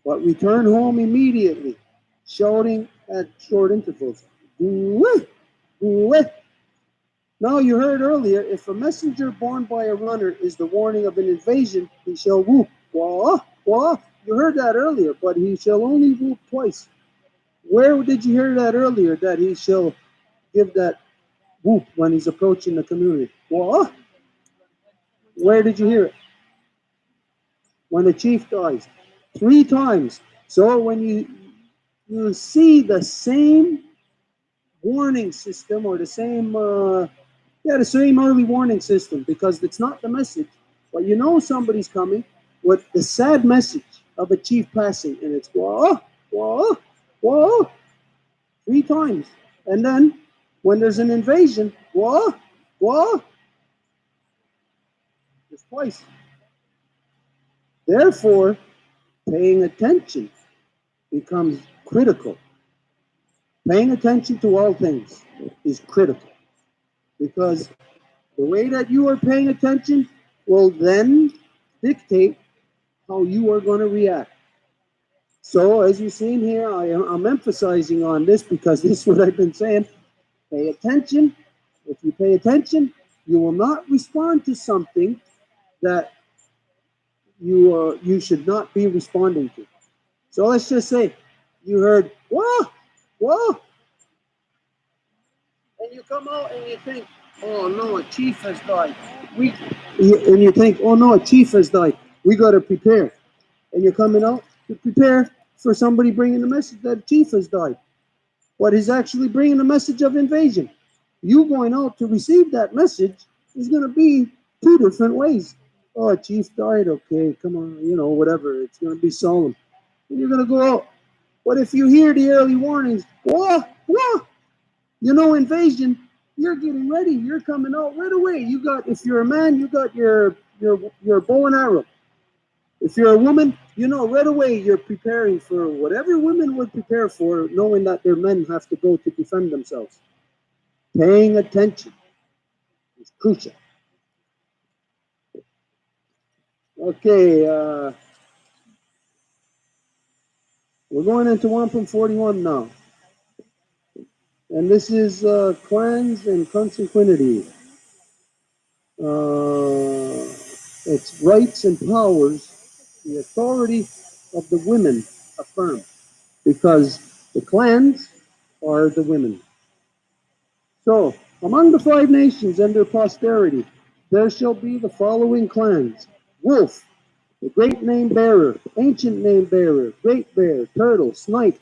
S1: but return home immediately, shouting at short intervals. Woo, woo. Now you heard earlier, if a messenger borne by a runner is the warning of an invasion, he shall whoop. Wah, wah. You heard that earlier, but he shall only whoop twice. Where did you hear that earlier, that he shall give that whoop when he's approaching the community? Wah. Where did you hear it? When the chief dies. 3 times. So when you see the same warning system, or the same early warning system, because it's not the message, but you know somebody's coming with the sad message of a chief passing, and it's wah, wah, wah, 3 times. And then when there's an invasion, wah, wah, just twice. Therefore, paying attention becomes critical. Paying attention to all things is critical, because the way that you are paying attention will then dictate how you are going to react. So, as you've seen here, I'm emphasizing on this because this is what I've been saying. Pay attention. If you pay attention, you will not respond to something that you should not be responding to. So let's just say you heard whoa, whoa, and you come out and you think, oh no, a chief has died. And you think, oh no, a chief has died. We got to prepare. And you're coming out to prepare for somebody bringing the message that a chief has died. But he's actually bringing a message of invasion. You going out to receive that message is going to be 2 different ways. Oh, a chief died. Okay, come on, whatever. It's going to be solemn. And you're going to go out. But if you hear the early warnings, whoa, whoa, invasion, you're getting ready. You're coming out right away. If you're a man, you got your bow and arrow. If you're a woman, right away you're preparing for whatever women would prepare for, knowing that their men have to go to defend themselves. Paying attention is crucial. Okay, we're going into 1.41 now. And this is clans and consanguinity. Its rights and powers, the authority of the women affirmed, because the clans are the women. So, among the 5 nations and their posterity, there shall be the following clans: Wolf, the great name bearer, ancient name bearer, great bear, turtle, snipe,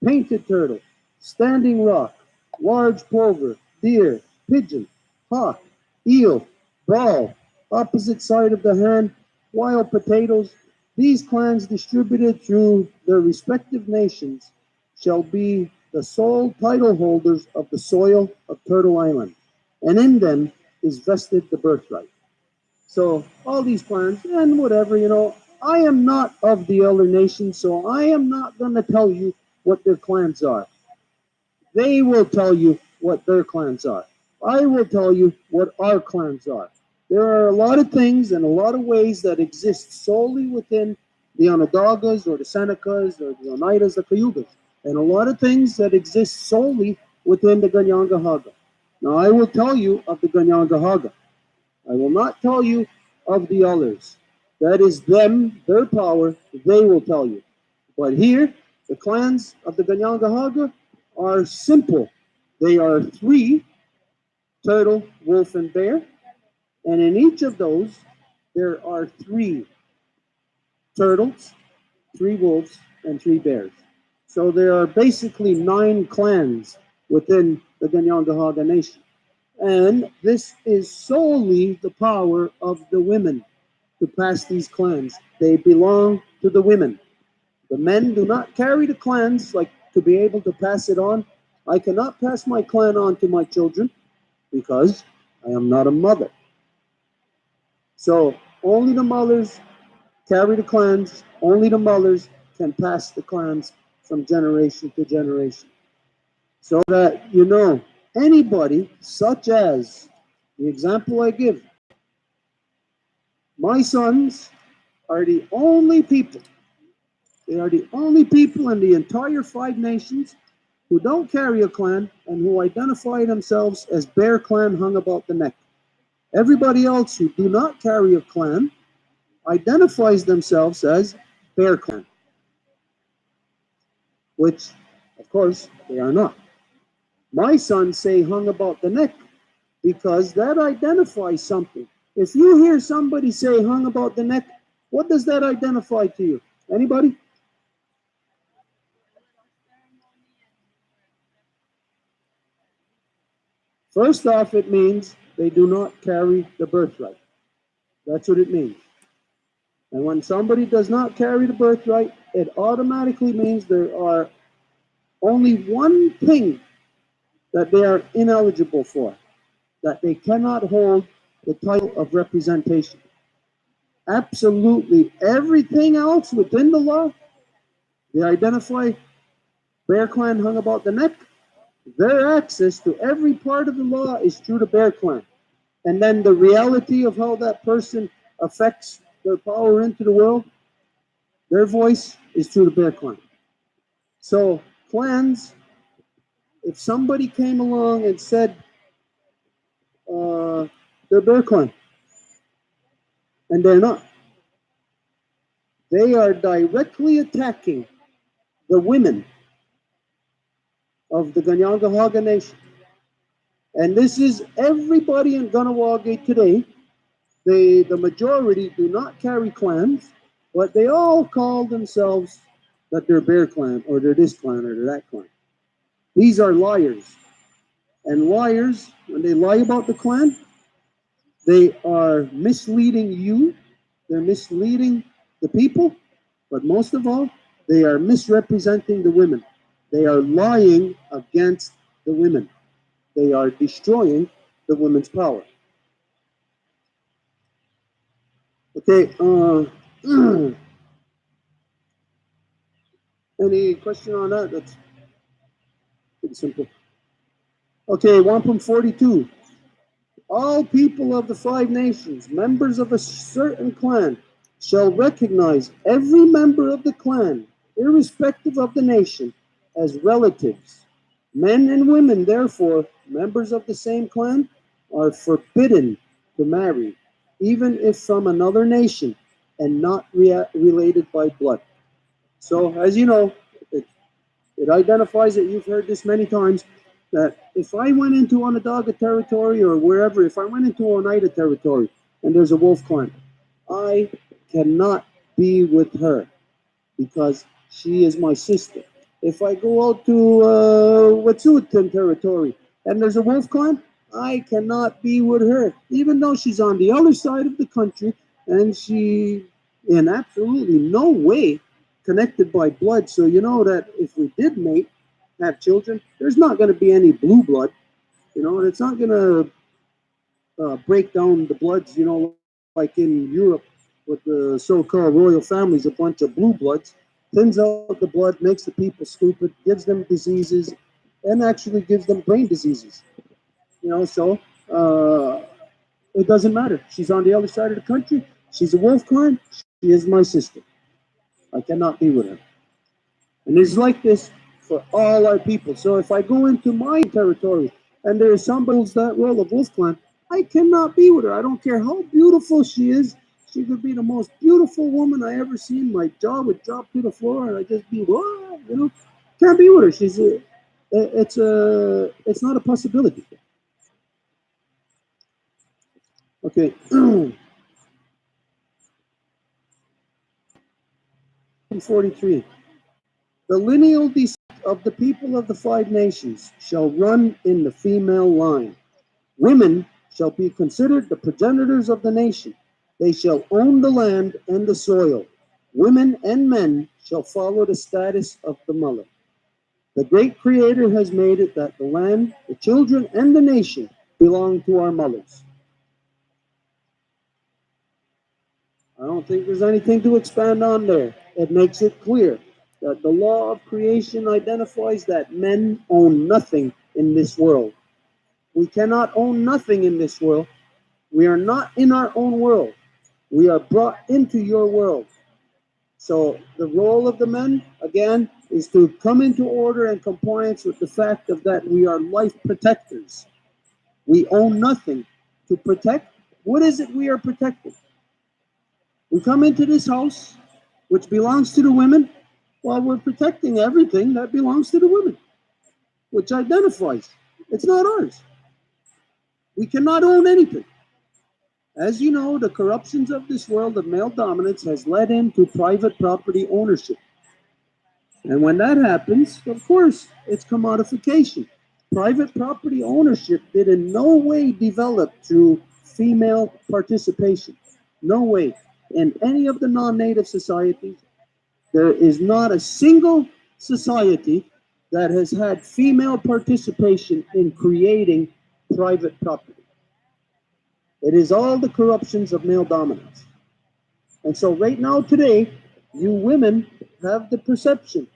S1: painted turtle, standing rock, large plover, deer, pigeon, hawk, eel, ball, opposite side of the hand, wild potatoes. These clans distributed through their respective nations shall be the sole title holders of the soil of Turtle Island, and in them is vested the birthright. So all these clans and whatever, I am not of the other nations, so I am not going to tell you what their clans are. They will tell you what their clans are. I will tell you what our clans are. There are a lot of things and a lot of ways that exist solely within the Onondagas or the Senecas or the Oneidas, the Cayugas, and a lot of things that exist solely within the Ganyangahaga. Now, I will tell you of the Ganyangahaga. I will not tell you of the others. That is them, their power, they will tell you. But here, the clans of the Ganyangahaga are simple. They are 3: turtle, wolf, and bear. And in each of those, there are 3 turtles, 3 wolves, and 3 bears. So there are basically 9 clans within the Ganyangahaga Nation. And this is solely the power of the women to pass these clans. They belong to the women. The men do not carry the clans like to be able to pass it on. I cannot pass my clan on to my children because I am not a mother. So only the mothers carry the clans. Only the mothers can pass the clans from generation to generation. So that you know, anybody, such as the example I give, my sons are the only people, they are the only people in the entire Five Nations who don't carry a clan and who identify themselves as Bear Clan hung about the neck. Everybody else who do not carry a clan identifies themselves as Bear Clan, which, of course, they are not. My sons say hung about the neck because that identifies something. If you hear somebody say hung about the neck, what does that identify to you? Anybody? First off, it means they do not carry the birthright. That's what it means. And when somebody does not carry the birthright, it automatically means there are only one thing that they are ineligible for, that they cannot hold the title of representation. Absolutely everything else within the law, they identify Bear Clan hung about the neck. Their access to every part of the law is through the Bear Clan. And then the reality of how that person affects their power into the world, their voice is through the Bear Clan. So clans, if somebody came along and said they're Bear Clan, and they're not, they are directly attacking the women of the Ganyangahaga Nation. And this is everybody in Ganawage today. The majority do not carry clans, but they all call themselves that they're Bear Clan, or they're this clan, or they're that clan. These are liars. And liars, when they lie about the clan, they are misleading you, they're misleading the people, but most of all, they are misrepresenting the women. They are lying against the women. They are destroying the women's power. Okay, any question on that? That's pretty simple. Okay, wampum 42. All people of the Five Nations, members of a certain clan, shall recognize every member of the clan, irrespective of the nation, as relatives. Men and women, therefore, members of the same clan, are forbidden to marry, even if from another nation and not related by blood. So, as you know, it identifies it. You've heard this many times that if I went into Onondaga territory or wherever, if I went into Oneida territory and there's a wolf clan, I cannot be with her because she is my sister. If I go out to Wet'suwet'en territory and there's a wolf clan, I cannot be with her, even though she's on the other side of the country and she, in absolutely no way, connected by blood. So you know that if we did mate, have children, there's not going to be any blue blood. You know, it's not going to break down the bloods. You know, like in Europe with the so-called royal families, a bunch of blue bloods thins out the blood, makes the people stupid, gives them diseases, and actually gives them brain diseases. You know, so it doesn't matter. She's on the other side of the country. She's a wolf clan. She is my sister. I cannot be with her. And it's like this for all our people. So if I go into my territory and there is somebody who's that role of wolf clan, I cannot be with her. I don't care how beautiful she is. She could be the most beautiful woman I ever seen. My jaw would drop to the floor, and I just be, what? You know, can't be with her. It's not a possibility. Okay. 43. The lineal descent of the people of the 5 nations shall run in the female line. Women shall be considered the progenitors of the nation. They shall own the land and the soil. Women and men shall follow the status of the mother. The great Creator has made it that the land, the children, and the nation belong to our mothers. I don't think there's anything to expand on there. It makes it clear that the law of creation identifies that men own nothing in this world. We cannot own nothing in this world. We are not in our own world. We are brought into your world. So the role of the men, again, is to come into order and compliance with the fact of that we are life protectors. We own nothing to protect. What is it we are protecting? We come into this house, which belongs to the women, while we're protecting everything that belongs to the women, which identifies. It's not ours. We cannot own anything. As you know, the corruptions of this world of male dominance has led into private property ownership. And when that happens, of course, it's commodification. Private property ownership did in no way develop through female participation. No way. In any of the non-native societies, there is not a single society that has had female participation in creating private property. It is all the corruptions of male dominance. And so right now, today, you women have the perception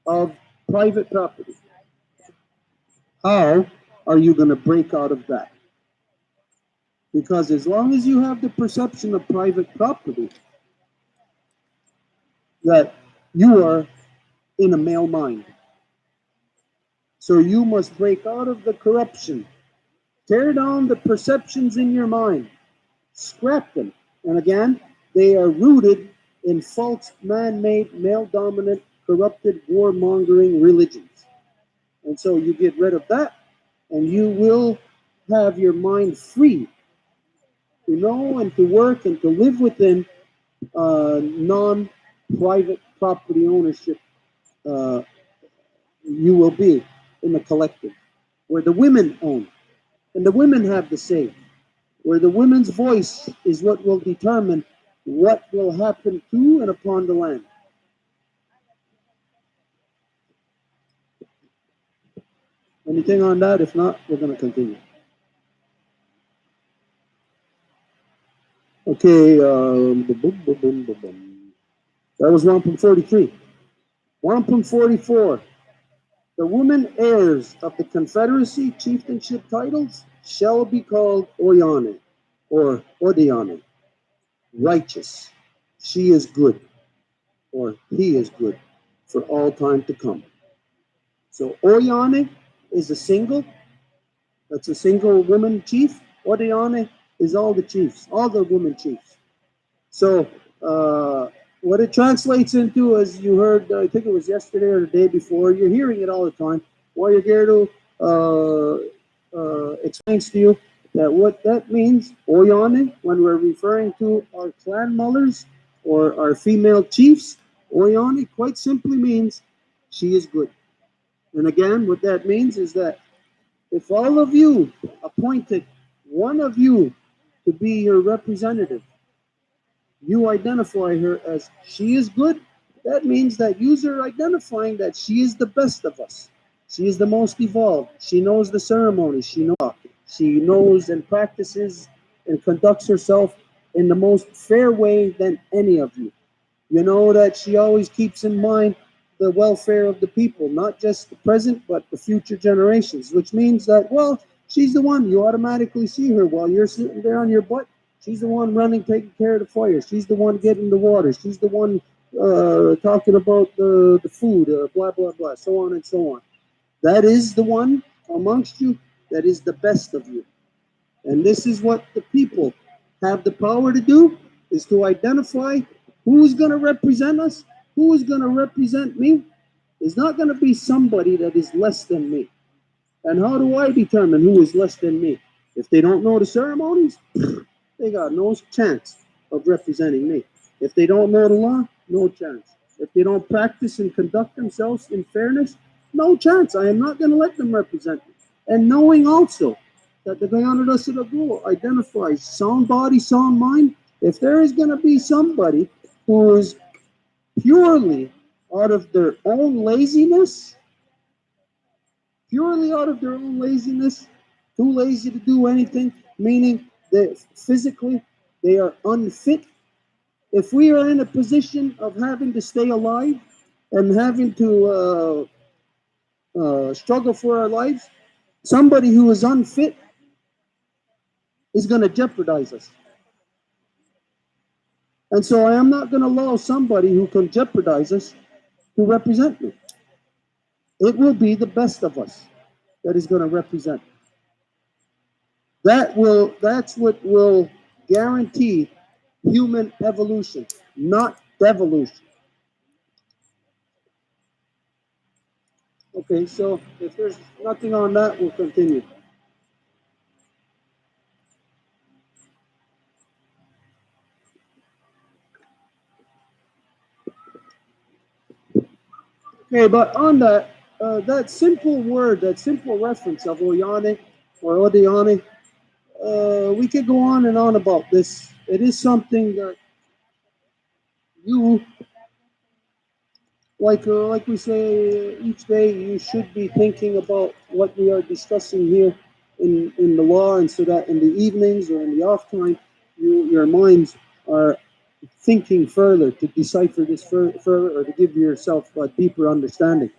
S1: of private property. How are you going to break out of that? Because as long as you have the perception of private property, that you are in a male mind. So you must break out of the corruption. Tear down the perceptions in your mind. Scrap them. And again, they are rooted in false, man-made, male-dominant, corrupted, warmongering religions. And so you get rid of that, and you will have your mind free to know and to work and to live within non-private property ownership. You will be in the collective, where the women own, and the women have the say, where the women's voice is what will determine what will happen to and upon the land. Anything on that? If not, we're going to continue. Okay, that was wampum 43. Wampum 44. The women heirs of the Confederacy chieftainship titles shall be called Oyane, or Odiane, righteous. She is good, or he is good, for all time to come. So Oyane is a single. That's a single woman chief. Odiane is all the chiefs, all the women chiefs. So what it translates into, as you heard, I think it was yesterday or the day before, you're hearing it all the time. Wayagerdo explains to you that what that means, Oyane, when we're referring to our clan mothers or our female chiefs, Oyane quite simply means she is good. And again, what that means is that if all of you appointed one of you to be your representative, you identify her as she is good, that means that you are identifying that she is the best of us. She is the most evolved. She knows the ceremonies. She knows and practices and conducts herself in the most fair way than any of you. You know that she always keeps in mind the welfare of the people, not just the present, but the future generations, which means that, well, she's the one. You automatically see her while you're sitting there on your butt. She's the one running, taking care of the fire. She's the one getting the water. She's the one talking about the food, blah, blah, blah, so on and so on. That is the one amongst you that is the best of you. And this is what the people have the power to do, is to identify who's going to represent us, who is going to represent me. It's not going to be somebody that is less than me. And how do I determine who is less than me? If they don't know the ceremonies, they got no chance of representing me. If they don't know the law, no chance. if they don't practice and conduct themselves in fairness, no chance. I am not going to let them represent me. And knowing also that the Guyana Recital identifies sound body, sound mind, if there is going to be somebody who is purely out of their own laziness, purely out of their own laziness, too lazy to do anything, meaning that physically they are unfit. If we are in a position of having to stay alive and having to struggle for our lives, somebody who is unfit is going to jeopardize us. And so I am not going to allow somebody who can jeopardize us to represent me. It will be the best of us that is going to represent. That's what will guarantee human evolution, not devolution. Okay, so if there's nothing on that, we'll continue. Okay, but on that, that simple word, that simple reference of Oyane or Odiane, we could go on and on about this. It is something that you, like we say each day, you should be thinking about what we are discussing here in the law, and so that in the evenings or in the off time, your minds are thinking further to decipher this further or to give yourself a deeper understanding.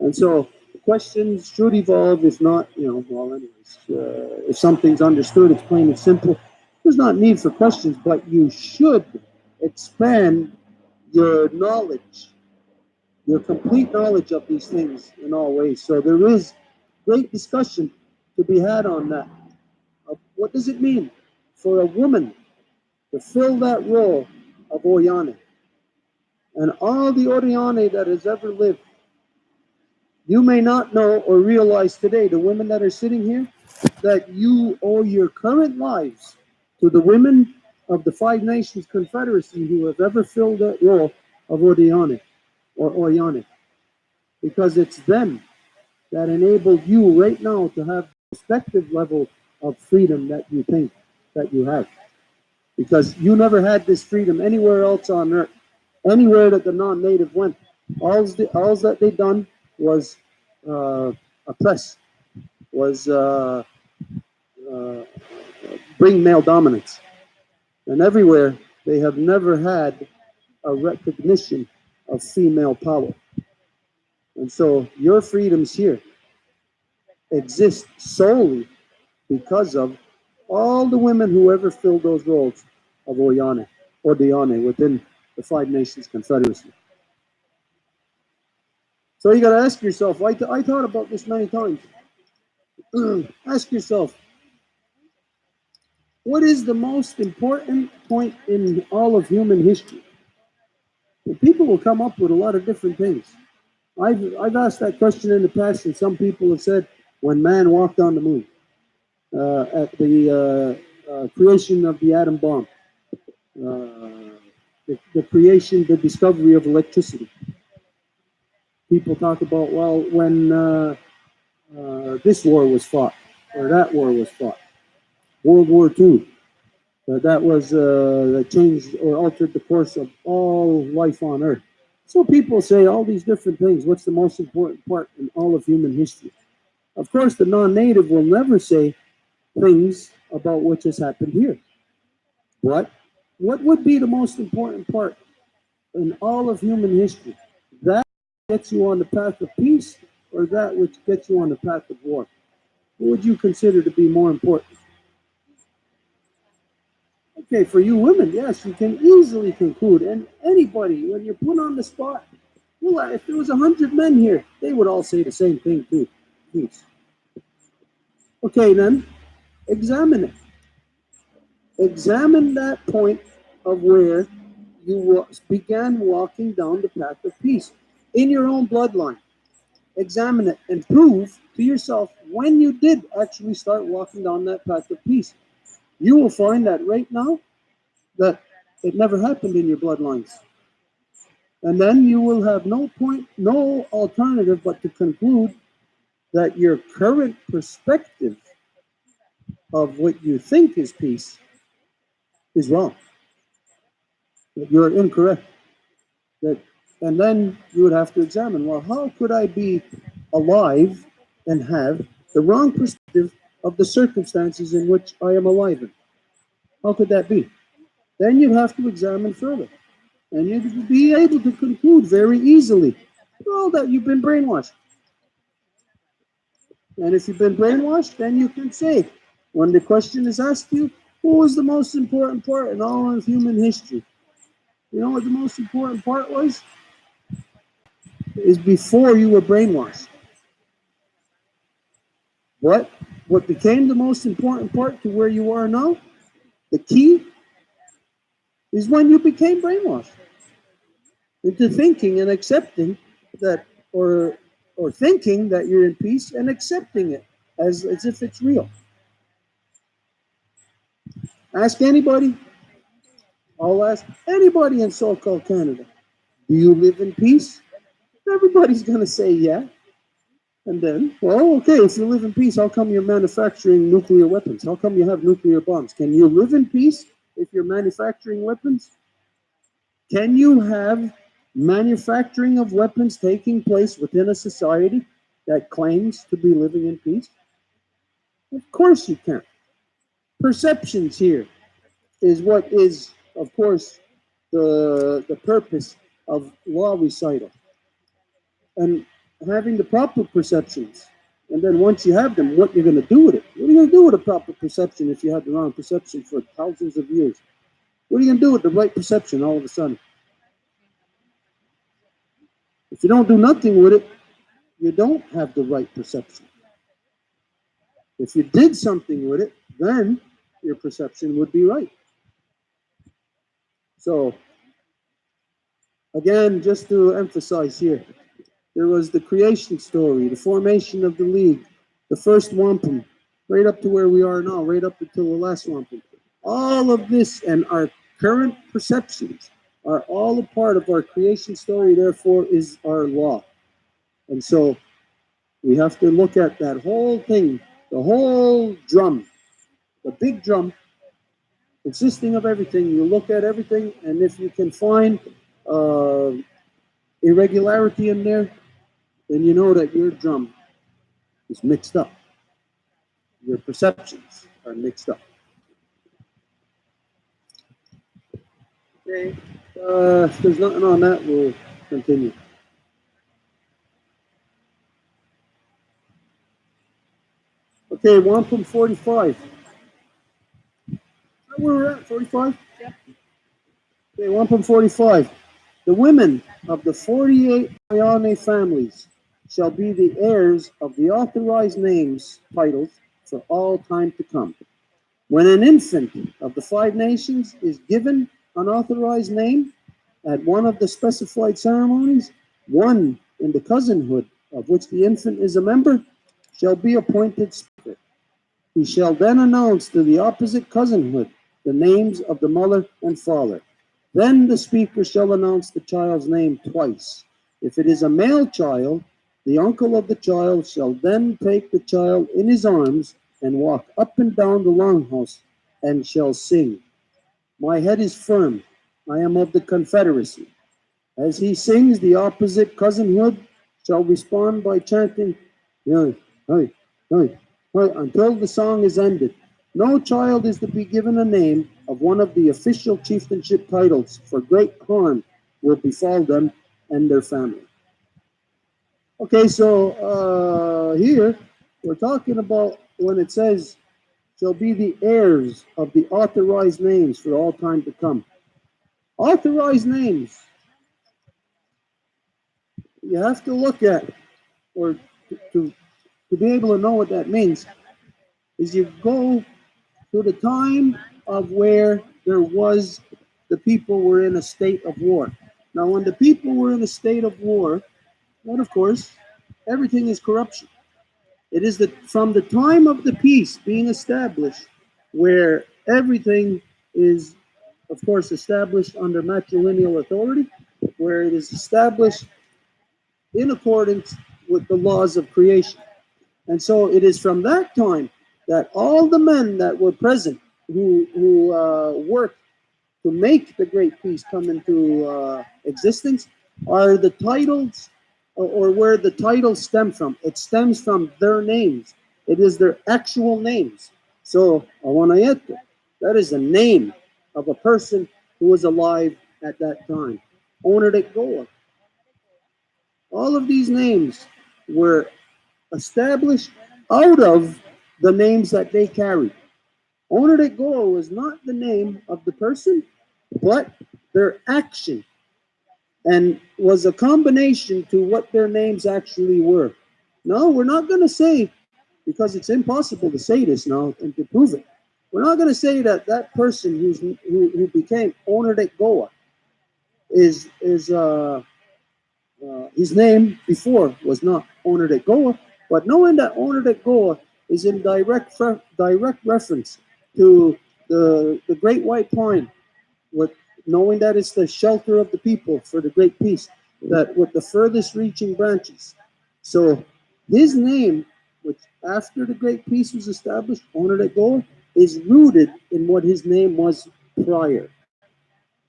S1: And so questions should evolve. If not, well, anyways, if something's understood, it's plain and simple. There's not need for questions, but you should expand your knowledge, your complete knowledge of these things in all ways. So there is great discussion to be had on that. What does it mean for a woman to fill that role of Oyane? And all the Oriane that has ever lived, you may not know or realize today, the women that are sitting here, that you owe your current lives to the women of the Five Nations Confederacy who have ever filled that role of Oriane or Oyane. Because it's them that enabled you right now to have the respective level of freedom that you think that you have. Because you never had this freedom anywhere else on earth, anywhere that the non-native went. All that they done was oppress, was bring male dominance. And everywhere they have never had a recognition of female power. And so your freedoms here exist solely because of all the women who ever filled those roles of Oyane or Diane within the Five Nations Confederacy. So you got to ask yourself, I thought about this many times. Ask yourself, what is the most important point in all of human history? And people will come up with a lot of different things. I've asked that question in the past, and some people have said when man walked on the moon, at the creation of the atom bomb, the creation, the discovery of electricity. People talk about, well, when this war was fought, or that war was fought, World War II, that was that changed or altered the course of all life on Earth. So people say all these different things. What's the most important part in all of human history? Of course, the non-native will never say things about what just happened here. But what would be the most important part in all of human history? That gets you on the path of peace, or that which gets you on the path of war? What would you consider to be more important? Okay, for you women, yes, you can easily conclude. And anybody, when you're put on the spot, well, if there was 100 men here, they would all say the same thing too. Peace. Okay, then, examine it. Examine that point of where you began walking down the path of peace in your own bloodline. Examine it and prove to yourself when you did actually start walking down that path of peace. You will find that right now that it never happened in your bloodlines. And then you will have no alternative but to conclude that your current perspective of what you think is peace is wrong. That you're incorrect. That, and then you would have to examine, well, how could I be alive and have the wrong perspective of the circumstances in which I am alive in? How could that be? Then you'd have to examine further. And you'd be able to conclude very easily, well, that you've been brainwashed. And if you've been brainwashed, then you can say, when the question is asked you, what was the most important part in all of human history? You know what the most important part was? Is before you were brainwashed. What became the most important part to where you are now, the key, is when you became brainwashed into thinking and accepting that, or thinking that you're in peace and accepting it as if it's real. Ask anybody. I'll ask anybody in so-called Canada, do you live in peace? Everybody's going to say yeah. And then, well, okay, if you live in peace, how come you're manufacturing nuclear weapons? How come you have nuclear bombs? Can you live in peace if you're manufacturing weapons? Can you have manufacturing of weapons taking place within a society that claims to be living in peace? Of course you can. Perceptions here is what is, of course, the purpose of law recital. And having the proper perceptions. And then once you have them, what you're going to do with it? What are you going to do with a proper perception if you had the wrong perception for thousands of years? What are you going to do with the right perception all of a sudden? If you don't do nothing with it, you don't have the right perception. If you did something with it, then your perception would be right. So, again, just to emphasize here, there was the creation story, the formation of the league, the first wampum, right up to where we are now, right up until the last wampum. All of this and our current perceptions are all a part of our creation story, therefore is our law. And so we have to look at that whole thing, the whole drum, the big drum, consisting of everything. You look at everything, and if you can find irregularity in there, then you know that your drum is mixed up. Your perceptions are mixed up. Okay, if there's nothing on that, we'll continue. Okay, wampum 45. Where we're at, 45?
S2: Yep.
S1: Okay, wampum 45. The women of the 48 Ayane families shall be the heirs of the authorized names, titles, for all time to come. When an infant of the 5 nations is given an authorized name at one of the specified ceremonies, one in the cousinhood of which the infant is a member shall be appointed speaker. He shall then announce to the opposite cousinhood the names of the mother and father. Then the speaker shall announce the child's name twice. If it is a male child, the uncle of the child shall then take the child in his arms and walk up and down the longhouse and shall sing, "My head is firm, I am of the Confederacy." As he sings, the opposite cousinhood shall respond by chanting, "Hey, hey, hey," until the song is ended. No child is to be given a name of one of the official chieftainship titles, for great harm will befall them and their family. Okay, so here we're talking about when it says, shall be the heirs of the authorized names for all time to come. Authorized names, you have to look at, or to be able to know what that means, is you go to the time of where there was, the people were in a state of war. Now, when the people were in a state of war, then of course, everything is corruption. It is from the time of the peace being established, where everything is, of course, established under matrilineal authority, where it is established in accordance with the laws of creation. And so it is from that time that all the men that were present who worked to make the great peace come into existence are the titles, or where the titles stem from. It stems from their names. It is their actual names. So Awanayeto, that is a name of a person who was alive at that time. Onerdekgoa. All of these names were established out of the names that they carried. Onerdekgoa was not the name of the person, but their action, and was a combination to what their names actually were. No, we're not going to say, because it's impossible to say this now and to prove it. We're not going to say that that person who became Onerdekgoa is his name before was not Onerdekgoa, but knowing that Onerdekgoa is in direct reference to the great white pine, with knowing that it's the shelter of the people for the great peace, that with the furthest reaching branches. So his name, which after the great peace was established, Onerdekgoa, is rooted in what his name was prior.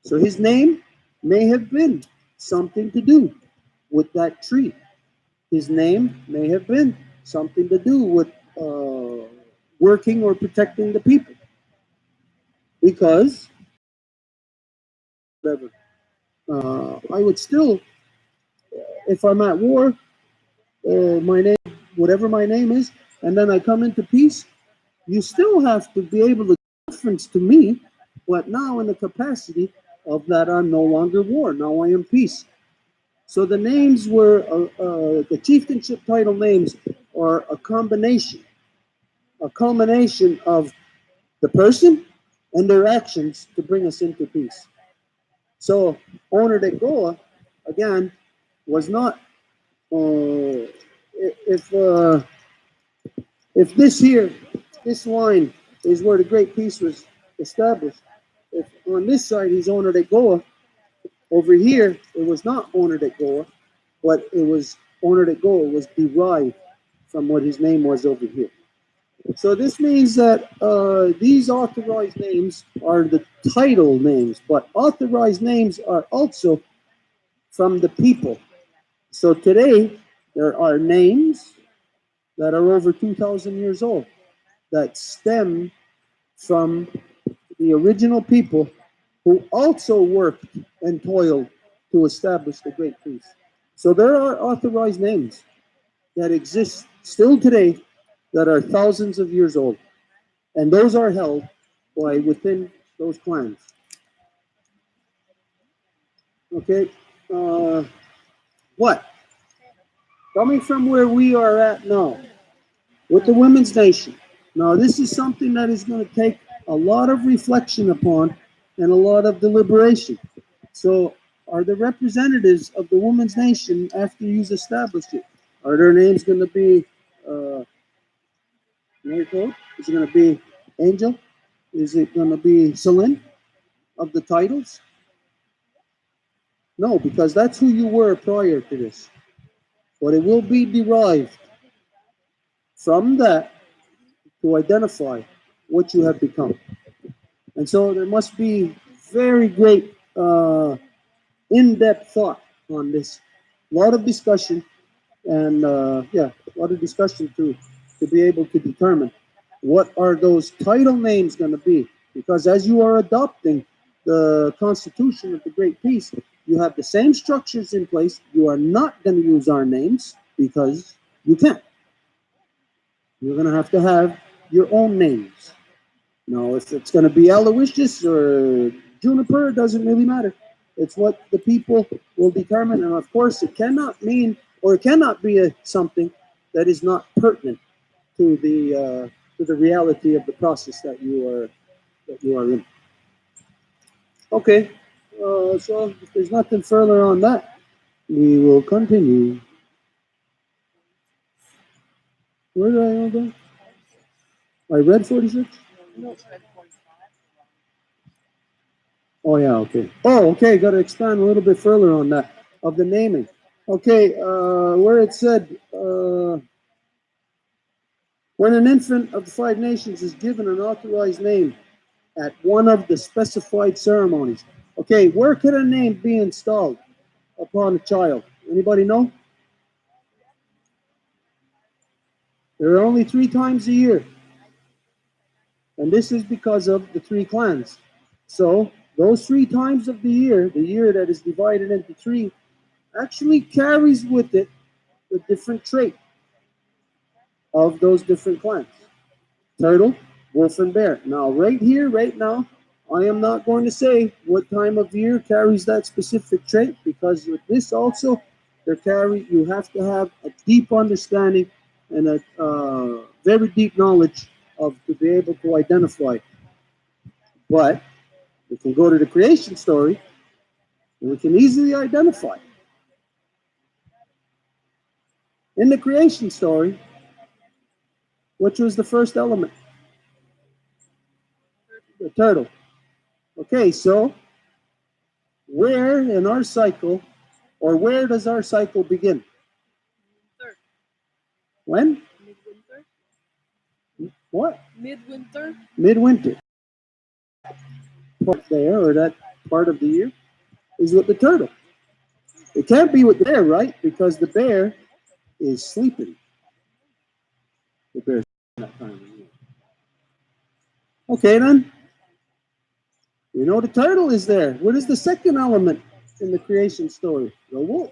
S1: So his name may have been something to do with that tree. His name may have been something to do with working or protecting the people. Because, whatever, I would still, if I'm at war, my name, whatever my name is, and then I come into peace, you still have to be able to reference to me, but now in the capacity of that I'm no longer war. Now I am peace. So the names were, the chieftainship title names are a culmination of the person and their actions to bring us into peace. So Onerdekgoa, again, was not, if if this here, this line is where the Great Peace was established. If on this side he's Onerdekgoa, over here it was not Onerdekgoa, but it was Onerdekgoa was derived from what his name was over here. So this means that these authorized names are the title names, but authorized names are also from the people. So today there are names that are over 2,000 years old that stem from the original people who also worked and toiled to establish the Great Peace. So there are authorized names that exist still today that are thousands of years old, and those are held by within those clans. Okay, what? Coming from where we are at now, with the Women's Nation. Now, this is something that is going to take a lot of reflection upon and a lot of deliberation. So, are the representatives of the Women's Nation, after you've established it, are their names going to be Mary Code? Is it going to be Angel? Is it going to be Celine of the titles? No, because that's who you were prior to this. But it will be derived from that to identify what you have become. And so there must be very great in-depth thought on this. A lot of discussion, and yeah, a lot of discussion to be able to determine what are those title names going to be. Because as you are adopting the Constitution of the Great Peace, you have the same structures in place. You are not going to use our names because you can't. You're going to have your own names. No, if it's going to be Aloysius or Juniper, it doesn't really matter. It's what the people will determine, and of course, it cannot mean or it cannot be something that is not pertinent to the reality of the process that you are in. Okay, so if there's nothing further on that, we will continue. Where did I go? I read 46. Oh yeah, okay. Oh, okay. Got to expand a little bit further on that of the naming. Okay, where it said when an infant of the five nations is given an authorized name at one of the specified ceremonies. Okay, where could a name be installed upon a child? Anybody know? There are only 3 times a year, and this is because of the 3 clans. So those 3 times of the year that is divided into 3, actually carries with it the different trait of those different clans. Turtle, wolf, and bear. Now, right here, right now, I am not going to say what time of year carries that specific trait, because with this also, you have to have a deep understanding and a very deep knowledge of to be able to identify. But we can go to the creation story, and we can easily identify. In the creation story, which was the first element? The turtle. Okay, so where in our cycle, or where does our cycle begin? When?
S2: Midwinter.
S1: What?
S2: Midwinter.
S1: Midwinter. Part there, or that part of the year, is with the turtle. It can't be with the bear, right? Because the bear is sleeping. The bear that time of year. Okay, then. You know the turtle is there. What is the second element in the creation story? The wolf.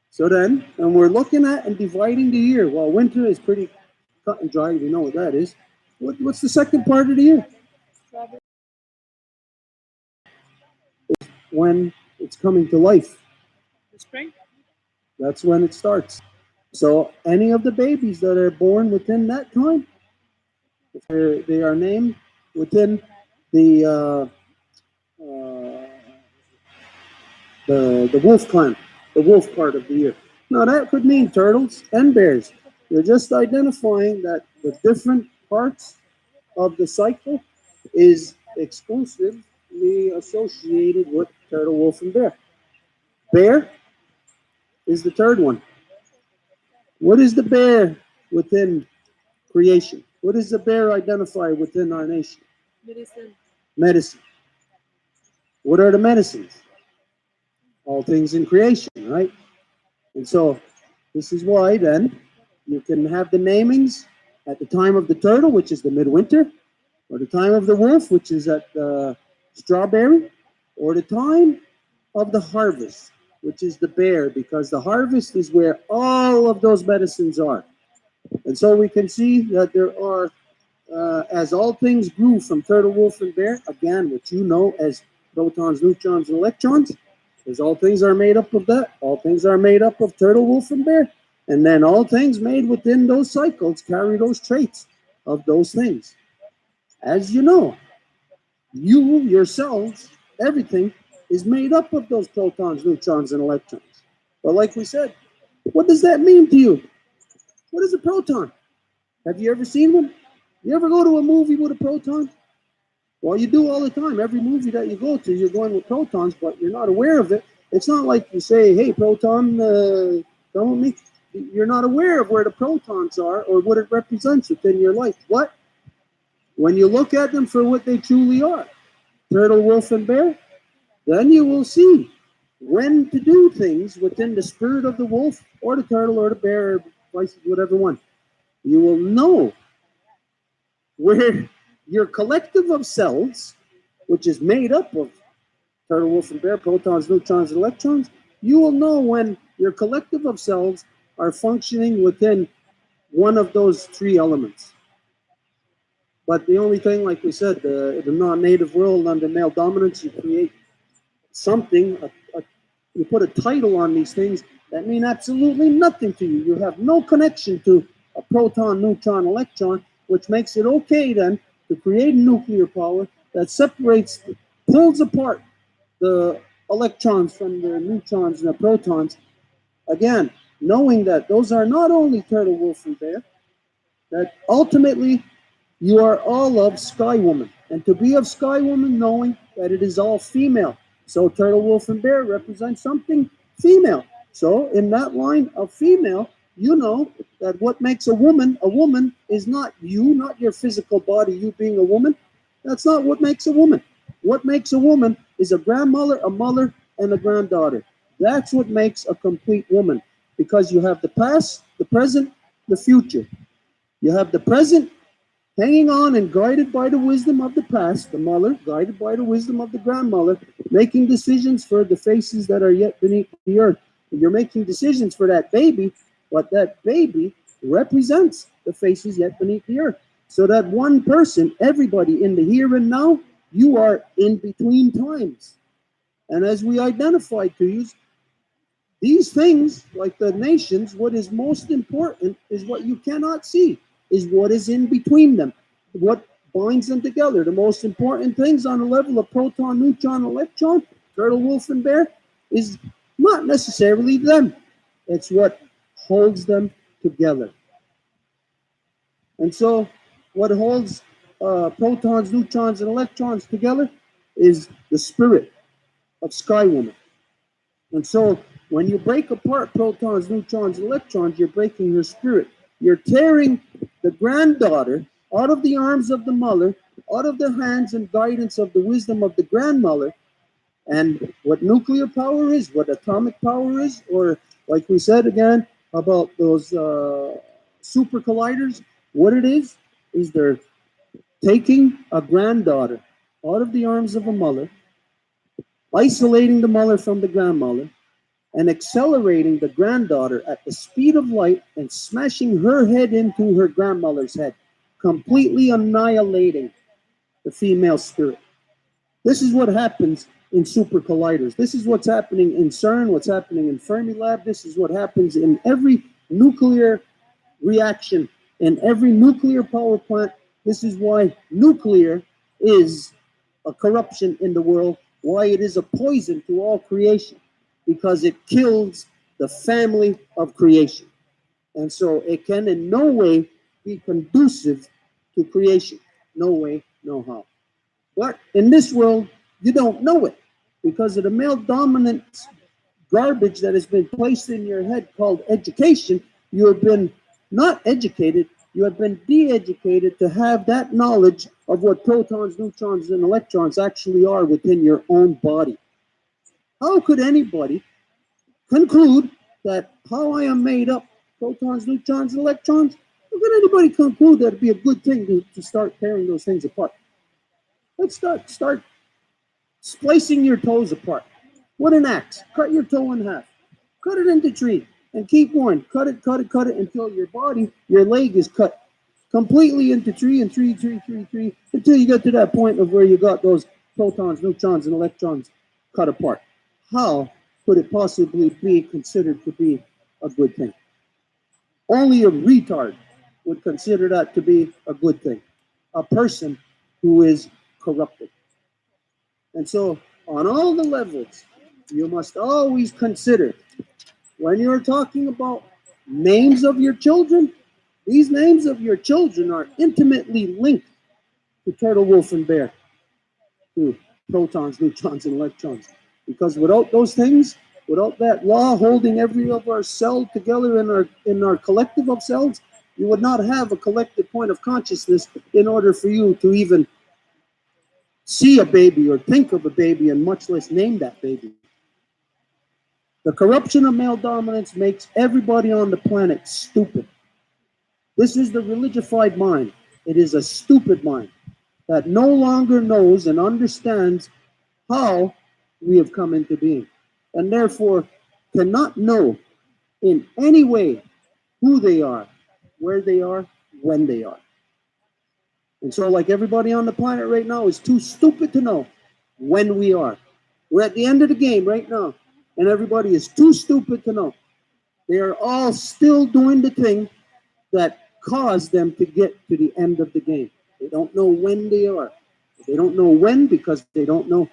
S1: So then, and we're looking at and dividing the year. Well, winter is pretty cut and dry. We know what that is. What's the second part of the year? When it's coming to life.
S2: The spring.
S1: That's when it starts. So any of the babies that are born within that time, if they are named within the the wolf clan, the wolf part of the year. Now that could mean turtles and bears. You're just identifying that the different parts of the cycle is exclusively associated with turtle, wolf, and bear. Bear is the third one. What is the bear within creation? What does the bear identify within our nation?
S2: Medicine.
S1: Medicine. What are the medicines? All things in creation, right? And so this is why then you can have the namings at the time of the turtle, which is the midwinter, or the time of the wolf, which is at the strawberry, or the time of the harvest, which is the bear, because the harvest is where all of those medicines are. And so we can see that there are, as all things grew from turtle, wolf, and bear, again, what you know as protons, neutrons, and electrons, as all things are made up of that, all things are made up of turtle, wolf, and bear. And then all things made within those cycles carry those traits of those things. As you know, you yourselves, everything is made up of those protons, neutrons, and electrons. But like we said, what does that mean to you? What is a proton? Have you ever seen one? You ever go to a movie with a proton? Well, you do all the time. Every movie that you go to, you're going with protons, but you're not aware of it. It's not like you say, hey, proton, come with me. You're not aware of where the protons are or what it represents within your life. What? When you look at them for what they truly are, turtle, wolf, and bear, then you will see when to do things within the spirit of the wolf or the turtle or the bear, or vice, whatever one. You will know where your collective of cells, which is made up of turtle, wolf, and bear, protons, neutrons, and electrons, you will know when your collective of cells are functioning within one of those 3 elements. But the only thing, like we said, the non-native world under male dominance, you create something, you put a title on these things that mean absolutely nothing to you. You have no connection to a proton, neutron, electron, which makes it okay then to create nuclear power that separates, pulls apart the electrons from the neutrons and the protons. Again, knowing that those are not only turtle, wolf, and bear, that ultimately You are all of Sky Woman, and to be of Sky Woman, knowing that it is all female. So Turtle, Wolf, and Bear represent something female. So in that line of female, you know that what makes a woman is not you, not your physical body, you being a woman. That's not what makes a woman. What makes a woman is a grandmother, a mother, and a granddaughter. That's what makes a complete woman, because you have the past, the present, the future. You have the present, hanging on and guided by the wisdom of the past, the mother, guided by the wisdom of the grandmother, making decisions for the faces that are yet beneath the earth. You're making decisions for that baby, but that baby represents the faces yet beneath the earth. So that one person, everybody in the here and now, you are in between times. And as we identified to you, these things, like the nations, what is most important is what you cannot see, is what is in between them, what binds them together. The most important things on the level of proton, neutron, electron, turtle, wolf, and bear, is not necessarily them. It's what holds them together. And so, what holds protons, neutrons, and electrons together is the spirit of Sky Woman. And so when you break apart protons, neutrons, and electrons, you're breaking her spirit. You're tearing the granddaughter out of the arms of the mother, out of the hands and guidance of the wisdom of the grandmother. And what nuclear power is, what atomic power is, or like we said again about those super colliders, what it is they're taking a granddaughter out of the arms of a mother, isolating the mother from the grandmother, and accelerating the granddaughter at the speed of light and smashing her head into her grandmother's head, completely annihilating the female spirit. This is what happens in super colliders. This is what's happening in CERN, what's happening in Fermilab. This is what happens in every nuclear reaction, in every nuclear power plant. This is why nuclear is a corruption in the world, why it is a poison to all creation, because it kills the family of creation. And so it can in no way be conducive to creation. No way, no how. But in this world, you don't know it because of the male dominant garbage that has been placed in your head called education. You have been not educated, you have been de-educated to have that knowledge of what protons, neutrons, and electrons actually are within your own body. How could anybody conclude that how I am made up, protons, neutrons, and electrons, how could anybody conclude that it'd be a good thing to start tearing those things apart? Let's start splicing your toes apart. With an axe, cut your toe in half, cut it into three, and keep going. Cut it until your body, your leg is cut completely into three and three, until you get to that point of where you got those protons, neutrons, and electrons cut apart. How could it possibly be considered to be a good thing? Only a retard would consider that to be a good thing. A person who is corrupted. And so, on all the levels, you must always consider when you're talking about names of your children, these names of your children are intimately linked to turtle, wolf, and bear, to protons, neutrons, and electrons. Because without those things, without that law holding every of our cell together in our collective of cells, you would not have a collective point of consciousness in order for you to even see a baby or think of a baby and much less name that baby. The corruption of male dominance makes everybody on the planet stupid. This is the religified mind. It is a stupid mind that no longer knows and understands how we have come into being, and therefore cannot know in any way who they are, where they are, when they are. And so, like everybody on the planet right now is too stupid to know when we are. We're at the end of the game right now, and everybody is too stupid to know. They are all still doing the thing that caused them to get to the end of the game. They don't know when they are. They don't know when because they don't know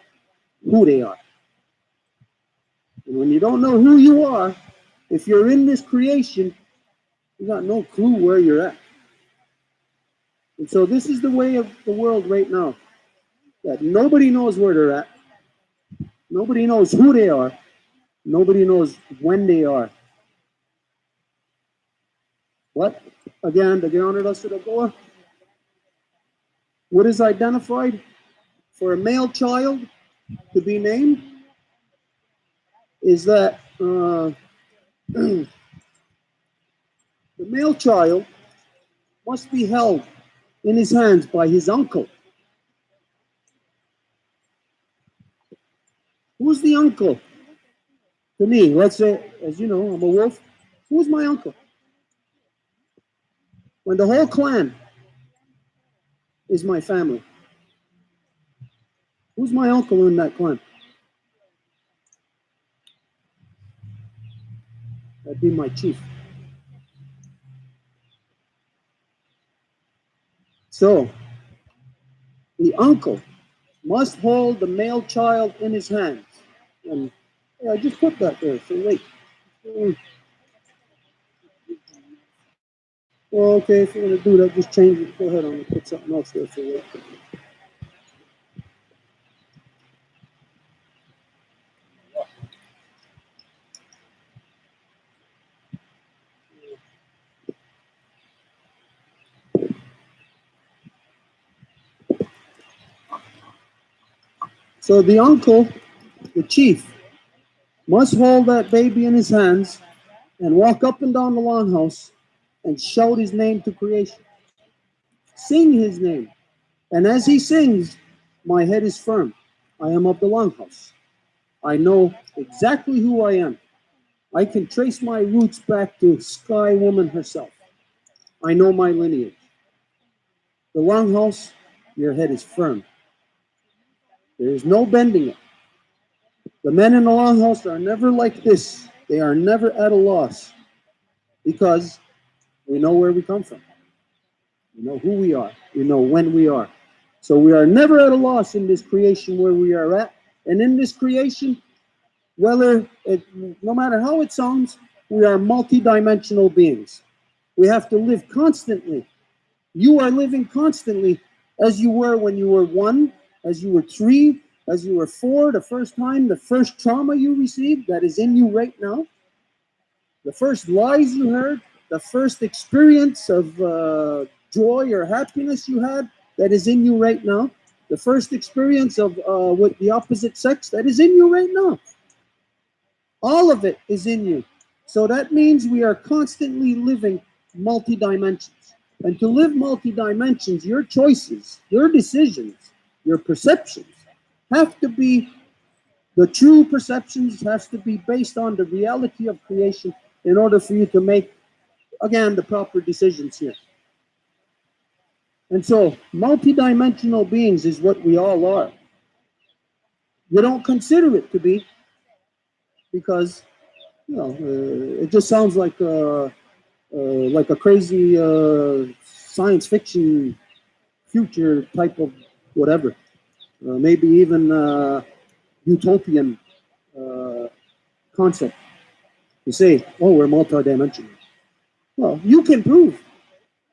S1: who they are. And when you don't know who you are, if you're in this creation, you got no clue where you're at. And so this is the way of the world right now. That nobody knows where they're at. Nobody knows who they are. Nobody knows when they are. What? Again, the Granada Suragoa, what is identified for a male child to be named is that the male child must be held in his hands by his uncle. Who's the uncle? To me, let's say, as you know, I'm a wolf. Who's my uncle? When the whole clan is my family, who's my uncle in that clan? That'd be my chief. So, the uncle must hold the male child in his hands. And I just put that there, so wait. Well, okay, if you're going to do that, just change it. Go ahead, I'm going to put something else there, so wait. So the uncle, the chief, must hold that baby in his hands and walk up and down the longhouse and shout his name to creation. Sing his name. And as he sings, my head is firm. I am of the longhouse. I know exactly who I am. I can trace my roots back to Sky Woman herself. I know my lineage. The longhouse, your head is firm. There is no bending it. The men in the longhouse are never like this. They are never at a loss because we know where we come from. We know who we are. We know when we are. So we are never at a loss in this creation where we are at. And in this creation, no matter how it sounds, we are multidimensional beings. We have to live constantly. You are living constantly as you were when you were 1, as you were 3, as you were 4, the first time, the first trauma you received that is in you right now, the first lies you heard, the first experience of joy or happiness you had that is in you right now, the first experience of with the opposite sex that is in you right now. All of it is in you. So that means we are constantly living multi-dimensions. And to live multi-dimensions, your choices, your decisions, your perceptions have to be, the true perceptions has to be based on the reality of creation in order for you to make, again, the proper decisions here. And so multi-dimensional beings is what we all are. You don't consider it to be because, it just sounds like a crazy science fiction future type of whatever, maybe even utopian concept. You say, oh, we're multidimensional. Well, you can prove,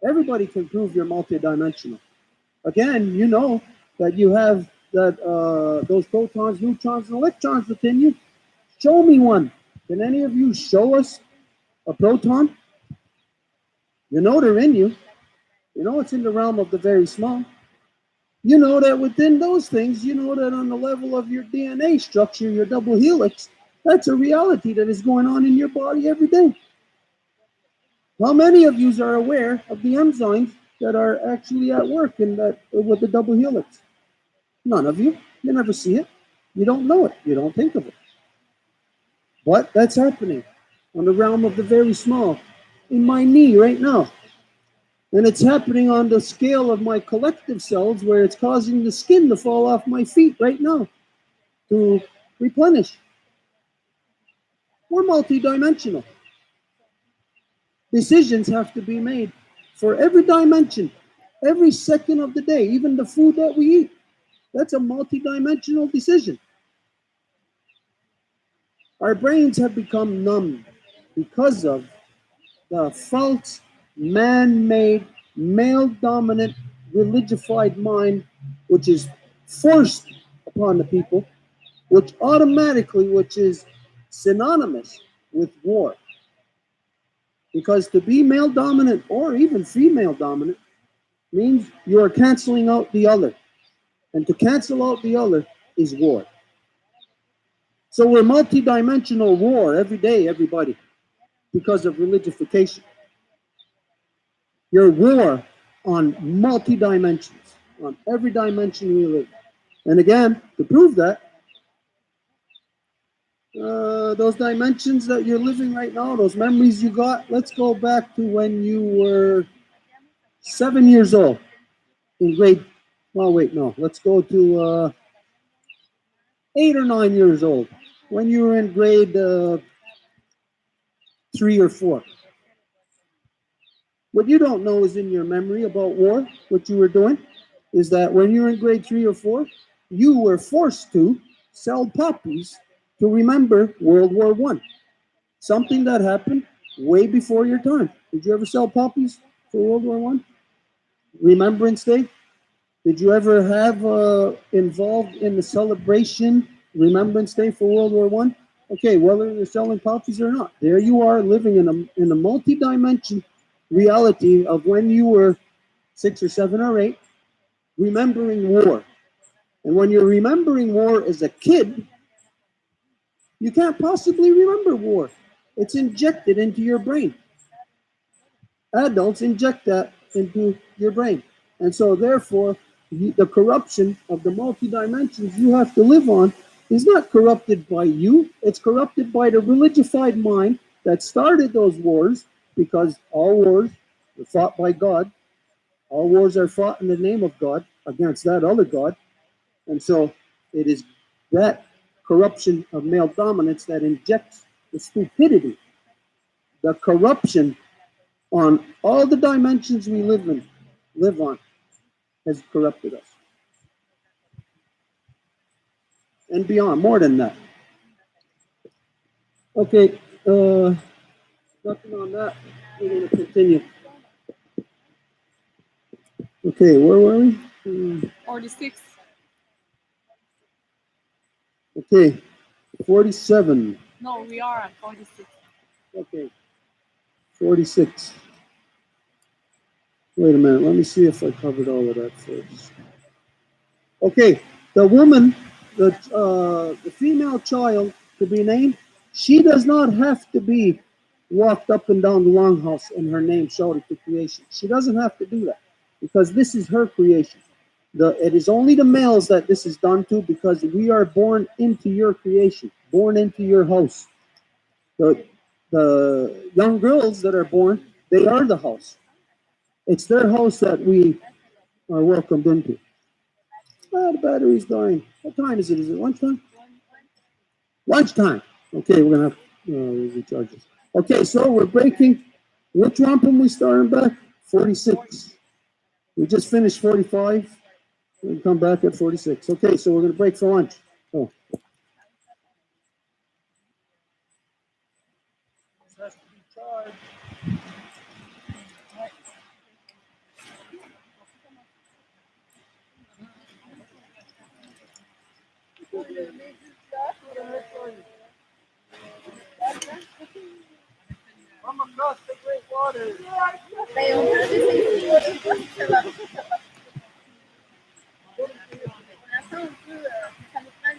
S1: everybody can prove you're multidimensional. Again, you know that you have that those protons, neutrons, and electrons within you. Show me one. Can any of you show us a proton? You know they're in you. You know it's in the realm of the very small. You know that within those things, you know that on the level of your DNA structure, your double helix, that's a reality that is going on in your body every day. How many of you are aware of the enzymes that are actually at work in that with the double helix? None of you. You never see it. You don't know it. You don't think of it. But that's happening on the realm of the very small, in my knee right now. And it's happening on the scale of my collective cells where it's causing the skin to fall off my feet right now to replenish. We're multidimensional. Decisions have to be made for every dimension, every second of the day, even the food that we eat. That's a multidimensional decision. Our brains have become numb because of the false, man-made, male-dominant religified mind, which is forced upon the people, which automatically, which is synonymous with war. Because to be male dominant or even female dominant means you are canceling out the other. And to cancel out the other is war. So we're multi-dimensional war every day, everybody, because of religification. You're war on multi-dimensions, on every dimension we live. And again, to prove that, those dimensions that you're living right now, those memories you got, let's go back to when you were 7 years old in grade, well, wait, no, let's go to 8 or 9 years old when you were in grade 3 or 4. What you don't know is in your memory about war, what you were doing, is that when you were in grade 3 or 4, you were forced to sell poppies to remember World War I. Something that happened way before your time. Did you ever sell poppies for World War I? Remembrance Day? Did you ever have involved in the celebration Remembrance Day for World War I? Okay, whether you're selling poppies or not, there you are living in a multi-dimension reality of when you were 6 or 7 or 8, remembering war. And when you're remembering war as a kid, you can't possibly remember war. It's injected into your brain. Adults inject that into your brain. And so, therefore, the corruption of the multi dimensions you have to live on is not corrupted by you, it's corrupted by the religified mind that started those wars, because all wars are fought by God. All wars are fought in the name of God against that other God. And so, it is that corruption of male dominance that injects the stupidity, the corruption on all the dimensions we live on, has corrupted us. And beyond, more than that. Okay, nothing on that. We're going to continue. Okay, where were we?
S2: 46.
S1: Okay, 47.
S2: No, we are at 46.
S1: Okay, 46. Wait a minute, let me see if I covered all of that first. Okay, the woman, the female child to be named, she does not have to be walked up and down the longhouse and her name shouted to creation. She doesn't have to do that because this is her creation. It is only the males that this is done to because we are born into your creation, born into your house. The young girls that are born, they are the house. It's their house that we are welcomed into. Oh, the battery's dying. What time is it? Is it lunchtime? Lunchtime. Okay, we're going to have recharge this. Okay, so we're breaking. Which wampum we starting back? 46. We just finished 45. We'll come back at 46. Okay, so we're going to break for lunch. Oh. This has to be charged. Come across the great waters.